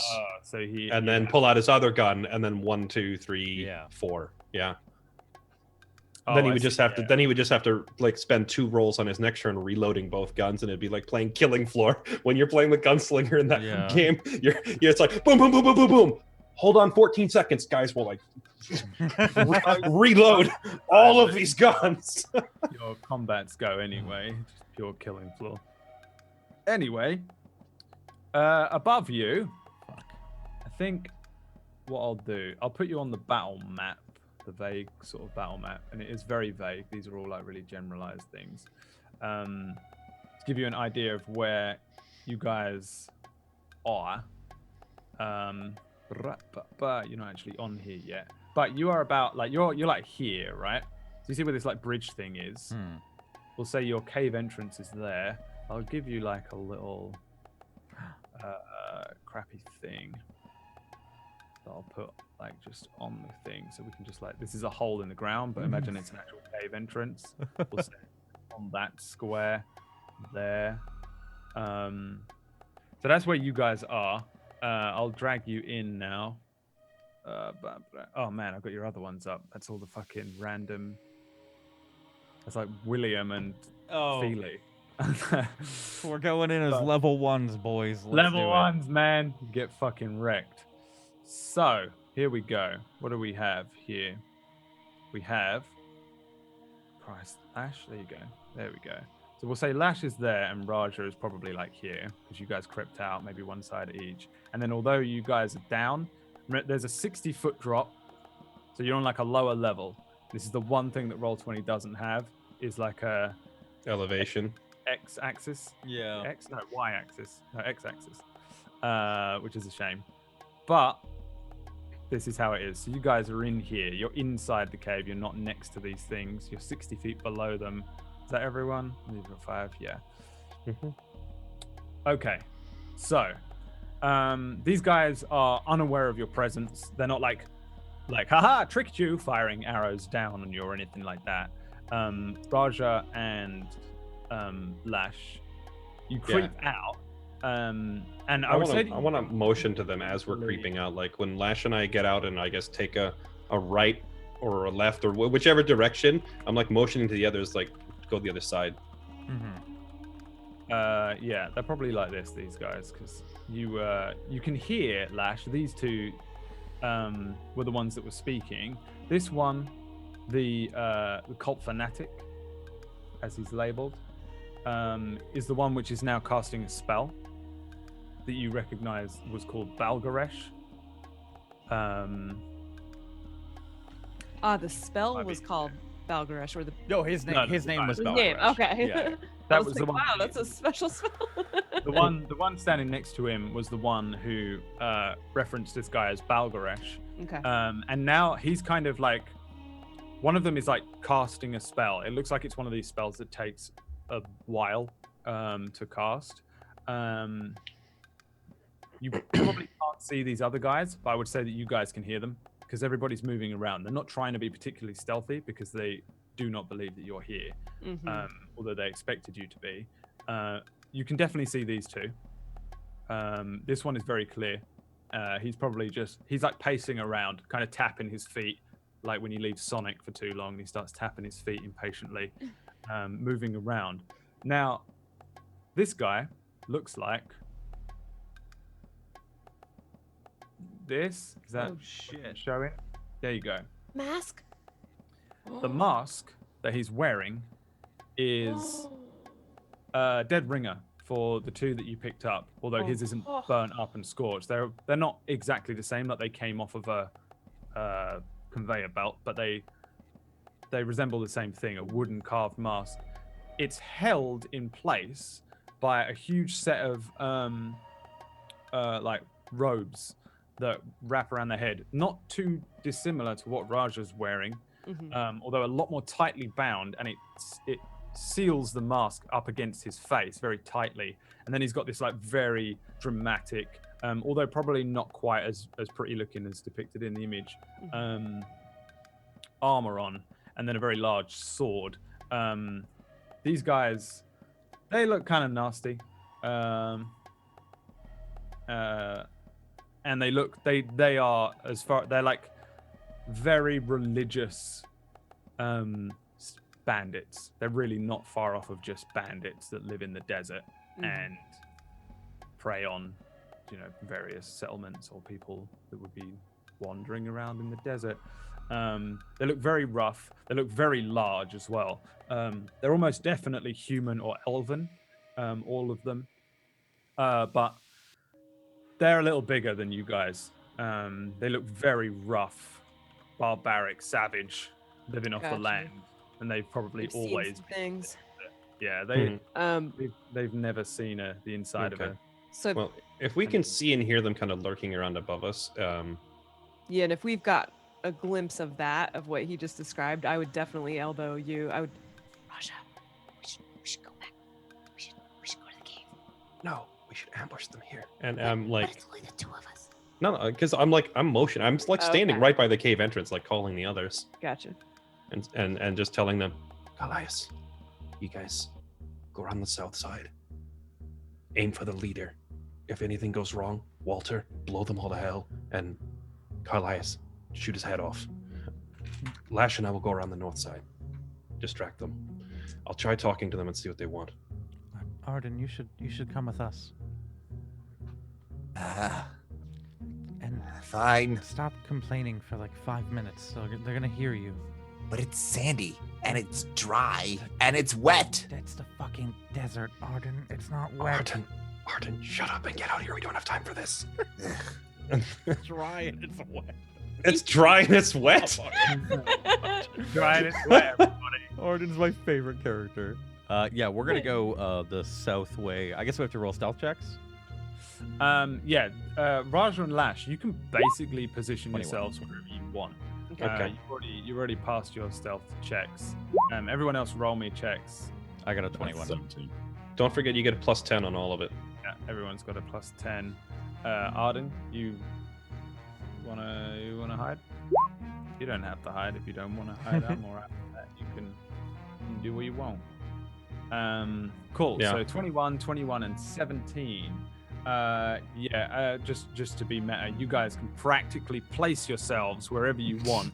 and then pull out his other gun, and then 1, 2, 3, 4. Yeah. Then he would just have to. Then he would just have to like spend 2 rolls on his next turn reloading both guns, and it'd be like playing Killing Floor when you're playing the gunslinger in that game. It's like boom, boom, boom, boom, boom, boom. Hold on 14 seconds, guys. We'll like reload all of these guns. Your combats go anyway. Just pure Killing Floor. Anyway, above you, I think what I'll do, I'll put you on the battle map. The vague sort of battle map, and it is very vague. These are all like really generalized things to give you an idea of where you guys are. You're not actually on here yet, but you are about like you're like here, right? So you see where this like bridge thing is. We'll say your cave entrance is there. I'll give you like a little crappy thing that I'll put like just on the thing, so we can just like, this is a hole in the ground, but imagine it's an actual cave entrance. We'll say on that square there. So that's where you guys are. I'll drag you in now. Oh man, I've got your other ones up. That's all the fucking random. That's like William and Feely. We're going in as level 1s, boys. Level 1s, man. Get fucking wrecked. So here we go. What do we have here? We have Christ, Lash. There you go. There we go. So we'll say Lash is there and Raja is probably like here because you guys crept out, maybe one side each. And then although you guys are down, there's a 60-foot drop. So you're on like a lower level. This is the one thing that Roll20 doesn't have, is like a elevation. X-axis. Yeah. Y-axis. No, X-axis. Which is a shame. But this is how it is. So you guys are in here. You're inside the cave. You're not next to these things. You're 60 feet below them. Is that everyone? You've got 5. Yeah. Okay. So these guys are unaware of your presence. They're not like, haha, tricked you, firing arrows down on you or anything like that. Raja and Lash, you creep out. And I want to motion to them as we're creeping out. Like when Lash and I get out and I guess take a right or a left or whichever direction, I'm like motioning to the others, like go the other side. Yeah, they're probably like this. These guys, because you can hear Lash. These two were the ones that were speaking. This one, the cult fanatic, as he's labeled, is the one which is now casting a spell that you recognize was called Balgaresh. The spell was called Balgaresh, or the No, his name. No, his name was his Balgaresh. name. Okay. Yeah. That I was was the like, one. wow, that's a special spell. The one standing next to him was the one who referenced this guy as Balgaresh. Okay. And now he's kind of like, one of them is like casting a spell. It looks like it's one of these spells that takes a while to cast. You probably can't see these other guys, but I would say that you guys can hear them because everybody's moving around. They're not trying to be particularly stealthy because they do not believe that you're here, although they expected you to be. You can definitely see these two. This one is very clear. He's like pacing around, kind of tapping his feet, like when you leave Sonic for too long, he starts tapping his feet impatiently, moving around. Now, this guy looks like this. Is that showing? There you go. Mask? The mask that he's wearing is Dead Ringer for the two that you picked up, although his isn't burnt up and scorched. They're not exactly the same, like they came off of a conveyor belt, but they resemble the same thing, a wooden carved mask. It's held in place by a huge set of like robes that wrap around the head, not too dissimilar to what Raja's wearing, although a lot more tightly bound, and it seals the mask up against his face very tightly. And then he's got this like very dramatic, although probably not quite as pretty looking as depicted in the image, armor on, and then a very large sword. These guys, they look kind of nasty. And they are they're like very religious bandits. They're really not far off of just bandits that live in the desert and prey on, various settlements or people that would be wandering around in the desert. They look very rough. They look very large as well. They're almost definitely human or elven, all of them. But they're a little bigger than you guys. They look very rough, barbaric, savage, living off the Gotcha. land, and they've probably We've seen always some things. Yeah, they've never seen the inside of Okay. it. So Well, if we can see and hear them kind of lurking around above us, yeah, and if we've got a glimpse of that, of what he just described, I would definitely elbow you. I would, Raja, we should go back. We should go to the cave. no, we should ambush them here. And I'm like, But it's only the two of us. no, because I'm motion. I'm like standing Okay. right by the cave entrance, like calling the others, Gotcha. and just telling them, Elias, you guys go around the south side. Aim for the leader. If anything goes wrong, Walter, blow them all to hell, and Elias, shoot his head off. Lash and I will go around the north side. Distract them. I'll try talking to them and see what they want. Arden, you should come with us. And Fine, stop complaining for like 5 minutes. So they're gonna hear you. but it's sandy and it's dry and it's wet. That's the fucking desert, Arden. It's not wet. Arden, shut up and get out of here. We don't have time for this. It's dry and it's wet. It's dry and it's wet. Dry and it's wet, everybody. Arden's my favorite character. Yeah, we're gonna go the south way. I guess we have to roll stealth checks. Raja and Lash, you can basically position 21. yourselves wherever you want. Okay. You've already passed your stealth checks. Everyone else roll me checks. I got a 21. 17. Don't forget you get a +10 on all of it. Yeah, everyone's got a +10. Arden, you wanna hide? You don't have to hide if you don't want to hide. I'm all right with that. You can do what you want. Cool. Yeah. So 21, 21, and 17. Just to be meta, you guys can practically place yourselves wherever you want.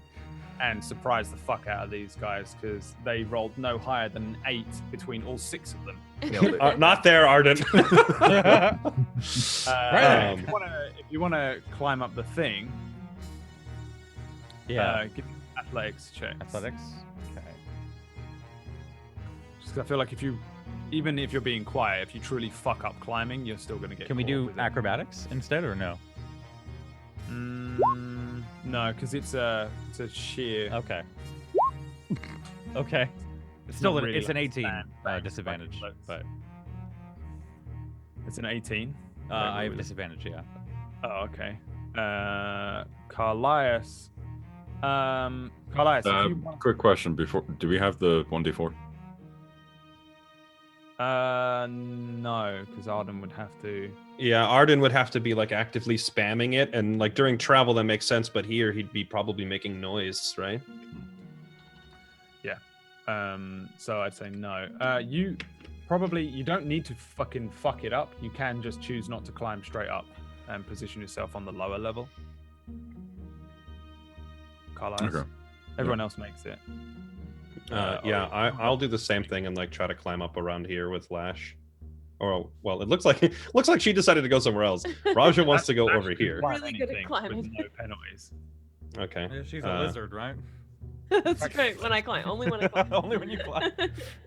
and surprise the fuck out of these guys because they rolled no higher than an 8 between all 6 of them. Nailed it. Not there, Arden. If you wanna climb up the thing, give me an athletics check. Athletics. Okay. Just 'cause I feel like even if you're being quiet, if you truly fuck up climbing, you're still gonna get. Can we caught do with it. acrobatics instead or no? No, because it's a sheer. Okay. Okay. It's still Not an, really it's an like 18 stand, disadvantage, like but It's an 18. I have disadvantage. Yeah. Oh, okay. Carlias. Carlias, if you want... Quick question before. Do we have the 1d4? No, because Arden would have to. Yeah, Arden would have to be like actively spamming it, and like during travel that makes sense, but here he'd be probably making noise, right? Yeah. So I'd say no. You don't need to fucking fuck it up. You can just choose not to climb straight up and position yourself on the lower level. Carlisle. Okay. Everyone else makes it. I'll do the same thing and like try to climb up around here with Lash. Or well, it looks like she decided to go somewhere else. Raja wants to go over here. Really good at Anything climbing. with no penalties. Okay. Yeah, she's a lizard, right? That's great. When I climb, only when I climb. Only when you climb.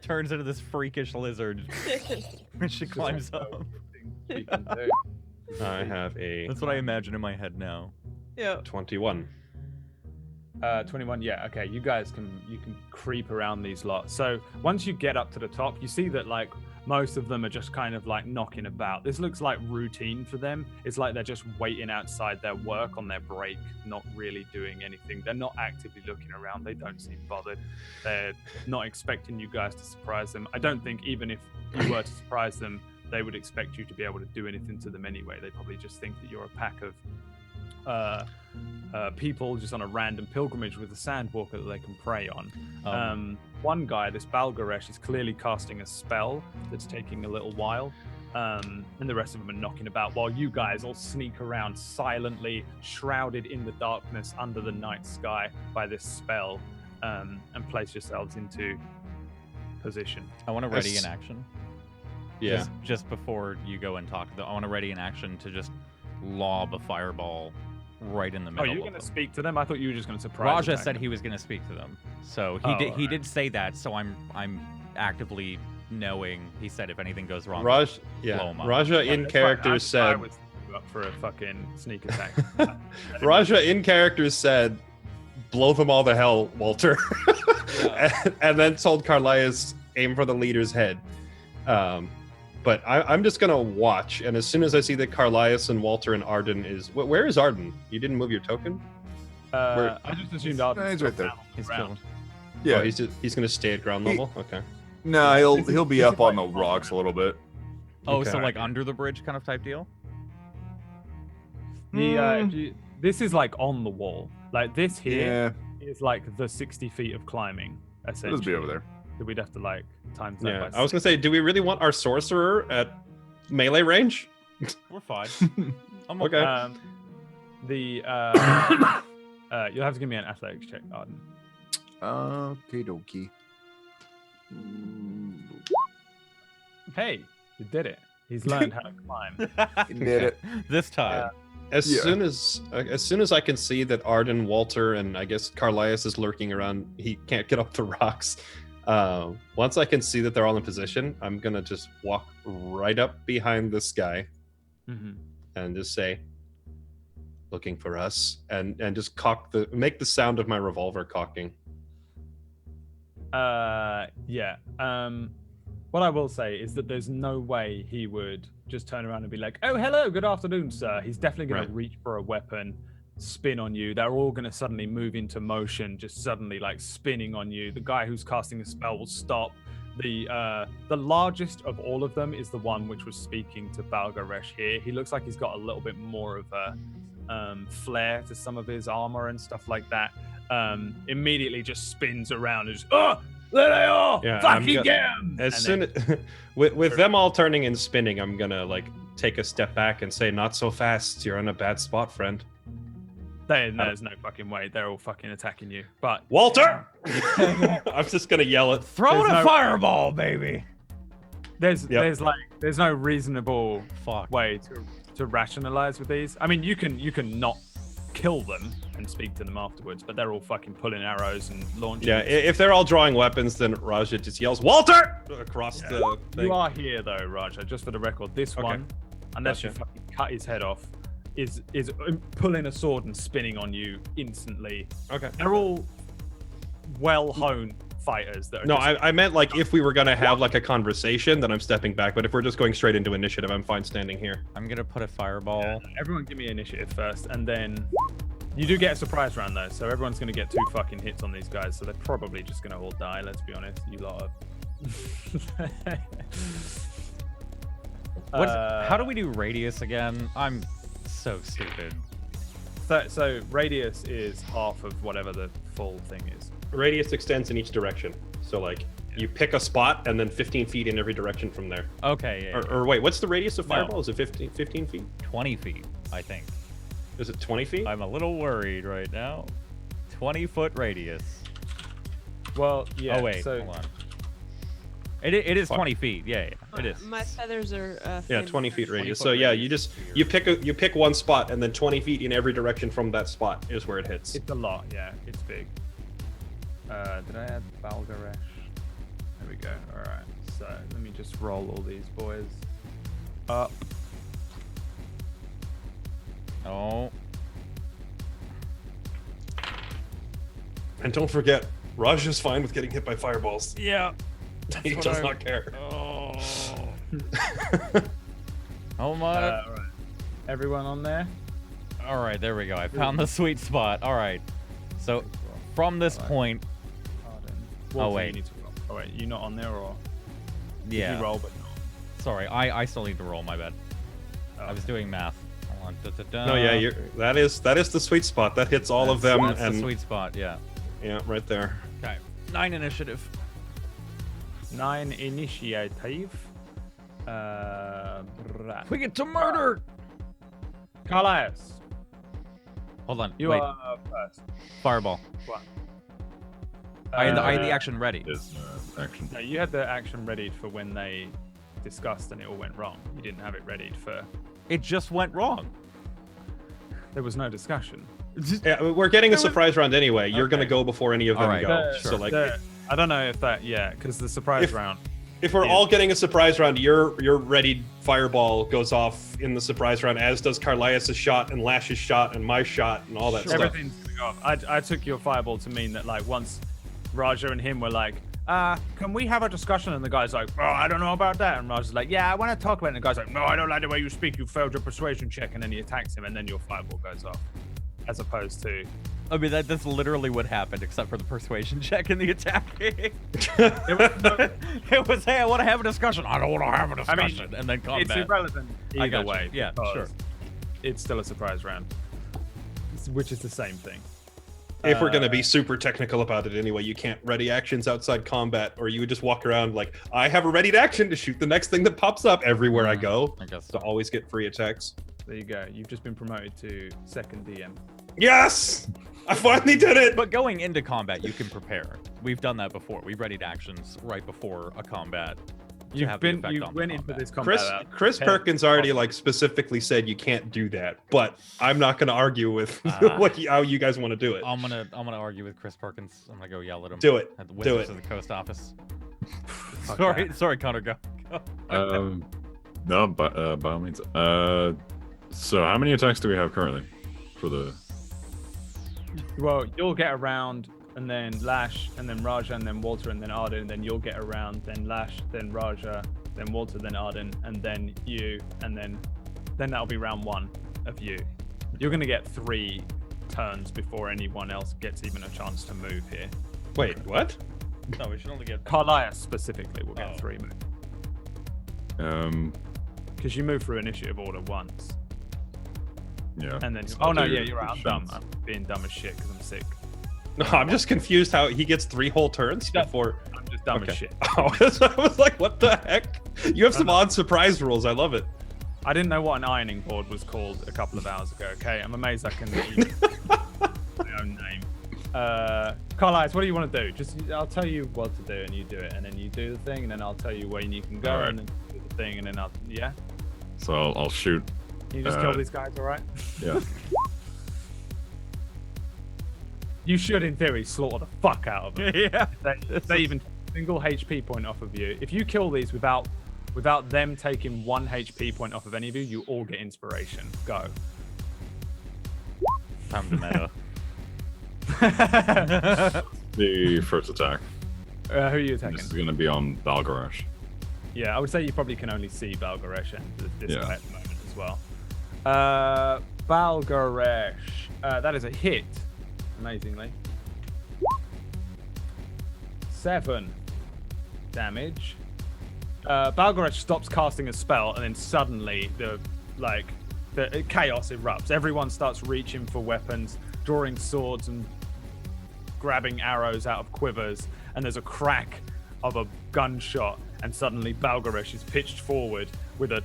Turns into this freakish lizard when she climbs up. You can do. I have a That's what I imagine in my head now. Yeah. 21. 21. Yeah. Okay. You guys can creep around these lots. So once you get up to the top, you see that like most of them are just kind of like knocking about. This looks like routine for them. It's like they're just waiting outside their work on their break, not really doing anything. They're not actively looking around. They don't seem bothered. They're not expecting you guys to surprise them. I don't think even if you were to surprise them, they would expect you to be able to do anything to them anyway. They probably just think that you're a pack of people just on a random pilgrimage with a sandwalker that they can prey on. One guy, this Balgaresh, is clearly casting a spell that's taking a little while, and the rest of them are knocking about while you guys all sneak around silently, shrouded in the darkness under the night sky by this spell, and place yourselves into position. I want to ready in action. Yeah. Just before you go and talk, I want to ready in action to just lob a fireball right in the middle. Oh, you're going to speak to them? I thought you were just going to surprise Raja attack said them. he was going to speak to them, so he did say that. So I'm actively knowing. He said if anything goes wrong, blow him up. Raja in That's character fine. said. I was up for a fucking sneak attack. Raja in character said, "Blow them all to hell, Walter," and then told Carlias, "Aim for the leader's head." But I'm just gonna watch, and as soon as I see that Carlias and Walter and Arden is, where is Arden? You didn't move your token. I just assumed Arden. He's right there. He's around. chilling. Yeah. Oh, he's gonna stay at ground level. Okay. No, he'll be up on the rocks a little bit. Oh, so Okay. like under the bridge kind of type deal. This is like on the wall. Like this here Yeah, is like the 60 feet of climbing. Essentially, it'll just be over there. So we'd have to like times that Yeah. by I was gonna say, do we really want our sorcerer at melee range? We're fine. I'm Okay. You'll have to give me an athletics check, Arden. Okay, dokie. Hey, you did it. He's learned how to climb. Did it. This time. As Yeah. soon as I can see that Arden, Walter, and I guess Carlias is lurking around, he can't get up the rocks. Once I can see that they're all in position, I'm gonna just walk right up behind this guy and just say, "Looking for us," and just make the sound of my revolver cocking. Yeah. What I will say is that there's no way he would just turn around and be like, "Oh, hello, good afternoon, sir." He's definitely going Right. to reach for a weapon, spin on you. They're all going to suddenly move into motion, just suddenly like spinning on you. The guy who's casting the spell will stop. The largest of all of them is the one which was speaking to Balgaresh here. He looks like he's got a little bit more of a flair to some of his armor and stuff like that. Immediately just spins around and just, "Oh, there they are! Yeah, Fucking get 'em!" As And soon with them all turning and spinning, I'm gonna like take a step back and say, "Not so fast. You're in a bad spot, friend." There's no fucking way. They're all fucking attacking you. But Walter! I'm just gonna yell it. Throw There's a no- fireball, baby. there's Yep. there's no reasonable Fuck. way to rationalize with these. I mean, you can not kill them and speak to them afterwards, but they're all fucking pulling arrows and launching. Yeah, if they're all drawing weapons, then Raja just yells, Walter! Across the thing. You are here though, Raja. Just for the record, this Okay. one, unless you Gotcha. fucking cut his head off, is pulling a sword and spinning on you instantly. Okay. They're all well-honed fighters that are No, just, I meant like if we were gonna have like a conversation, then I'm stepping back. But if we're just going straight into initiative, I'm fine standing here. I'm gonna put a fireball. everyone give me initiative first, and then you do get a surprise round though, so everyone's gonna get 2 fucking hits on these guys, so they're probably just gonna all die. Let's be honest, you lot are. How do we do radius again? I'm so stupid. So radius is half of whatever the full thing is. Radius extends in each direction. So like you pick a spot and then 15 feet in every direction from there. Okay, yeah, Or wait, what's the radius of No. fireball? Is it 15 feet? 20 feet, I think. Is it 20 feet? I'm a little worried right now. 20-foot radius. Well, yeah. Oh wait, so hold on. It is 20 feet. Yeah, it is. My feathers are. Yeah, thin. 20 feet radius. 20-foot So yeah, radius. you pick one spot and then 20 feet in every direction from that spot is where it hits. it's a lot. Yeah, it's big. Did I add Balgaresh? There we go. All right. So let me just roll all these boys up. Oh, And don't forget, Raj is fine with getting hit by fireballs. yeah. He what does I- not care. Oh. Oh my. All right. Everyone on there? All right, there we go. I found the sweet spot. All right. So from this point, Pardon. Oh, Walter, wait. You need to roll. Oh wait, you not on there or? Did yeah. You roll, but not. Sorry, I still need to roll. My bad. Oh, I was doing math. Hold on. Da-da-da. No, yeah, that is the sweet spot. That hits all of them, That's and the sweet spot. Yeah. yeah, right there. Okay. 9 initiative. 9 initiative. We get to murder. Carlias, Hold on. you Wait. are first. Fireball. What? I had the Uh, action ready. Is action. No, you had the action readied for when they discussed and it all went wrong. You didn't have it readied for. It just went wrong. There was no discussion. Yeah, we're getting a surprise round anyway. You're gonna Okay. go before any of them Alright, go. The- So like, I don't know if that. Yeah, because the surprise If- round. if we're Yeah. all getting a surprise round, your readied fireball goes off in the surprise round, as does Carlias' shot and Lash's shot and my shot and all that stuff. Everything's going off. I took your fireball to mean that like once Raja and him were like, can we have a discussion? And the guy's like, oh, I don't know about that. And Raja's like, yeah, I want to talk about it. And the guy's like, no, I don't like the way you speak. You failed your persuasion check. And then he attacks him, and then your fireball goes off. As opposed to, I mean, that's literally what happened, except for the persuasion check and the attacking. It was, hey, I want to have a discussion. I don't want to have a I mean, discussion. And then it's combat. irrelevant I either gotcha. way. Yeah, because sure. It's still a surprise round, which is the same thing. If we're gonna be super technical about it anyway, you can't ready actions outside combat, or you would just walk around like, I have a readied action to shoot the next thing that pops up everywhere I go. I guess To so. always get free attacks. There you go. You've just been promoted to second DM. Yes! I finally did it! But going into combat, you can prepare. We've done that before. We readied actions right before a combat. to You've have the been effect you on the went into combat. this combat. Chris prepared. Perkins already like specifically said you can't do that, but I'm not gonna argue with how you guys want to do it. I'm gonna argue with Chris Perkins. I'm gonna go yell at him. Do it. At the Do Wizards it. of the Coast office. Fuck sorry, Connor, go. No, by all means. So how many attacks do we have currently for the? Well, you'll get around, and then Lash, and then Raja, and then Walter, and then Arden, and then you'll get around, then Lash, then Raja, then Walter, then Arden, and then you, and then that'll be round 1 of you. You're gonna get 3 turns before anyone else gets even a chance to move here. Wait, what? No, we should only get. Carlias specifically will get Oh. 3 moves. Because you move through initiative order once, Yeah. and then I'll oh no, do yeah, you're right. I'm dumb. actions. I'm being dumb as shit because I'm sick. No, I'm just confused how he gets 3 whole turns before. I'm just dumb as Okay. shit. Oh, I was like, what the heck? You have some odd surprise rules. I love it. I didn't know what an ironing board was called a couple of hours ago. Okay, I'm amazed I can. Even Carlisle, what do you want to do? Just I'll tell you what to do, and you do it, and then you do the thing, and then I'll tell you where you can go, All right. and then do the thing, and then yeah. So I'll shoot. You just kill these guys, all right? Yeah. You should, in theory, slaughter the fuck out of them. Yeah. They even take a single HP point off of you. If you kill these without them taking 1 HP point off of any of you, you all get inspiration. Go. Time to meta. The first attack. Who are you attacking? This is going to be on Balgarash. Yeah, I would say you probably can only see Balgarash and this Yeah. guy at the moment as well. Balgarash. That is a hit, amazingly. 7 damage. Balgarash stops casting a spell, and then suddenly the chaos erupts. Everyone starts reaching for weapons, drawing swords and grabbing arrows out of quivers, and there's a crack of a gunshot, and suddenly Balgarash is pitched forward with a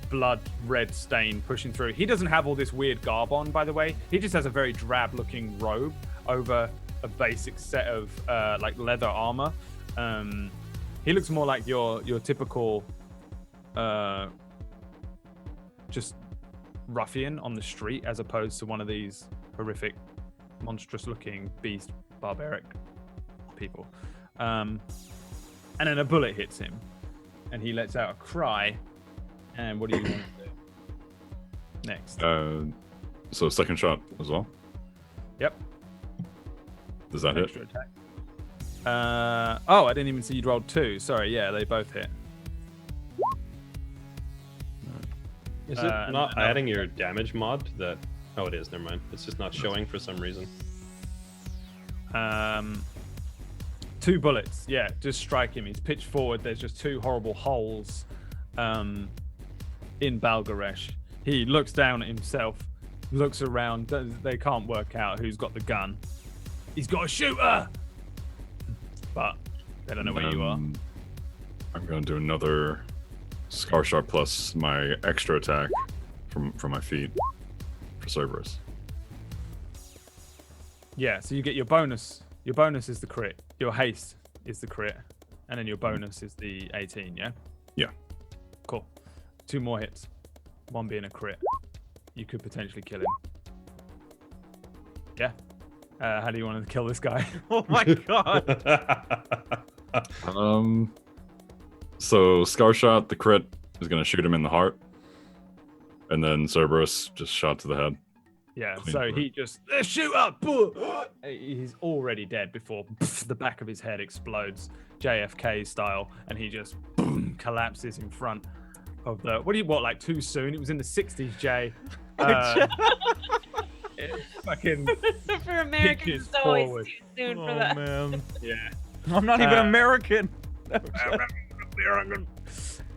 blood red stain pushing through. He doesn't have all this weird garb on, by the way. He just has a very drab looking robe over a basic set of leather armor. He looks more like your typical just ruffian on the street, as opposed to one of these horrific, monstrous looking beast barbaric people. And then a bullet hits him, and he lets out a cry. And what do you want to do next? So second shot as well. Yep. Does that hit? Extra attack. I didn't even see you rolled 2. Sorry, yeah, they both hit. Is it not adding your damage mod? That oh, it is. Never mind. It's just not showing for some reason. 2 bullets. Yeah, just strike him. He's pitched forward. There's just 2 horrible holes in Balgarash. He looks down at himself, looks around. They can't work out who's got the gun. He's got a shooter, but they don't know where you are. I'm going to do another Scar Shot plus my extra attack from my feet for Cerberus. Yeah, so you get your bonus. Your bonus is the crit. Your haste is the crit, and then your bonus is the 18. Yeah. Yeah. Cool. 2 more hits. 1 being a crit. You could potentially kill him. Yeah. How do you want to kill this guy? Oh my god. So Scar Shot, the crit is going to shoot him in the heart, and then Cerberus just shot to the head. Yeah, Clean so through. he just shoot up. He's already dead before the back of his head explodes, JFK style, and he just collapses in front of the. Like too soon? It was in the 60s, Jay. Fucking For Americans, pitches it's always forward. too soon for Oh that. man. Yeah. I'm not even American.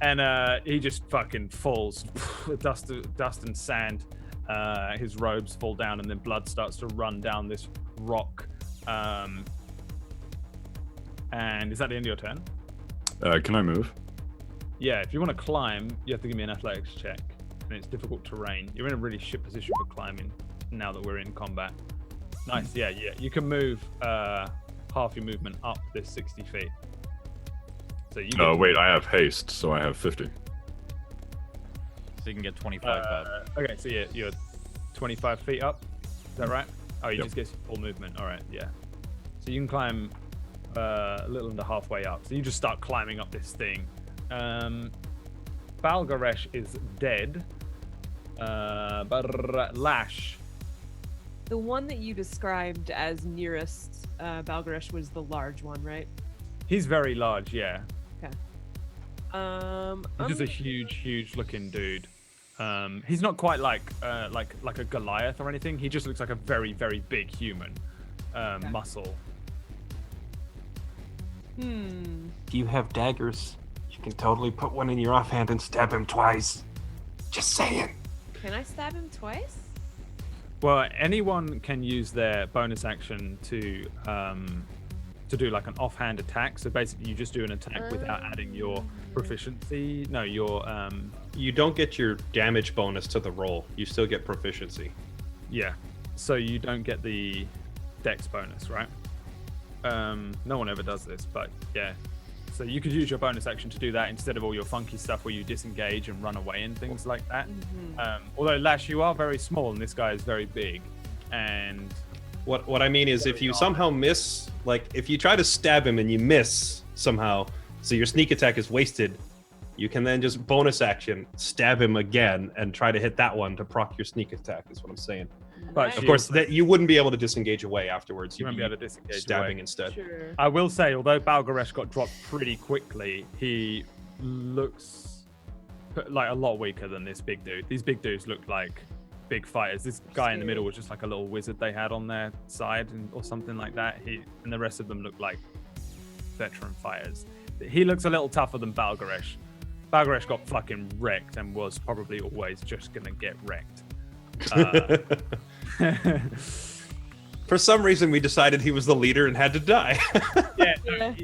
And he just fucking falls. Dust and sand. His robes fall down, and then blood starts to run down this rock. And is that the end of your turn? Can I move? Yeah, if you want to climb, you have to give me an athletics check. And it's difficult terrain. You're in a really shit position for climbing now that we're in combat. Nice, yeah. You can move half your movement up this 60 feet. So you No, wait, I have haste, so I have 50. So you can get 25 back. Okay, so you're 25 feet up. Is that right? Oh, you Yep. just get full movement. All right, yeah. So you can climb a little under halfway up. So you just start climbing up this thing. Balgarash is dead. But Lash. The one that you described as nearest Balgarash was the large one, right? He's very large, yeah. He's He's just a huge looking dude. He's not quite like a Goliath or anything. He just looks like a very big human. Muscle. If you have daggers, you can totally put one in your offhand and stab him twice. Just saying. Can I stab him twice? Well, anyone can use their bonus action to do like an offhand attack. So basically, you just do an attack without adding your proficiency. No, your You don't get your damage bonus to the roll. You still get proficiency. yeah. So you don't get the dex bonus, right? No one ever does this, but yeah. So you could use your bonus action to do that instead of all your funky stuff where you disengage and run away and things like that. Although Lash, you are very small and this guy is very big, and What I mean is, if you somehow miss, like if you try to stab him and you miss somehow, so your sneak attack is wasted, you can then just bonus action stab him again and try to hit that one to proc your sneak attack. Is what I'm saying. But Of course, that you wouldn't be able to disengage away afterwards. you You'd won't be able to disengage stabbing away. instead. Sure. I will say, although Balgaresh got dropped pretty quickly, he looks like a lot weaker than this big dude. These big dudes look like big fighters. This guy in the middle was just like a little wizard they had on their side or something like that. And the rest of them look like veteran fighters. He looks a little tougher than Balgaresh. Balgaresh got fucking wrecked and was probably always just gonna get wrecked. For some reason, we decided he was the leader and had to die. Yeah, Yeah.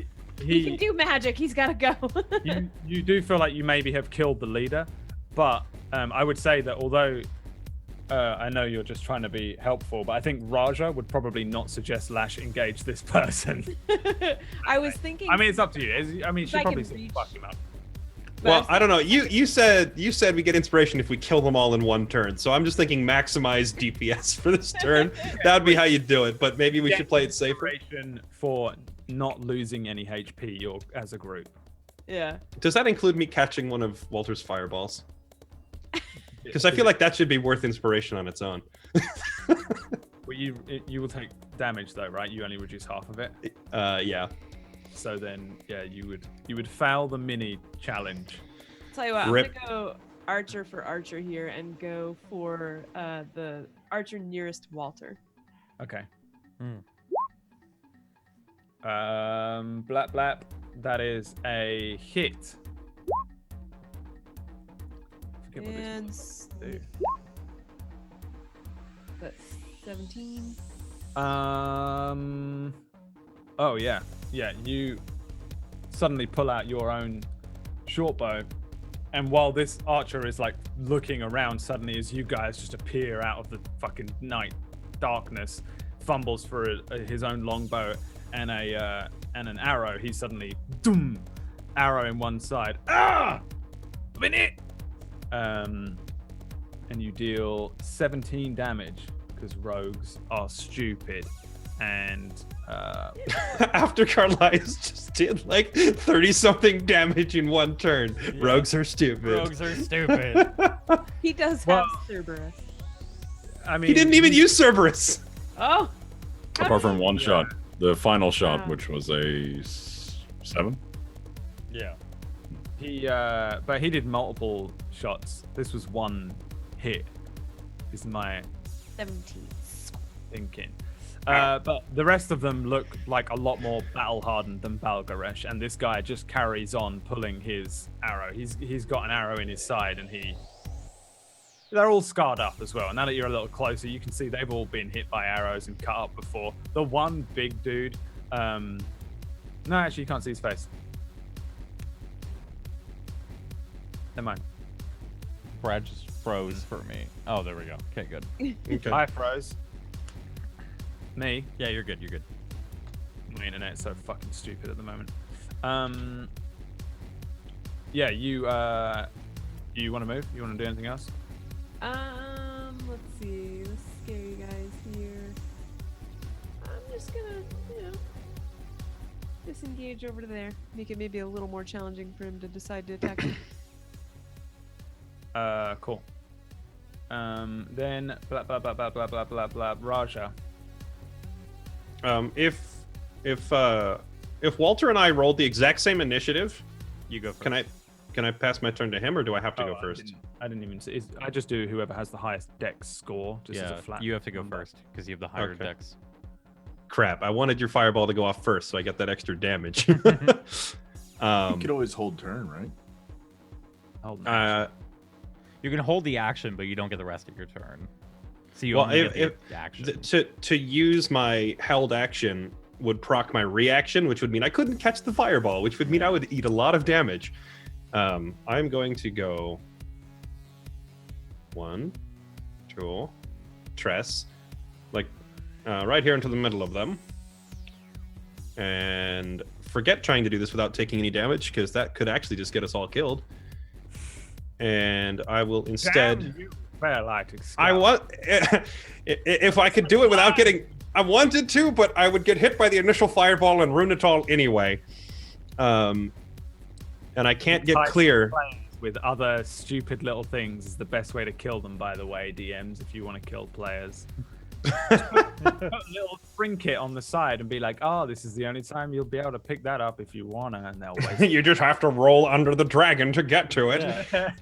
He can do magic. He's got to go. you do feel like you maybe have killed the leader, but I would say that although I know you're just trying to be helpful, but I think Raja would probably not suggest Lash engage this person. I was thinking. I mean, it's up to you. I mean, she I probably can said reach- fuck him up. Well, I don't know. You said we get inspiration if we kill them all in one turn. So I'm just thinking maximize DPS for this turn. That would be how you do it. But maybe we should play it safer. Inspiration for not losing any HP or as a group. Yeah. Does that include me catching one of Walter's fireballs? Because I feel like that should be worth inspiration on its own. Well, you will take damage though, right? You only reduce half of it. Yeah. So then, yeah, you would fail the mini challenge. Tell you what, Rip. I'm gonna go archer for archer here and go for the archer nearest Walter. Okay. Blap blap. That is a hit. Forget what this And was supposed to do. that's 17. Oh yeah. You suddenly pull out your own short bow, and while this archer is like looking around, suddenly as you guys just appear out of the fucking night darkness, fumbles for his own longbow and an arrow. He suddenly doom, arrow in one side. Minute. And you deal 17 damage because rogues are stupid. And After Carlias just did like 30-something damage in one turn. Yeah. Rogues are stupid. Rogues are stupid. He does Well- have Cerberus. I mean, He didn't even use Cerberus. Oh. Apart from one shot, the final shot, Wow. which was a 7. Yeah. But he did multiple shots. This was one hit. Is my 17. thinking. But the rest of them look like a lot more battle hardened than Balgaresh, and this guy just carries on pulling his arrow. He's got an arrow in his side, and they're all scarred up as well. And now that you're a little closer, you can see they've all been hit by arrows and cut up before. The one big dude, no, actually you can't see his face. Never mind. Brad just froze for me. Oh, there we go. Okay, good. Okay. I froze. Me. Yeah, you're good. You're good. My internet's so fucking stupid at the moment. Yeah, you want to move? You want to do anything else? Let's see. The scary guys here. I'm just gonna, disengage over to there. Make it maybe a little more challenging for him to decide to attack me. Cool. Then blah blah blah blah blah blah blah blah. Raja. If Walter and I rolled the exact same initiative, You go first. can I pass my turn to him, or do I have to Oh, go first? I didn't even see. I just do whoever has the highest dex score. Just as Yeah, a flat. you have to go number. first because you have the higher Okay. dex. Crap! I wanted your fireball to go off first, so I get that extra damage. You could always hold turn, right? Hold on. You can hold the action, but you don't get the rest of your turn. So you Well, only if- get the action. to use my held action would proc my reaction, which would mean I couldn't catch the fireball, which would mean I would eat a lot of damage. I'm going to go 1, 2, Tress, like right here into the middle of them. And forget trying to do this without taking any damage, because that could actually just get us all killed. And I will instead... Damn you, Fairlight I want... if I could do it without getting... I wanted to, but I would get hit by the initial fireball and ruin it all anyway. And I can't get clear. With other stupid little things is the best way to kill them, by the way, DMs, if you want to kill players. Put a little trinket on the side and be like, oh, this is the only time you'll be able to pick that up if you wanna, and they'll waste You just have to roll under the dragon to get to it. Yeah.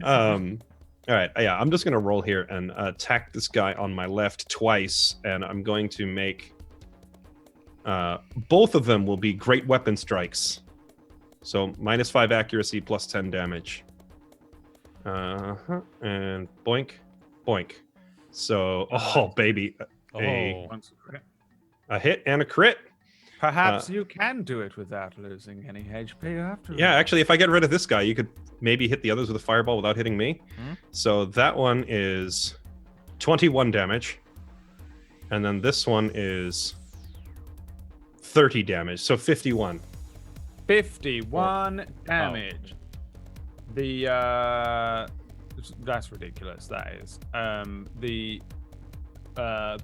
All right, yeah, I'm just gonna roll here and attack this guy on my left twice, and I'm going to make both of them will be great weapon strikes. So -5 accuracy, +10 damage. And boink, boink. So, oh baby, a hit and a crit. Perhaps you can do it without losing any HP after. Yeah, actually, if I get rid of this guy, you could maybe hit the others with a fireball without hitting me. So that one is 21 damage. And then this one is 30 damage, so 51. 51 damage. The that's ridiculous. That is the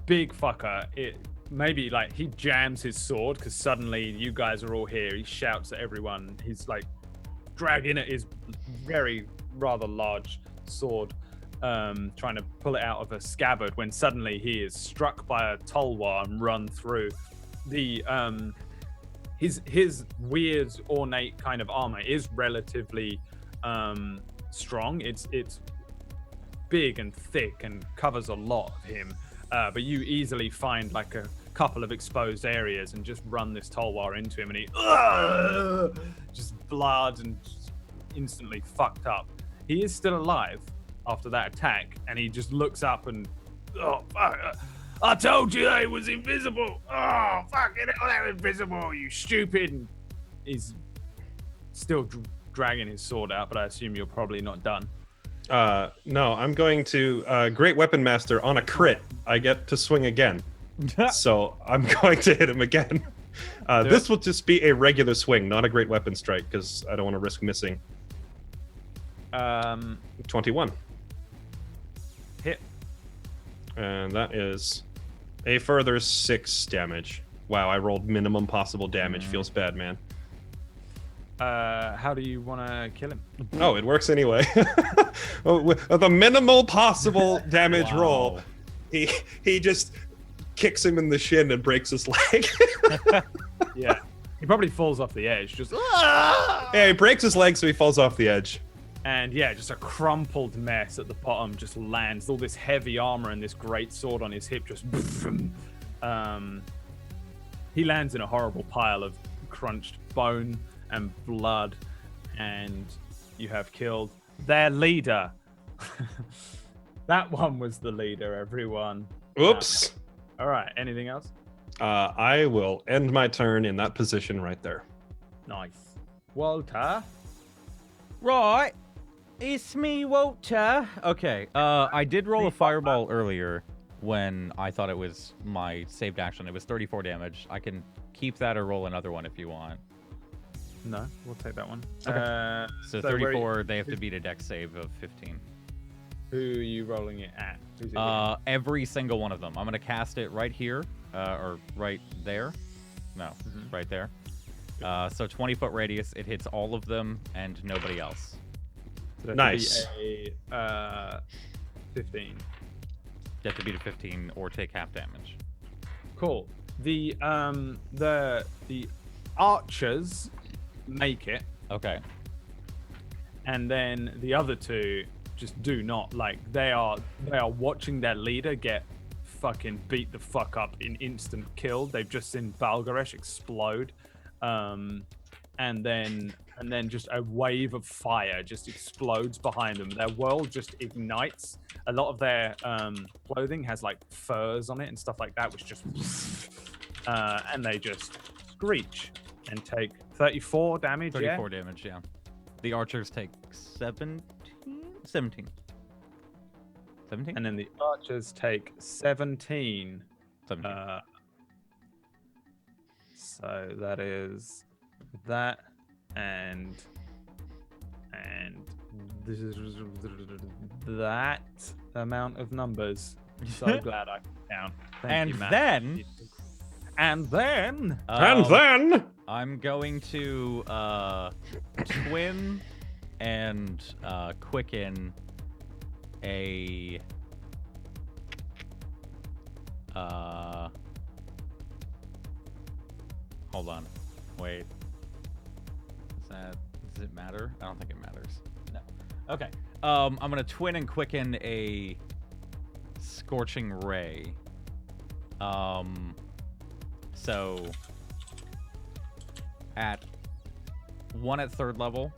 big fucker. It maybe like he jams his sword because suddenly you guys are all here. He shouts at everyone. He's like dragging at his rather large sword, trying to pull it out of a scabbard when suddenly he is struck by a tulwar and run through. The his weird ornate kind of armor is relatively strong. It's big and thick and covers a lot of him, but you easily find like a couple of exposed areas and just run this tulwar into him, and he just blood and just instantly fucked up. He is still alive after that attack, and he just looks up and I told you that it was invisible. Oh, fucking hell, that was invisible, you stupid. And he's still dragging his sword out, but I assume you're probably not done. No, I'm going to Great Weapon Master on a crit. I get to swing again. So I'm going to hit him again. This will just be a regular swing, not a Great Weapon Strike, because I don't want to risk missing. 21. Hit. And that is a further 6 damage. Wow, I rolled minimum possible damage. Feels bad, man. How do you want to kill him? Oh, it works anyway. With the minimal possible damage roll, he just kicks him in the shin and breaks his leg. Yeah, he probably falls off the edge. Just yeah, he breaks his leg, so he falls off the edge. And yeah, just a crumpled mess at the bottom just lands. All this heavy armor and this great sword on his hip just he lands in a horrible pile of crunched bone and blood, and you have killed their leader. That one was the leader, everyone. Oops. All right, anything else? I will end my turn in that position right there. Nice. Walter? Right. It's me, Walter. Okay, I did roll a fireball earlier when I thought it was my saved action. It was 34 damage. I can keep that or roll another one if you want. No, we'll take that one. Okay. So 34, they have to beat a dex save of 15. Who are you rolling it at? Who's it Every single one of them. I'm going to cast it right here, or right there. No, right there. So 20-foot radius. It hits all of them and nobody else. So nice. A 15. You have to beat a 15 or take half damage. Cool. The archers make it. Okay. And then the other two just do not. Like they are watching their leader get fucking beat the fuck up in instant kill. They've just seen Balgaresh explode. And then just a wave of fire just explodes behind them. Their world just ignites. A lot of their clothing has like furs on it and stuff like that, which just and they just screech and take 34 damage. 34 damage, yeah. The archers take 17. And then the archers take 17. So that is that and this is that amount of numbers. So glad I put down. Thank you, Matt. And then I'm going to twin and quicken a hold on. Wait. Does it matter? I don't think it matters. No. Okay. I'm gonna twin and quicken a scorching ray. So at 1 at 3rd level,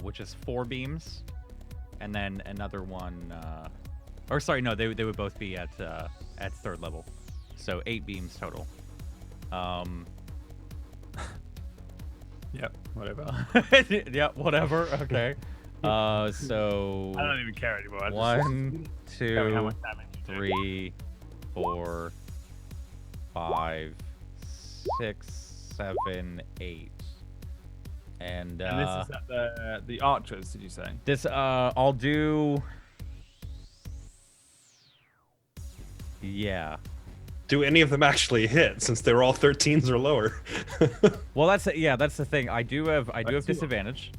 which is 4 beams, and then another one, or sorry, no, they would both be at 3rd level, so 8 beams total. Yep, whatever. Yep, whatever. Okay. So I don't even care anymore. I just 1, tell me how 2, much damage you do. 3, 4, 5, 6, 7, 8. And And this is at the archers, did you say? this I'll do. Yeah. Do any of them actually hit, since they're all 13s or lower? Well, that's the thing. I do have disadvantage.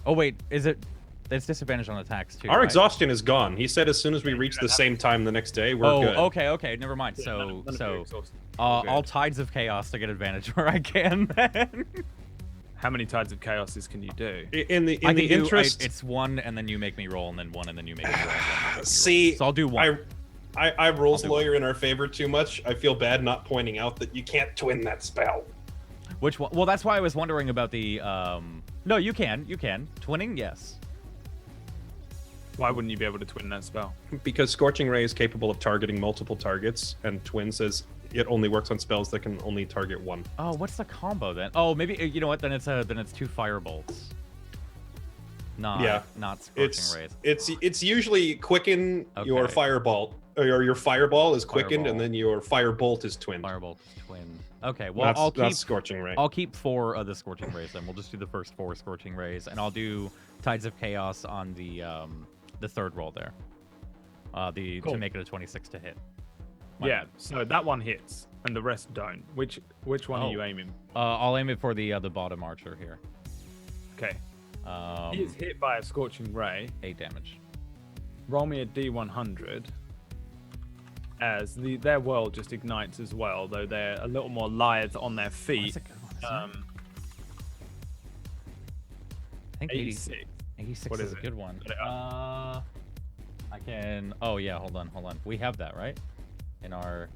Oh wait, is it? There's disadvantage on attacks too. Our right? exhaustion is gone. He said as soon as we reach the same time the next day, we're good. Okay, never mind. Yeah, So none of you are exhausted. all tides of chaos to get advantage where I can. Then. How many tides of chaoses can you do? In the interest, it's 1 and then you make me roll, and then 1 and then you make me roll. And then you make me See, roll. So I'll do 1. I rules I'll do lawyer in our favor too much. I feel bad not pointing out that you can't twin that spell. Which one? Well, that's why I was wondering about the. No, you can. Twinning, yes. Why wouldn't you be able to twin that spell? Because Scorching Ray is capable of targeting multiple targets, and Twin says it only works on spells that can only target one. Oh, what's the combo then? Oh, maybe you know what? Then it's 2 firebolts. Not Scorching Rays. It's usually quicken your Okay. fireball, or your fireball is quickened, Fireball. and then your firebolt is twinned. Firebolt is twin. Okay, well I'll keep that's Scorching Ray. I'll keep 4 of the Scorching Rays, then we'll just do the first 4 Scorching Rays, and I'll do Tides of Chaos on the 3rd roll there. Cool. To make it a 26 to hit. Yeah, so that one hits, and the rest don't. Which one Oh. are you aiming? I'll aim it for the bottom archer here. Okay. He is hit by a Scorching Ray. 8 damage. Roll me a D100. As their world just ignites as well, though they're a little more lithe on their feet. That's a good one, isn't it? I think 86. 86 What is is a it? good one. Put it up. I can. Oh yeah, hold on. We have that right in our.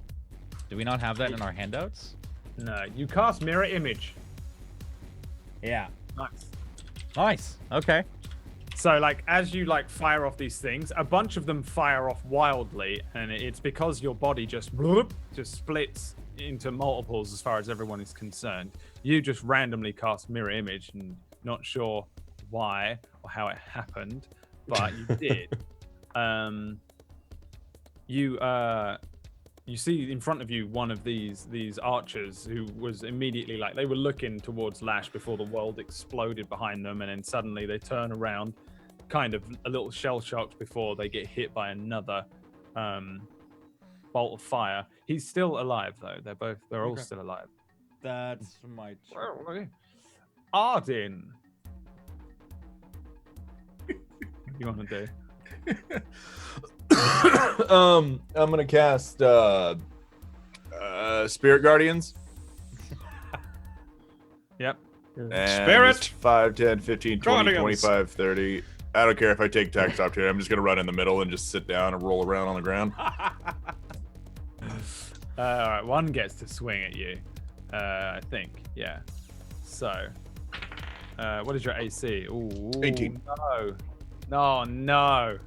Do we not have that in our handouts? No, you cast Mirror Image. Yeah. Nice. Nice. Okay. So, like, as you like fire off these things, a bunch of them fire off wildly, and it's because your body just splits into multiples as far as everyone is concerned. You just randomly cast Mirror Image, and not sure why or how it happened, but you did. You see in front of you one of these archers who was immediately like, they were looking towards Lash before the world exploded behind them, and then suddenly they turn around, kind of a little shell shocked before they get hit by another bolt of fire. He's still alive though. They're all still alive. That's my turn. Arden. What do you want to do? I'm gonna cast Spirit Guardians. Yep. And Spirit it's 5, 10, 15, 20, Guardians. 25, 30. I don't care if I take tax opportunity. I'm just gonna run in the middle and just sit down and roll around on the ground. All right, one gets to swing at you. I think. Yeah. So, what is your AC? Ooh, 18. No.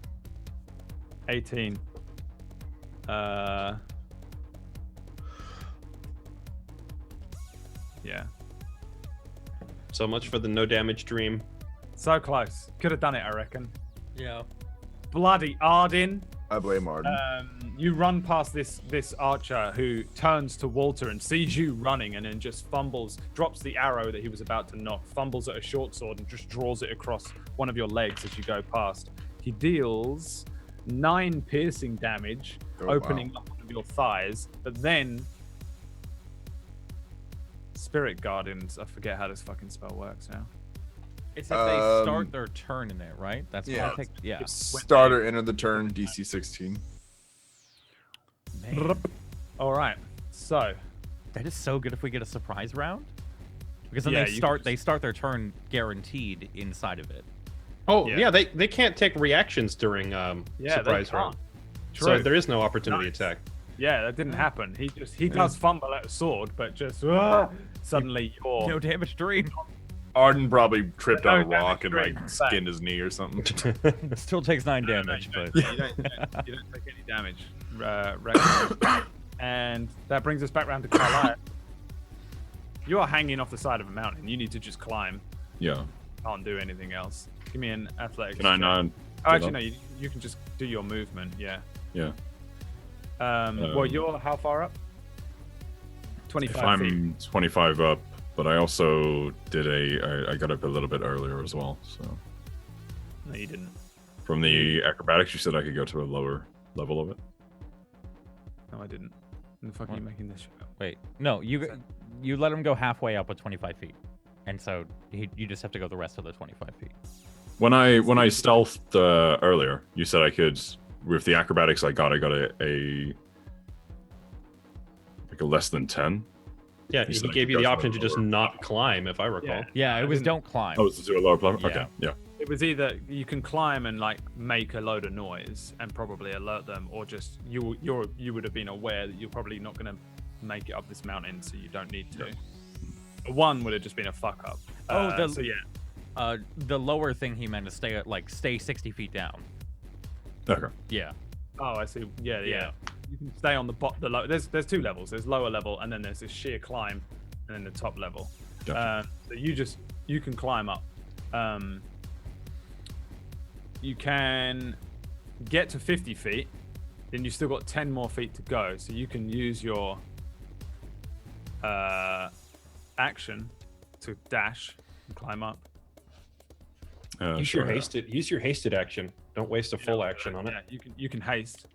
18. Yeah. So much for the no damage dream. So close. Could have done it, I reckon. Yeah. Bloody Arden. I blame Arden. You run past this archer who turns to Walter and sees you running, and then just fumbles, drops the arrow that he was about to knock, fumbles at a short sword, and just draws it across one of your legs as you go past. He deals 9 piercing damage, opening up one of your thighs, but then Spirit Guardians. I forget how this fucking spell works now. It's if they start their turn in it, right? That's Yeah. yeah. Starter, enter the turn, DC 16. Man, All right, so that is so good if we get a surprise round. Because then Yeah, they you start can they start their turn guaranteed inside of it. Oh Yeah. yeah, they can't take reactions during they surprise can't. round. True. So there is no opportunity Nice. attack. Yeah, that didn't happen. He does fumble at a sword, but just suddenly you're No damage dream. Arden probably tripped on a No, rock and damage like rate. skinned his knee or something. Still takes 9 No, damage, you but don't take any damage. And that brings us back round to Carlisle. You are hanging off the side of a mountain. You need to just climb. Yeah. Can't do anything else. Give me an athletics. Can I check. not? Oh, actually, up? no. You can just do your movement. Yeah. Yeah. Well, you're how far up? 25 If I'm feet. 25 up, but I also did I got up a little bit earlier as well. So No, you didn't. from the acrobatics, you said I could go to a lower level of it. No, I didn't. When the fuck are you making this shit up? wait, no, you let him go halfway up with 25 feet, and so you just have to go the rest of the 25 feet. When I stealthed earlier, you said I could with the acrobatics I got a like a less than 10. Yeah, You he said I gave could you go the to a option to just lower not climb, if I recall. Yeah, it was didn't- don't climb. Oh, it's to a lower platform. Yeah. Okay, yeah. It was either you can climb and like make a load of noise and probably alert them, or just you would have been aware that you're probably not going to make it up this mountain, so you don't need to. One would have just been a fuck up. So yeah. The lower thing he meant is stay 60 feet down. Okay. Yeah. Oh, I see. Yeah. Yeah. You can stay on the low. There's 2 levels. There's lower level, and then there's this sheer climb, and then the top level. Gotcha. So you can climb up. You can get to 50 feet, then you've still got 10 more feet to go. So you can use your action to dash and climb up. Use Sure. your hasted action. Don't waste a full action on it. Yeah, you can haste.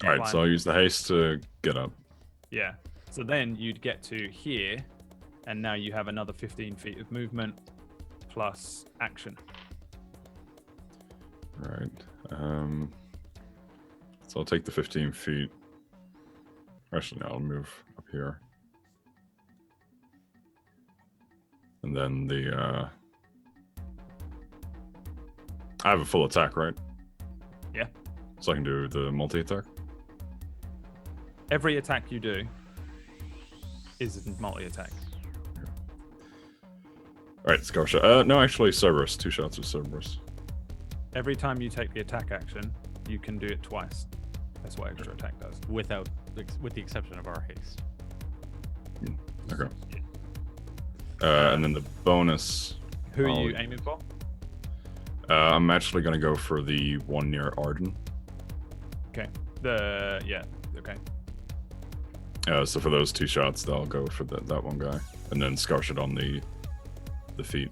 All right, so I'll use the haste to get up. Yeah. So then you'd get to here, and now you have another 15 feet of movement plus action. All right. So I'll take the 15 feet. Actually, no, I'll move up here. And then I have a full attack, right? Yeah. So I can do the multi-attack? Every attack you do is a multi-attack. All right, Scarsha. No, actually, Cerberus. 2 shots of Cerberus. Every time you take the attack action, you can do it twice. That's what extra attack does. with the exception of our haste. Okay. And then the bonus. Who are I'll- you aiming for? I'm actually going to go for the one near Arden. Okay. Okay. So for those 2 shots, I'll go for that one guy. And then Scarsh it on the feet.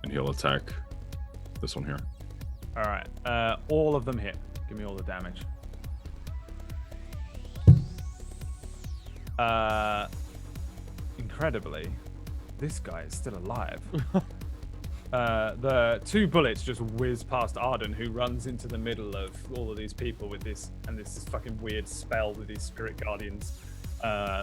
And he'll attack this one here. All right. All of them hit. Give me all the damage. Incredibly, this guy is still alive. The 2 bullets just whiz past Arden, who runs into the middle of all of these people with this fucking weird spell with these spirit guardians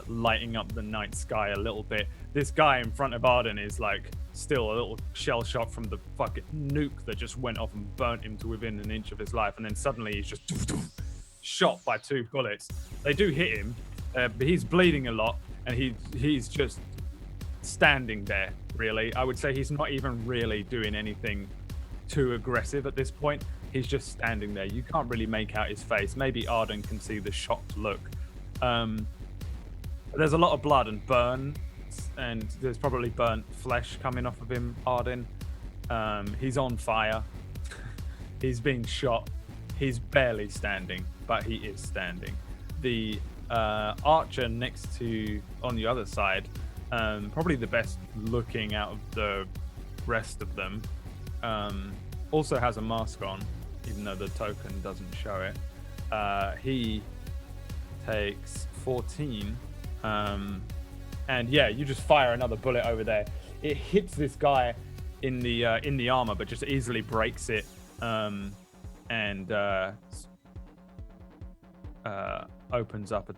lighting up the night sky a little bit. This guy in front of Arden is like still a little shell shock from the fucking nuke that just went off and burnt him to within an inch of his life, and then suddenly he's just shot by 2 bullets. They do hit him, but he's bleeding a lot, and he's just standing there. Really, I would say he's not even really doing anything too aggressive at this point. He's just standing there. You can't really make out his face. Maybe Arden can see the shocked look. There's a lot of blood and burn, and there's probably burnt flesh coming off of him, Arden. He's on fire. He's being shot. He's barely standing, but he is standing. The archer next to on the other side, probably the best looking out of the rest of them, also has a mask on, even though the token doesn't show it. He takes 14, and yeah, you just fire another bullet over there. It hits this guy in the armor, but just easily breaks it, and opens up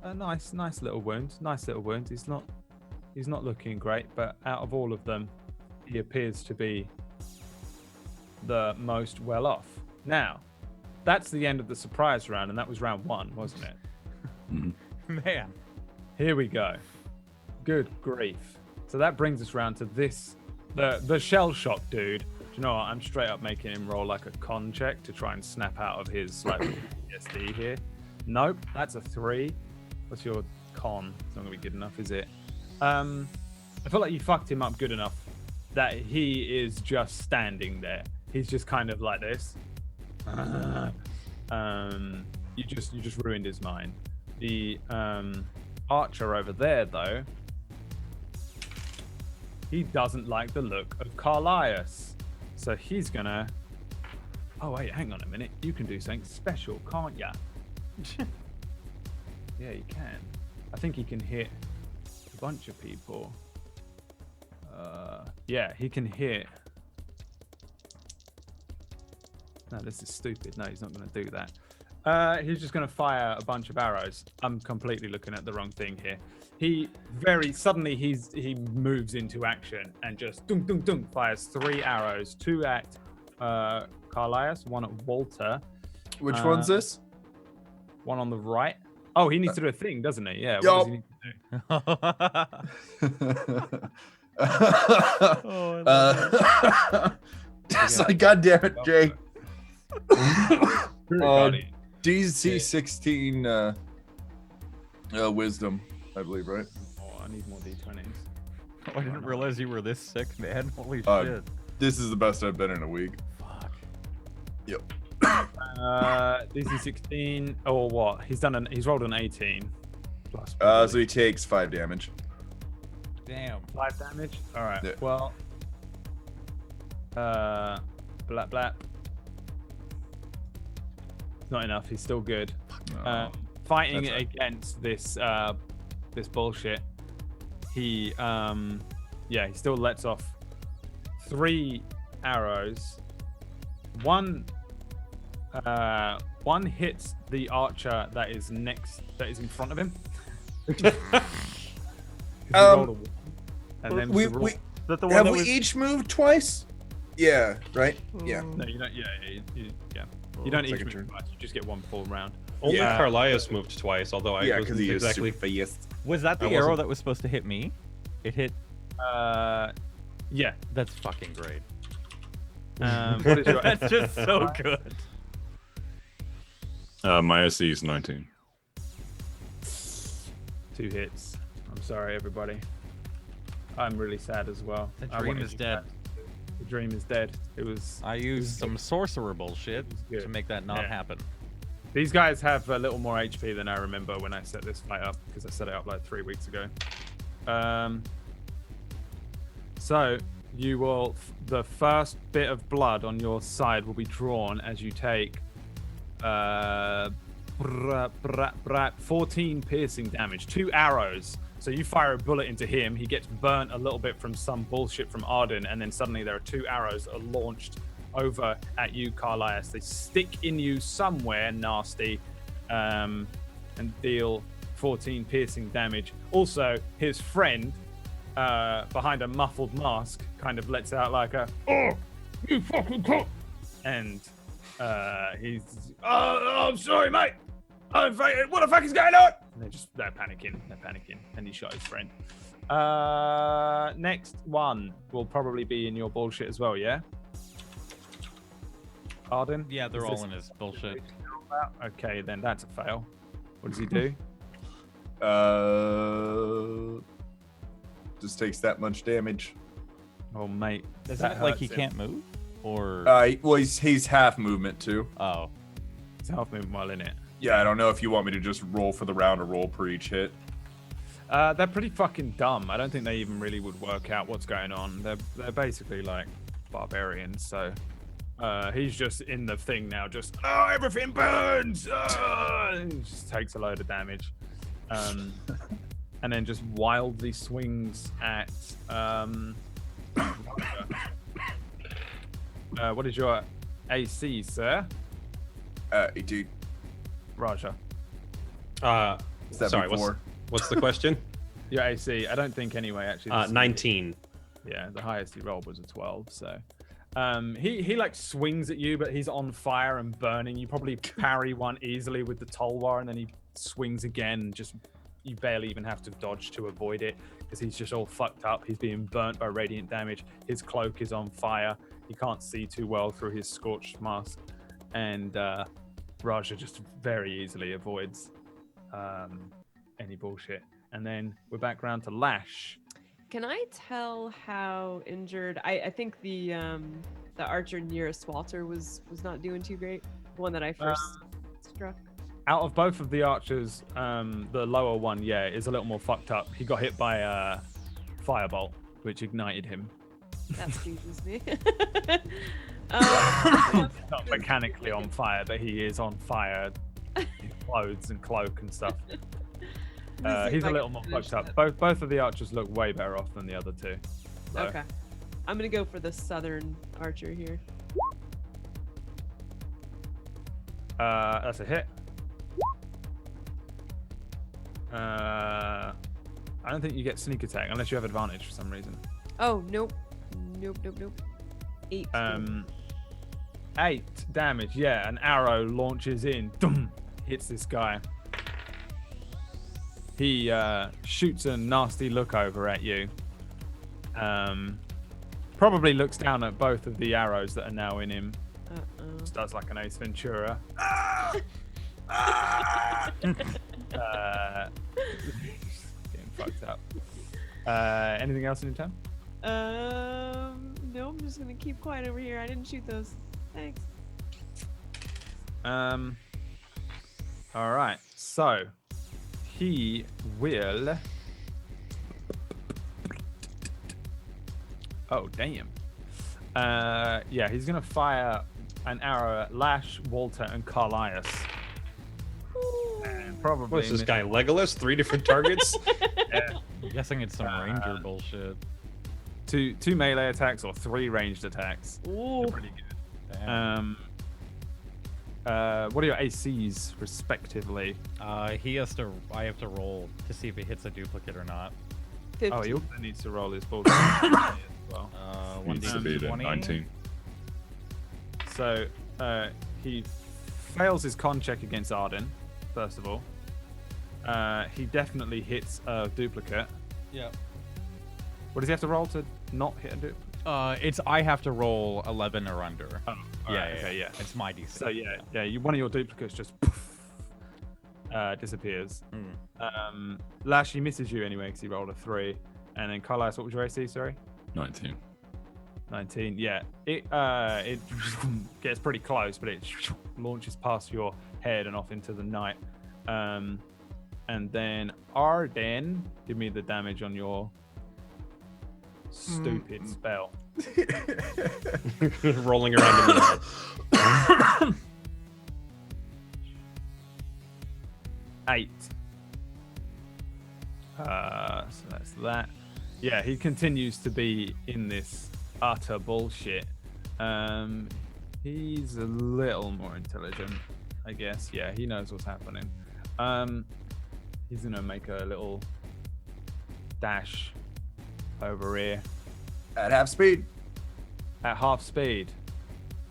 a nice little wound. Nice little wound. He's not looking great, but out of all of them, he appears to be the most well off. Now, that's the end of the surprise round, and that was round 1, wasn't it? Man. Here we go. Good grief. So that brings us round to this, the shell shock dude. Do you know what? I'm straight up making him roll like a con check to try and snap out of his like PTSD here. Nope, that's a 3. What's your con? It's not gonna be good enough, is it? I feel like you fucked him up good enough that he is just standing there. He's just kind of like this. You just ruined his mind. The archer over there, though, he doesn't like the look of Carlias, so he's gonna. Oh wait, hang on a minute. You can do something special, can't ya? Yeah, you can. I think he can hit a bunch of people. Yeah, he can hit. No, this is stupid. No, he's not going to do that. He's just going to fire a bunch of arrows. I'm completely looking at the wrong thing here. He suddenly he moves into action and just dunk dunk dunk fires 3 arrows, 2 at Carlias, 1 at Walter. Which one's this? 1 on the right. Oh, he needs to do a thing, doesn't he? Yeah. What does he need to do? It's like, God damn it, Jay. DC 16 wisdom, I believe, right? Oh, I need more D20s. Oh, I didn't realize you were this sick, man. Holy shit. This is the best I've been in a week. Fuck. Yep. DC 16. Oh, what? He's rolled an 18. Plus. So he takes 5 damage. Damn. 5 damage. All right. Yeah. Well. Blap blap. Not enough. He's still good. No. Fighting That's right. against this bullshit. He he still lets off 3 arrows. One hits the archer that is in front of him. And then have we each moved twice? Yeah, right? Yeah. No, you don't. Yeah. You don't each move twice. You just get 1 full round. Only Carlias moved twice, although I because wasn't he exactly. is super fast. Was that the arrow that was supposed to hit me? It hit. Yeah. That's fucking great. What is your That's just so good. My SC is 19. 2 hits. I'm sorry, everybody. I'm really sad as well. The I dream wanted is you dead. guys- The dream is dead. I used some sorcerer bullshit good. to make that not happen. These guys have a little more HP than I remember when I set this fight up, because I set it up like 3 weeks ago. So you will, the first bit of blood on your side will be drawn as you take 14 piercing damage, 2 arrows. So you fire a bullet into him, he gets burnt a little bit from some bullshit from Arden, and then suddenly there are 2 arrows that are launched over at you, Carlias. They stick in you somewhere nasty, and deal 14 piercing damage. Also, his friend, behind a muffled mask, kind of lets out like a, "Oh, you fucking cock!" And he's, "Oh, I'm sorry, mate. What the fuck is going on?" And they're panicking, and he shot his friend. Next one will probably be in your bullshit as well, yeah? Arden? Yeah, they're all in his bullshit. Okay, then that's a fail. What does he do? Just takes that much damage. Oh, mate. Is that that like he hurts him. can't move? Or Well, he's half movement too. oh, It's half movement while in it. Yeah, I don't know if you want me to just roll for the round or roll per each hit. They're pretty fucking dumb. I don't think they even really would work out what's going on. They're basically like barbarians. So he's just in the thing now. Just everything burns. And he just takes a load of damage, and then just wildly swings at. What is your AC, sir? 18. Raja. Sorry, what's the question? Your AC. I don't think anyway. Actually. 19. Yeah, the highest he rolled was a 12. So, he like swings at you, but he's on fire and burning. You probably parry one easily with the Tolwar, and then he swings again. Just you barely even have to dodge to avoid it because he's just all fucked up. He's being burnt by radiant damage. His cloak is on fire. He can't see too well through his scorched mask, and Raja just very easily avoids any bullshit. And then we're back around to Lash. Can I tell how injured? I think the archer nearest Walter was not doing too great. The one that I first struck. Out of both of the archers, the lower one, yeah, is a little more fucked up. He got hit by a firebolt, which ignited him. That squeezes me. Not mechanically on fire, but he is on fire. His clothes and cloak and stuff. He's a little more fucked up. Both of the archers look way better off than the other two. So. Okay. I'm gonna go for the southern archer here. That's a hit. I don't think you get sneak attack unless you have advantage for some reason. Oh, nope. 8. 8 damage. Yeah, an arrow launches in, hits this guy. He shoots a nasty look over at you. Probably looks down at both of the arrows that are now in him. Just does like an Ace Ventura. Getting fucked up. Anything else in your turn? No, I'm just gonna keep quiet over here. I didn't shoot those. Thanks. All right. So he will. Oh damn. Yeah, he's gonna fire an arrow at Lash, Walter, and Carlias. And probably. What's this guy, Legolas? 3 different targets? Yeah. I'm guessing it's some ranger bullshit. 2 melee attacks or 3 ranged attacks. Ooh. They're pretty good. Damn. What are your ACs respectively? I have to roll to see if it hits a duplicate or not. 15. Oh, he also needs to roll his bullshit as well. Needs to beat it. 1d20. 19. So he fails his con check against Arden, first of all. He definitely hits a duplicate. Yeah. What does he have to roll to not hit a duplicate? I have to roll 11 or under. Oh, okay, yeah. It's my DC. So yeah, one of your duplicates just disappears. Lash, he misses you anyway because he rolled a 3. And then Carlos, what was your AC? Sorry. 19. 19. Yeah, it gets pretty close, but it launches past your head and off into the night. And then Arden, give me the damage on your stupid spell. Rolling around in the air. 8. So that's that. Yeah, he continues to be in this utter bullshit. He's a little more intelligent, I guess. Yeah, he knows what's happening. He's gonna make a little dash over here At half speed. at half speed,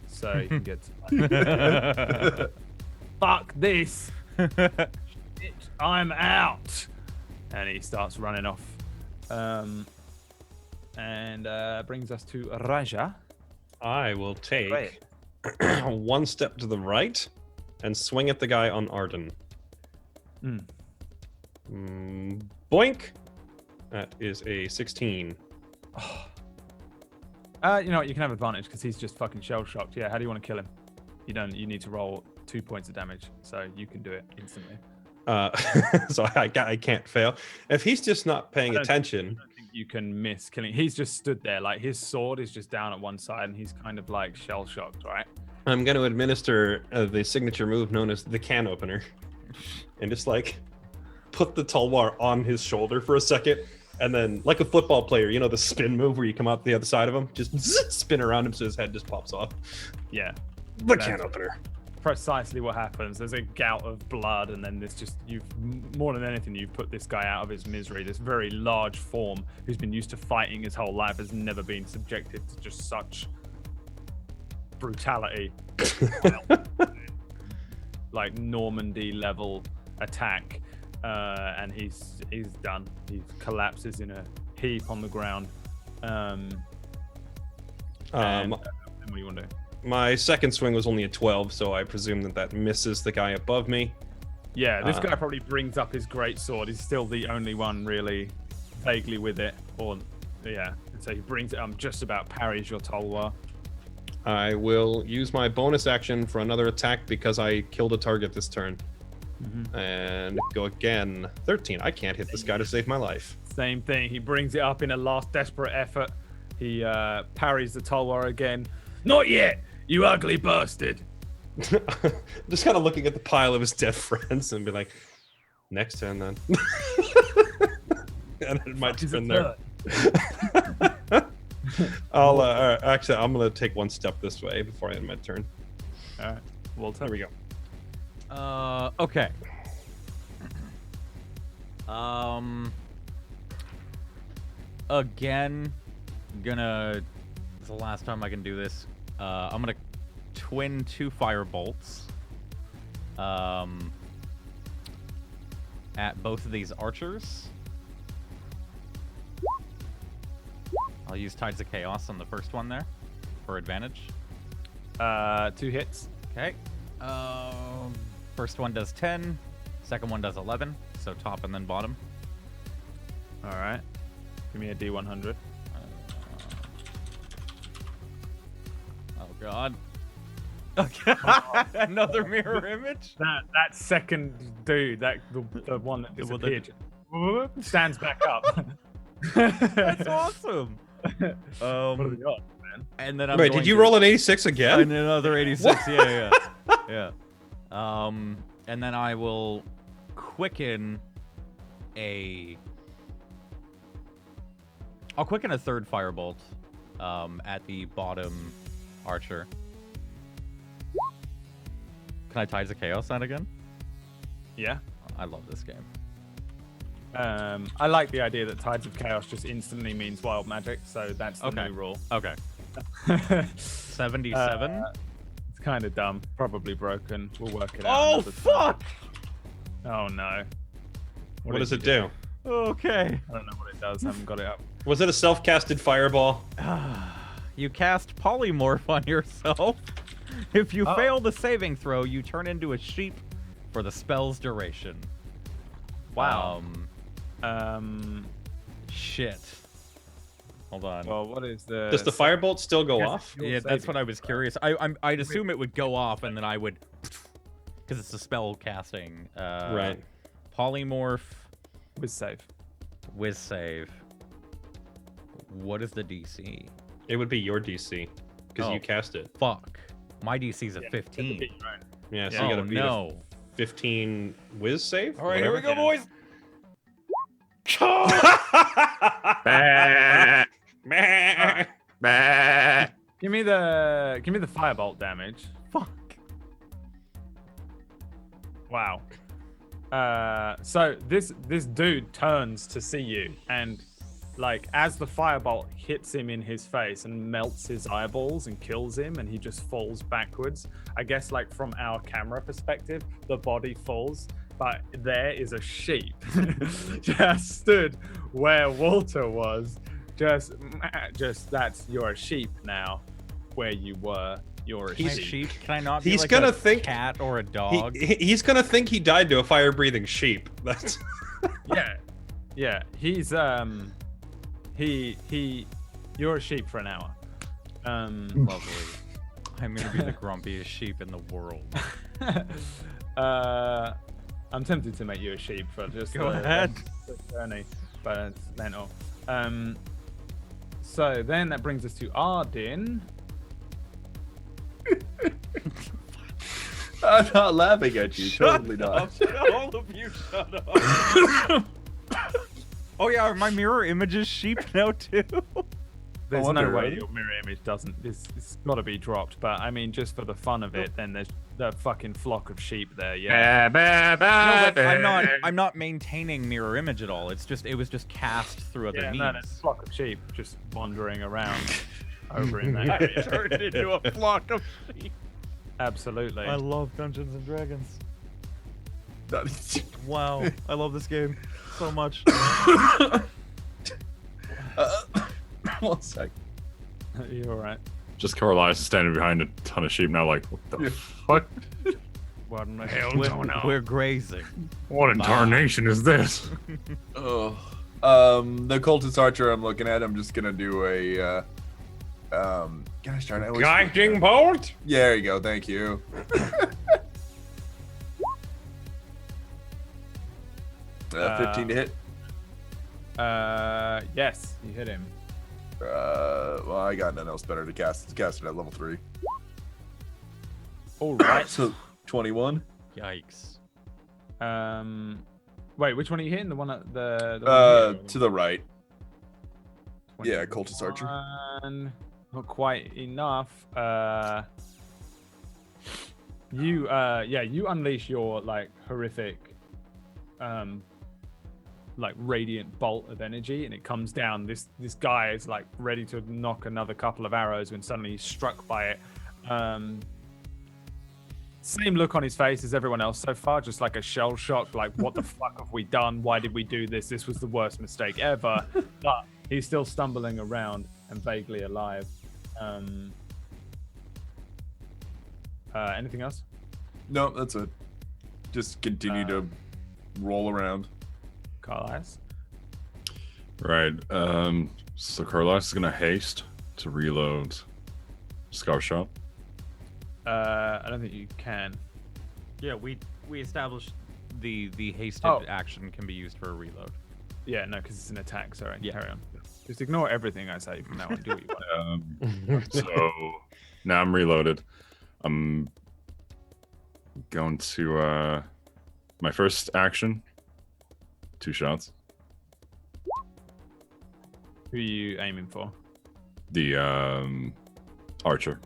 so he can get to fuck this. Shit, I'm out. And he starts running off. And brings us to Raja. I will take Right. 1 step to the right and swing at the guy on Arden. Boink! That is a 16. You know what? You can have advantage because he's just fucking shell shocked. Yeah. How do you want to kill him? You don't. You need to roll 2 points of damage, so you can do it instantly. So I can't fail. If he's just not paying attention, I don't think you can miss killing. He's just stood there, like his sword is just down at one side, and he's kind of like shell shocked, right? I'm going to administer the signature move known as the can opener, and just like put the Tulwar on his shoulder for a second, and then like a football player, you know, the spin move where you come out the other side of him, just spin around him so his head just pops off. Yeah, The can opener. Precisely what happens. There's a gout of blood, and then there's just more than anything, you've put this guy out of his misery. This very large form who's been used to fighting his whole life has never been subjected to just such brutality. Like Normandy level attack, and he's done. He collapses in a heap on the ground. And what do you want to do? My second swing was only a 12, so I presume that misses the guy above me. Yeah, this guy probably brings up his great sword. He's still the only one really vaguely with it. Or yeah, so he brings it up, just about parries your Tulwar. I will use my bonus action for another attack because I killed a target this turn. And go again. 13. I can't hit this guy to save my life. Same thing. He brings it up in a last desperate effort. He parries the Tulwar again. Not yet, you ugly bastard. Just kind of looking at the pile of his dead friends and be like, next turn then. And it might spin there. I'll actually, I'm gonna take one step this way before I end my turn. All right, well, there we go. Okay. Again, it's the last time I can do this. I'm gonna twin 2 fire bolts at both of these archers. I'll use Tides of Chaos on the first one there for advantage. 2 hits. Okay. First one does 10. Second one does 11. So top and then bottom. All right. Give me a D100. Oh God. Okay. Another mirror image. That second dude, the one that disappeared, stands back up. That's awesome. What have we got, man? And then I'm Wait, did you roll an 86 again? And another 86. Yeah. And then I will quicken I'll quicken a third firebolt at the bottom archer. Can I Tides of Chaos that again? Yeah. I love this game. I like the idea that Tides of Chaos just instantly means wild magic, so that's the new rule. Okay. 77? It's kind of dumb. Probably broken. We'll work it out. Oh, another fuck! time. Oh, no. What does it do? Okay. I don't know what it does. I haven't got it up. Was it a self-casted fireball? You cast Polymorph on yourself. If you fail the saving throw, you turn into a sheep for the spell's duration. Wow. Shit. Hold on. Well, what is the... Does the firebolt still go off? Yeah, that's what I was curious. I'd assume it would go off, and then I would... Because it's a spell casting. Right. Polymorph. Whiz save. Whiz save. What is the DC? It would be your DC, because you cast it. Fuck. My DC's a 15. Yeah, so you gotta beat a 15 whiz save? All right, here we go, boys. Give me the firebolt damage. Fuck. Wow. So this dude turns to see you, and like as the firebolt hits him in his face and melts his eyeballs and kills him, and he just falls backwards. I guess like from our camera perspective, the body falls, but there is a sheep just stood where Walter was. Just that's you're a sheep now. Where you were, you're a sheep. Can I not be He's like gonna a think cat or a dog? He's gonna think he died to a fire-breathing sheep. That's yeah. He's you're a sheep for an hour. Lovely. I'm gonna be the grumpiest sheep in the world. I'm tempted to make you a sheep for just Go ahead. the journey, but it's mental. So then that brings us to Ardyn. I'm not laughing at you. Totally not. All of you shut up. Oh yeah, are my mirror images sheep now too? There's wonder, no way right? your mirror image doesn't. It's got to be dropped. But I mean, just for the fun of it, then there's the fucking flock of sheep there. Yeah. No, but I'm not maintaining mirror image at all. It was just cast through other Yeah, means. no, there's a flock of sheep just wandering around over in that area. Turned into a flock of sheep. Absolutely. I love Dungeons and Dragons. Wow, I love this game so much. 1 sec. You all right? Just Carlisle is standing behind a ton of sheep now, like, what the fuck? What in the hell? We're grazing. What in tarnation is this? Oh. The cultist archer I'm looking at, I'm just gonna do a gosh darn it. I always Guiding bolt. Yeah, there you go, thank you. 15 to hit. Yes, you hit him. Well, I got nothing else better to cast. It's casted at level 3. All right. So 21. Yikes. Wait, which one are you hitting? The one at the one here? To the right. Yeah, cultist archer. 21. Not quite enough. You unleash your like horrific like radiant bolt of energy, and it comes down. This guy is like ready to knock another couple of arrows when suddenly he's struck by it. Same look on his face as everyone else so far, just like a shell shock, like what the fuck have we done? Why did we do this? This was the worst mistake ever. But he's still stumbling around and vaguely alive. Anything else? No, that's it. Just continue to roll around. Carlisle? Right. So Carlisle is gonna haste to reload Scar Shot. I don't think you can. Yeah, we established the hasted action can be used for a reload. Yeah, no, because it's an attack. Sorry. Yeah. Carry on. Just ignore everything I say from now on. Do what you want. So now I'm reloaded. I'm going to my first action. 2 shots. Who are you aiming for? The archer.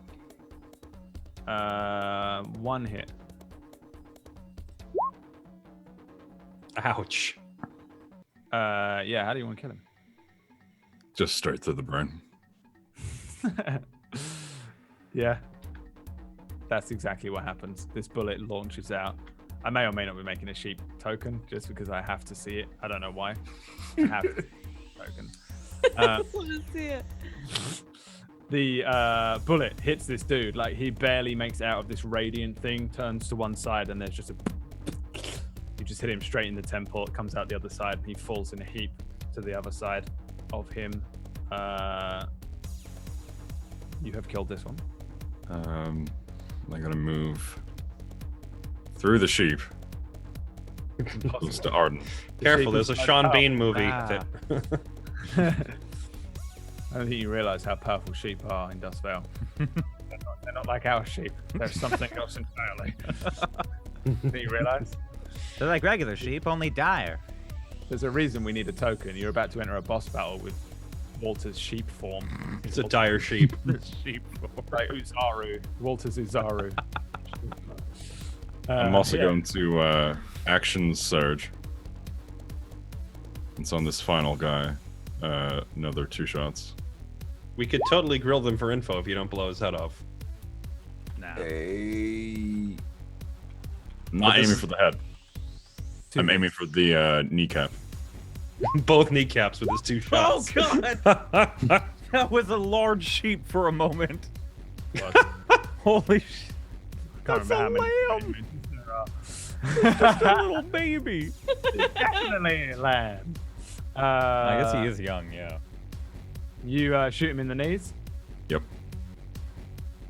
1 hit. Ouch. Yeah, how do you want to kill him? Just straight to the brain. Yeah. That's exactly what happens. This bullet launches out. I may or may not be making a sheep token just because I have to see it. I don't know why. I have to see the token. I want to see it. The bullet hits this dude. Like, he barely makes it out of this radiant thing, turns to one side, and there's just a... You just hit him straight in the temple. It comes out the other side, and he falls in a heap to the other side of him. You have killed this one. I'm gonna move through the sheep. Close to Arden. Careful, there's a Sean Bean movie. I don't think you realize how powerful sheep are in Dust Vale. They're not like our sheep. They're something else entirely. Do you realize? They're like regular sheep, only dire. There's a reason we need a token. You're about to enter a boss battle with Walter's sheep form. It's a dire sheep. Sheep form. Like Uzaru. Walter's Uzaru. I'm also going to action surge. It's on this final guy. Another 2 shots. We could totally grill them for info if you don't blow his head off. Nah. I'm not aiming for the head. I'm aiming for the kneecap. Both kneecaps with his 2 shots. Oh god! That was a large sheep for a moment. Holy shit. That's a lamb! Just a little baby. Definitely a lamb. I guess he is young, yeah. You shoot him in the knees. Yep.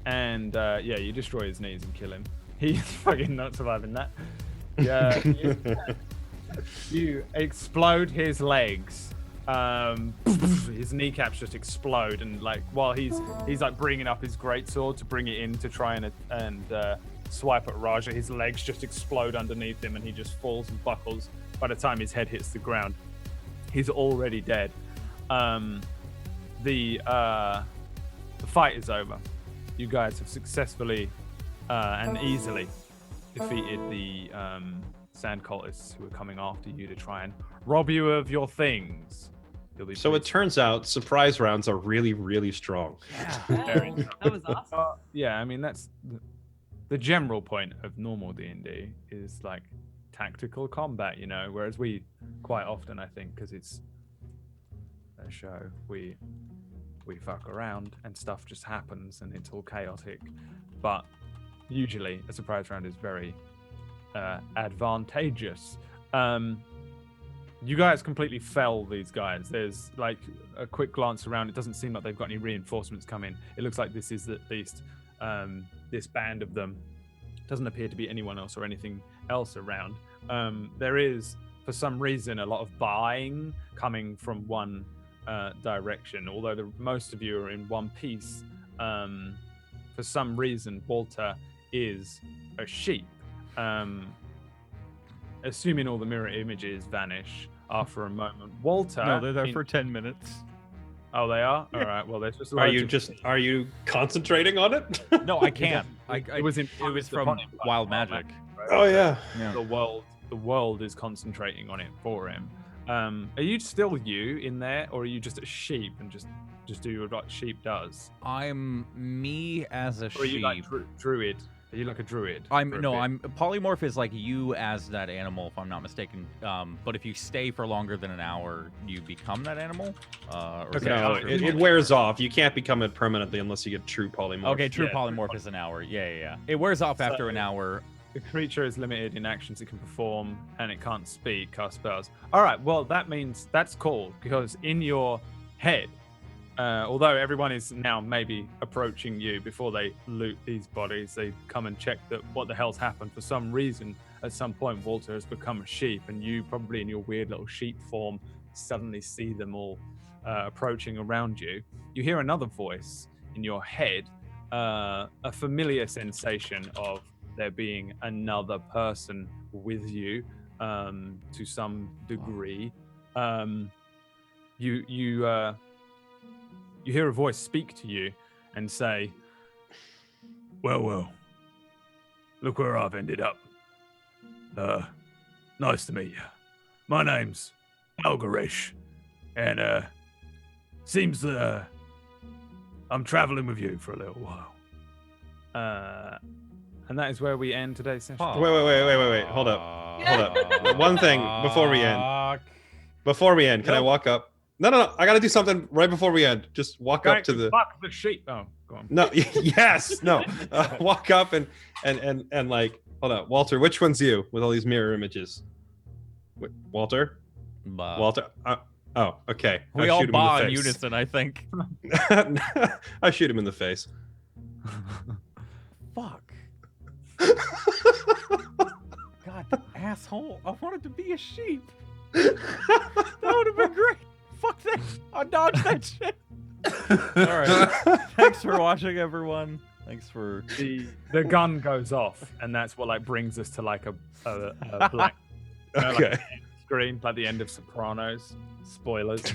And yeah, you destroy his knees and kill him. He's fucking not surviving that. Yeah. You explode his legs. His kneecaps just explode, and like while he's like bringing up his greatsword to bring it in to try and swipe at Raja, his legs just explode underneath him, and he just falls and buckles. By the time his head hits the ground, he's already dead. The fight is over. You guys have successfully and easily defeated the sand cultists who are coming after you to try and rob you of your things. So it turns out surprise rounds are really, really strong. Yeah, that was awesome. Yeah, I mean that's the general point of normal D&D is like tactical combat, you know. Whereas we quite often, I think, because it's a show, we fuck around and stuff just happens and it's all chaotic. But usually a surprise round is very advantageous. You guys completely fell these guys. There's like a quick glance around. It doesn't seem like they've got any reinforcements coming. It looks like this is at least this band of them. Doesn't appear to be anyone else or anything else around. There is, for some reason, a lot of buying coming from one direction. Although most of you are in one piece, for some reason, Walter is a sheep. Assuming all the mirror images vanish after a moment, Walter. No, they're there for 10 minutes. Oh, they are. All right. Well, there's just. Are you concentrating on it? No, I can't. It was from Wild Magic. Right? Oh yeah. The world is concentrating on it for him. Are you still you in there, or are you just a sheep and just do what sheep does? I'm me as a sheep. Or are you like druid? Are you like a druid? I'm polymorph is like you as that animal, if I'm not mistaken. But if you stay for longer than an hour, you become that animal. No, it wears off. You can't become it permanently unless you get true polymorph. Okay, true polymorph is an hour. Yeah. It wears off after an hour. The creature is limited in actions it can perform, and it can't speak, cast spells. All right, well, that means that's cool, because in your head, although everyone is now maybe approaching you before they loot these bodies, they come and check that what the hell's happened. For some reason, at some point, Walter has become a sheep, and you probably in your weird little sheep form suddenly see them all approaching around you. You hear another voice in your head, a familiar sensation of there being another person with you to some degree. You hear a voice speak to you and say, well, look where I've ended up. Nice to meet you. My name's Algarish, and seems that I'm traveling with you for a little while. And that is where we end today's session. Wait. Hold up. One thing before we end. Can I walk up? No. I got to do something right before we end. Just walk up to the. Fuck the sheep. Oh, go on. No. Yes. No. Walk up and like, hold on, Walter. Which one's you with all these mirror images? Wait, Walter. Walter. Oh, okay. We all bow in unison, I think. I shoot him in the face. Fuck. God, asshole. I wanted to be a sheep. That would have been great. Fuck that. I dodged that shit. All right. Thanks for watching, everyone. Thanks for... The gun goes off, and that's what like brings us to like a black okay. Like screen, like the end of Sopranos. Spoilers.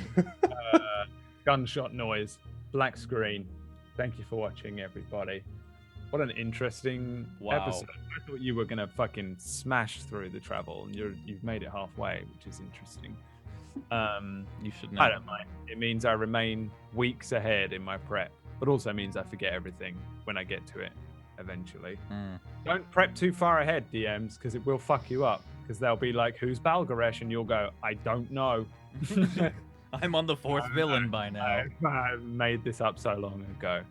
Gunshot noise. Black screen. Thank you for watching, everybody. What an interesting episode. I thought you were going to fucking smash through the travel, and you've made it halfway, which is interesting. You should know. I don't mind. It means I remain weeks ahead in my prep, but also means I forget everything when I get to it eventually. Don't prep too far ahead, DMs, because it will fuck you up, because they'll be like, who's Balgaresh? And you'll go, I don't know. I'm on the fourth villain by now. I made this up so long ago.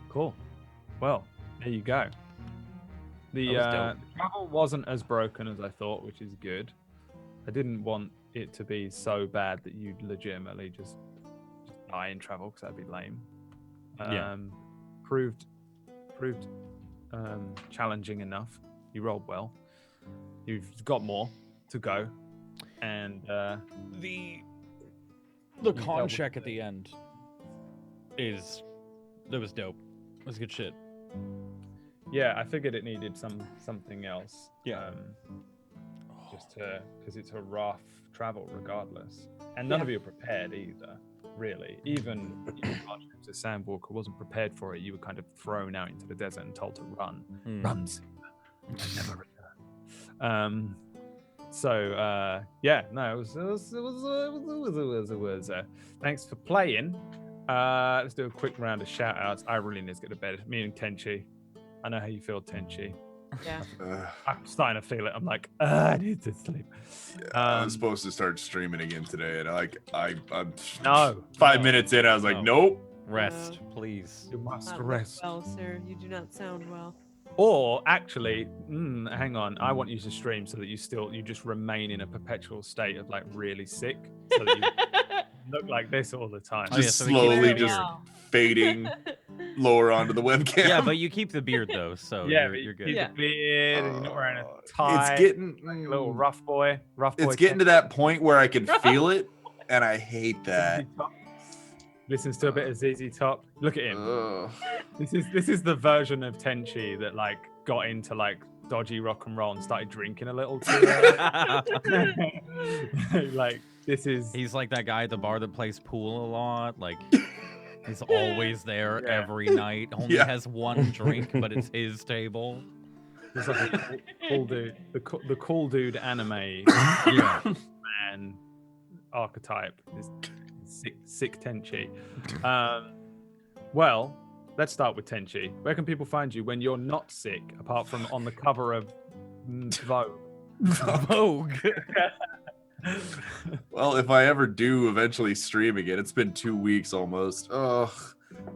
Cool. Well, there you go. The travel wasn't as broken as I thought, which is good. I didn't want it to be so bad that you'd legitimately just die in travel, because that'd be lame. Proved challenging enough. You rolled well. You've got more to go, and The You con double check at the end that was dope. It was good shit. yeah, I figured it needed something else. Yeah. Just because it's a rough travel regardless, and none of you are prepared either. Really, even to Sandwalker wasn't prepared for it. You were kind of thrown out into the desert and told to run. Runs. Never return. So yeah, no, it was thanks for playing. Let's do a quick round of shout outs. I really need to get to bed. Me and Tenchi. I know how you feel, Tenchi. Yeah. I'm starting to feel it. I'm like, I need to sleep. I was supposed to start streaming again today, and I'm No. 5 minutes in, I was like, nope. Rest, please. You must Not rest. well, sir. You do not sound well. Or actually, hang on. I want you to stream so that you just remain in a perpetual state of like really sick, so that you look like this all the time. Just slowly just fading lower onto the webcam. Yeah, but you keep the beard though, so Yeah, you're good. keep the beard, and you're not wearing a tie. It's getting like a little rough boy. It's getting to that point where I can feel it, and I hate that. Listens to a bit of ZZ Top. Look at him. This is the version of Tenchi that like got into like dodgy rock and roll and started drinking a little too early. Like this is. He's like that guy at the bar that plays pool a lot. Like he's always there every night. Only has one drink, but it's his table. He's like a cool dude. The cool dude anime man archetype is sick Tenchi. Well, let's start with Tenchi. Where can people find you when you're not sick, apart from on the cover of Vogue? Vogue. Well, if I ever do eventually stream again, it's been 2 weeks almost. Ugh.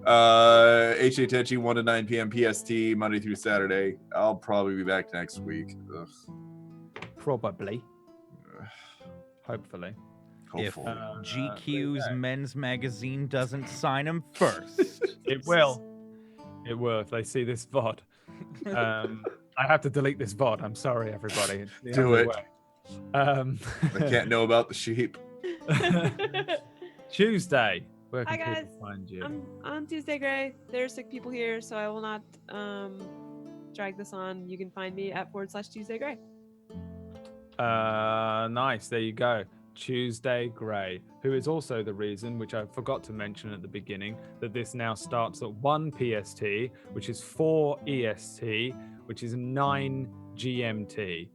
HA Tenchi 1 to 9 p.m. PST, Monday through Saturday. I'll probably be back next week. Ugh. Probably. Hopefully. If Hopefully. GQ's men's magazine doesn't sign him first. It will. It will if they see this VOD. I have to delete this VOD. I'm sorry, everybody. It's the Do only it. way. I can't know about the sheep. Tuesday. Where Hi can guys. people find you? I'm on Tuesday Gray. There are sick people here, so I will not drag this on. You can find me at /Tuesday Gray. Nice. There you go. Tuesday Gray, who is also the reason, which I forgot to mention at the beginning, that this now starts at 1 PST, which is 4 EST, which is 9 GMT,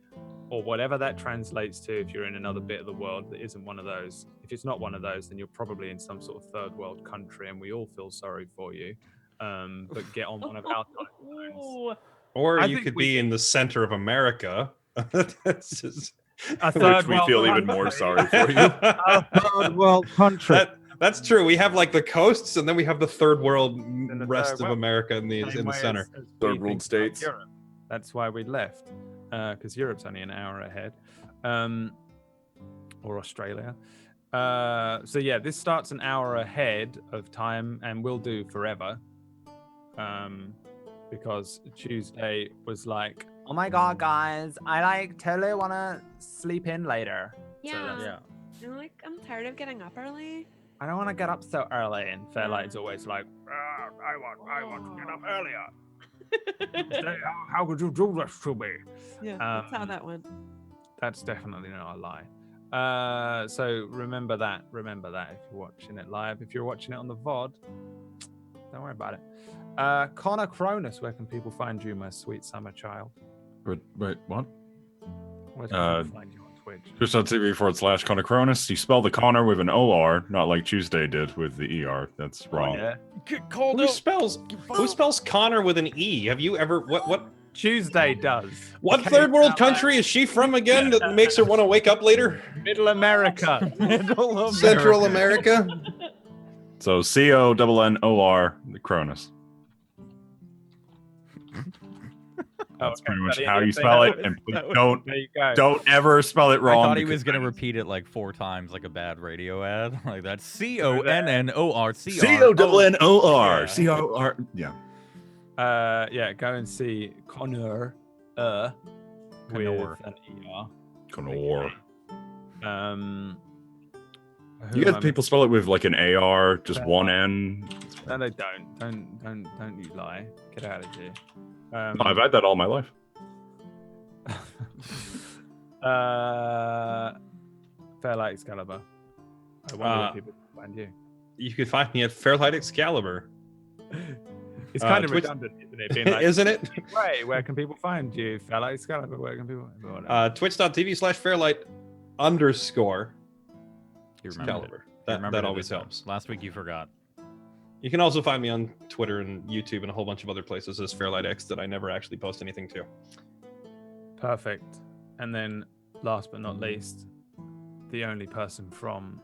or whatever that translates to if you're in another bit of the world that isn't one of those. If it's not one of those, then you're probably in some sort of third world country, and we all feel sorry for you. But get on one of our time zones. Or I you think could we be in the center of America. That's just... A Which third we world feel even country. more sorry for you. A third world country. That's true. We have like the coasts, and then we have the third world the rest third of world. America in Same the way center. as we Third think world about states. Europe. That's why we left, because Europe's only an hour ahead, or Australia. So yeah, this starts an hour ahead of time, and will do forever, because Tuesday was like, oh my god, guys, I like totally want to sleep in later. Yeah. I'm tired of getting up early. I don't want to get up so early, and Fairlight's always like, I want to get up earlier. How could you do this to me? Yeah, that's how that went. That's definitely not a lie. So remember that if you're watching it live. If you're watching it on the VOD, don't worry about it. Connor Cronus, where can people find you, my sweet summer child? Wait, what? Where can people find you on Twitch? Twitch.tv/Connor Cronus. You spell the Connor with an OR, not like Tuesday did with the ER. That's wrong. Yeah. Who spells Connor with an E? Have you ever what Tuesday does. What third world country is she from again that makes her want to wake up later? Middle America. Central America. So CONNOR, the Cronus. That's pretty much how you spell it. And please don't ever spell it wrong. I thought he was gonna repeat it like 4 times, like a bad radio ad. Like that's CONNOR. CONNOR. COR. Yeah. Yeah, go and see Connor. Connor. With an ER. Connor. Who You guys am I people spell it with like an AR, just one N. No, they don't. Don't you lie. Get out of here. I've had that all my life. Fairlight Excalibur. I wonder where people can find you. You can find me at Fairlight Excalibur. It's kind of Twitch- redundant, isn't it? Being like, Isn't it? Right, where can people find you? Fairlight Excalibur, where can people find Twitch.tv/Fairlight_. You remembered it. Excalibur. You remembered That it always this time. helps. Last week you forgot. You can also find me on Twitter and YouTube and a whole bunch of other places as Fairlight X that I never actually post anything to. Perfect. And then, last but not least, the only person from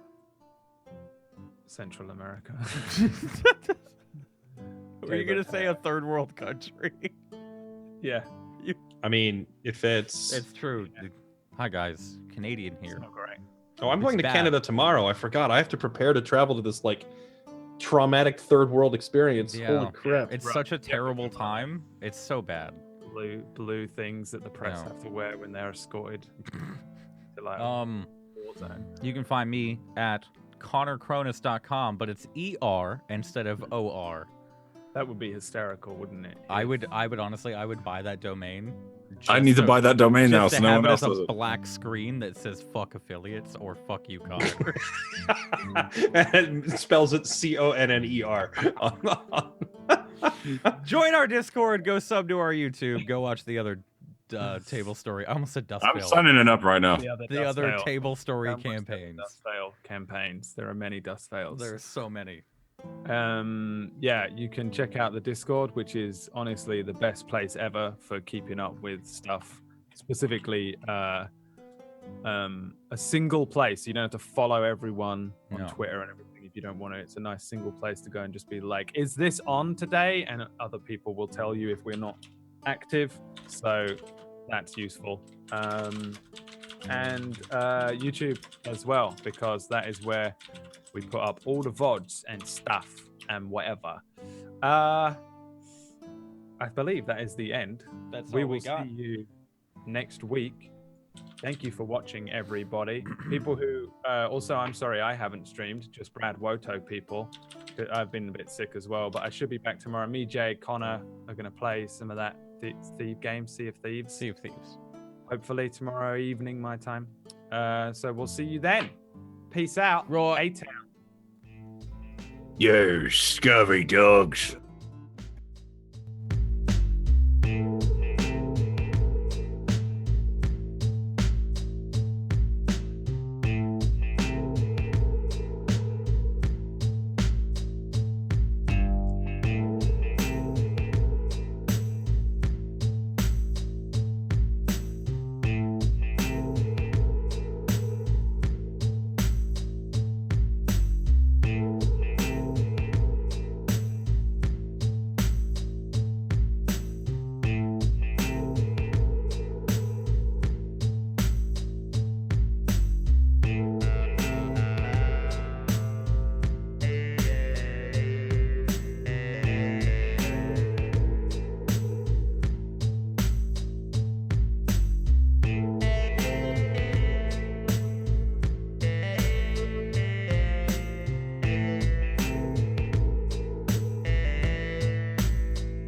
Central America. Were you gonna say a third world country? Yeah. I mean, it fits. It's true. Hi guys, Canadian here. It's not great. Oh, I'm going to bad. Canada tomorrow. I forgot. I have to prepare to travel to this like traumatic third world experience. Yeah. Holy crap! It's Right. such a terrible time. It's so bad. Blue things that the press No. have to wear when they're escorted to like war zone. You can find me at connorcronus.com, but it's ER instead of OR. That would be hysterical, wouldn't it? I would honestly, I would buy that domain. I need to buy that domain now, just so to no have one it else as does a it. black screen that says "fuck affiliates" or "fuck you, Connor." And it spells it CONNER. Join our Discord. Go sub to our YouTube. Go watch the other Table Story. I almost said Dust I'm Veil. signing it up right now. The other Table Story Don't watch the campaigns. Dust Veil campaigns. There are many Dust Veils. There's so many. Yeah, you can check out the Discord, which is honestly the best place ever for keeping up with stuff. Specifically, a single place. You don't have to follow everyone on No. Twitter and everything if you don't want to. It's a nice single place to go and just be like, "Is this on today?" And other people will tell you if we're not active. So that's useful. And YouTube as well, because that is where we put up all the VODs and stuff and whatever. I believe that is the end. That's We all will we got. see you next week. Thank you for watching, everybody. People who also, I'm sorry I haven't streamed, just BradWOTO people. I've been a bit sick as well, but I should be back tomorrow. Me, Jay, Connor are going to play some of that Thief game, Sea of Thieves. Sea of Thieves. Hopefully tomorrow evening, my time. So we'll see you then. Peace out. Right. A-Town. You scurvy dogs.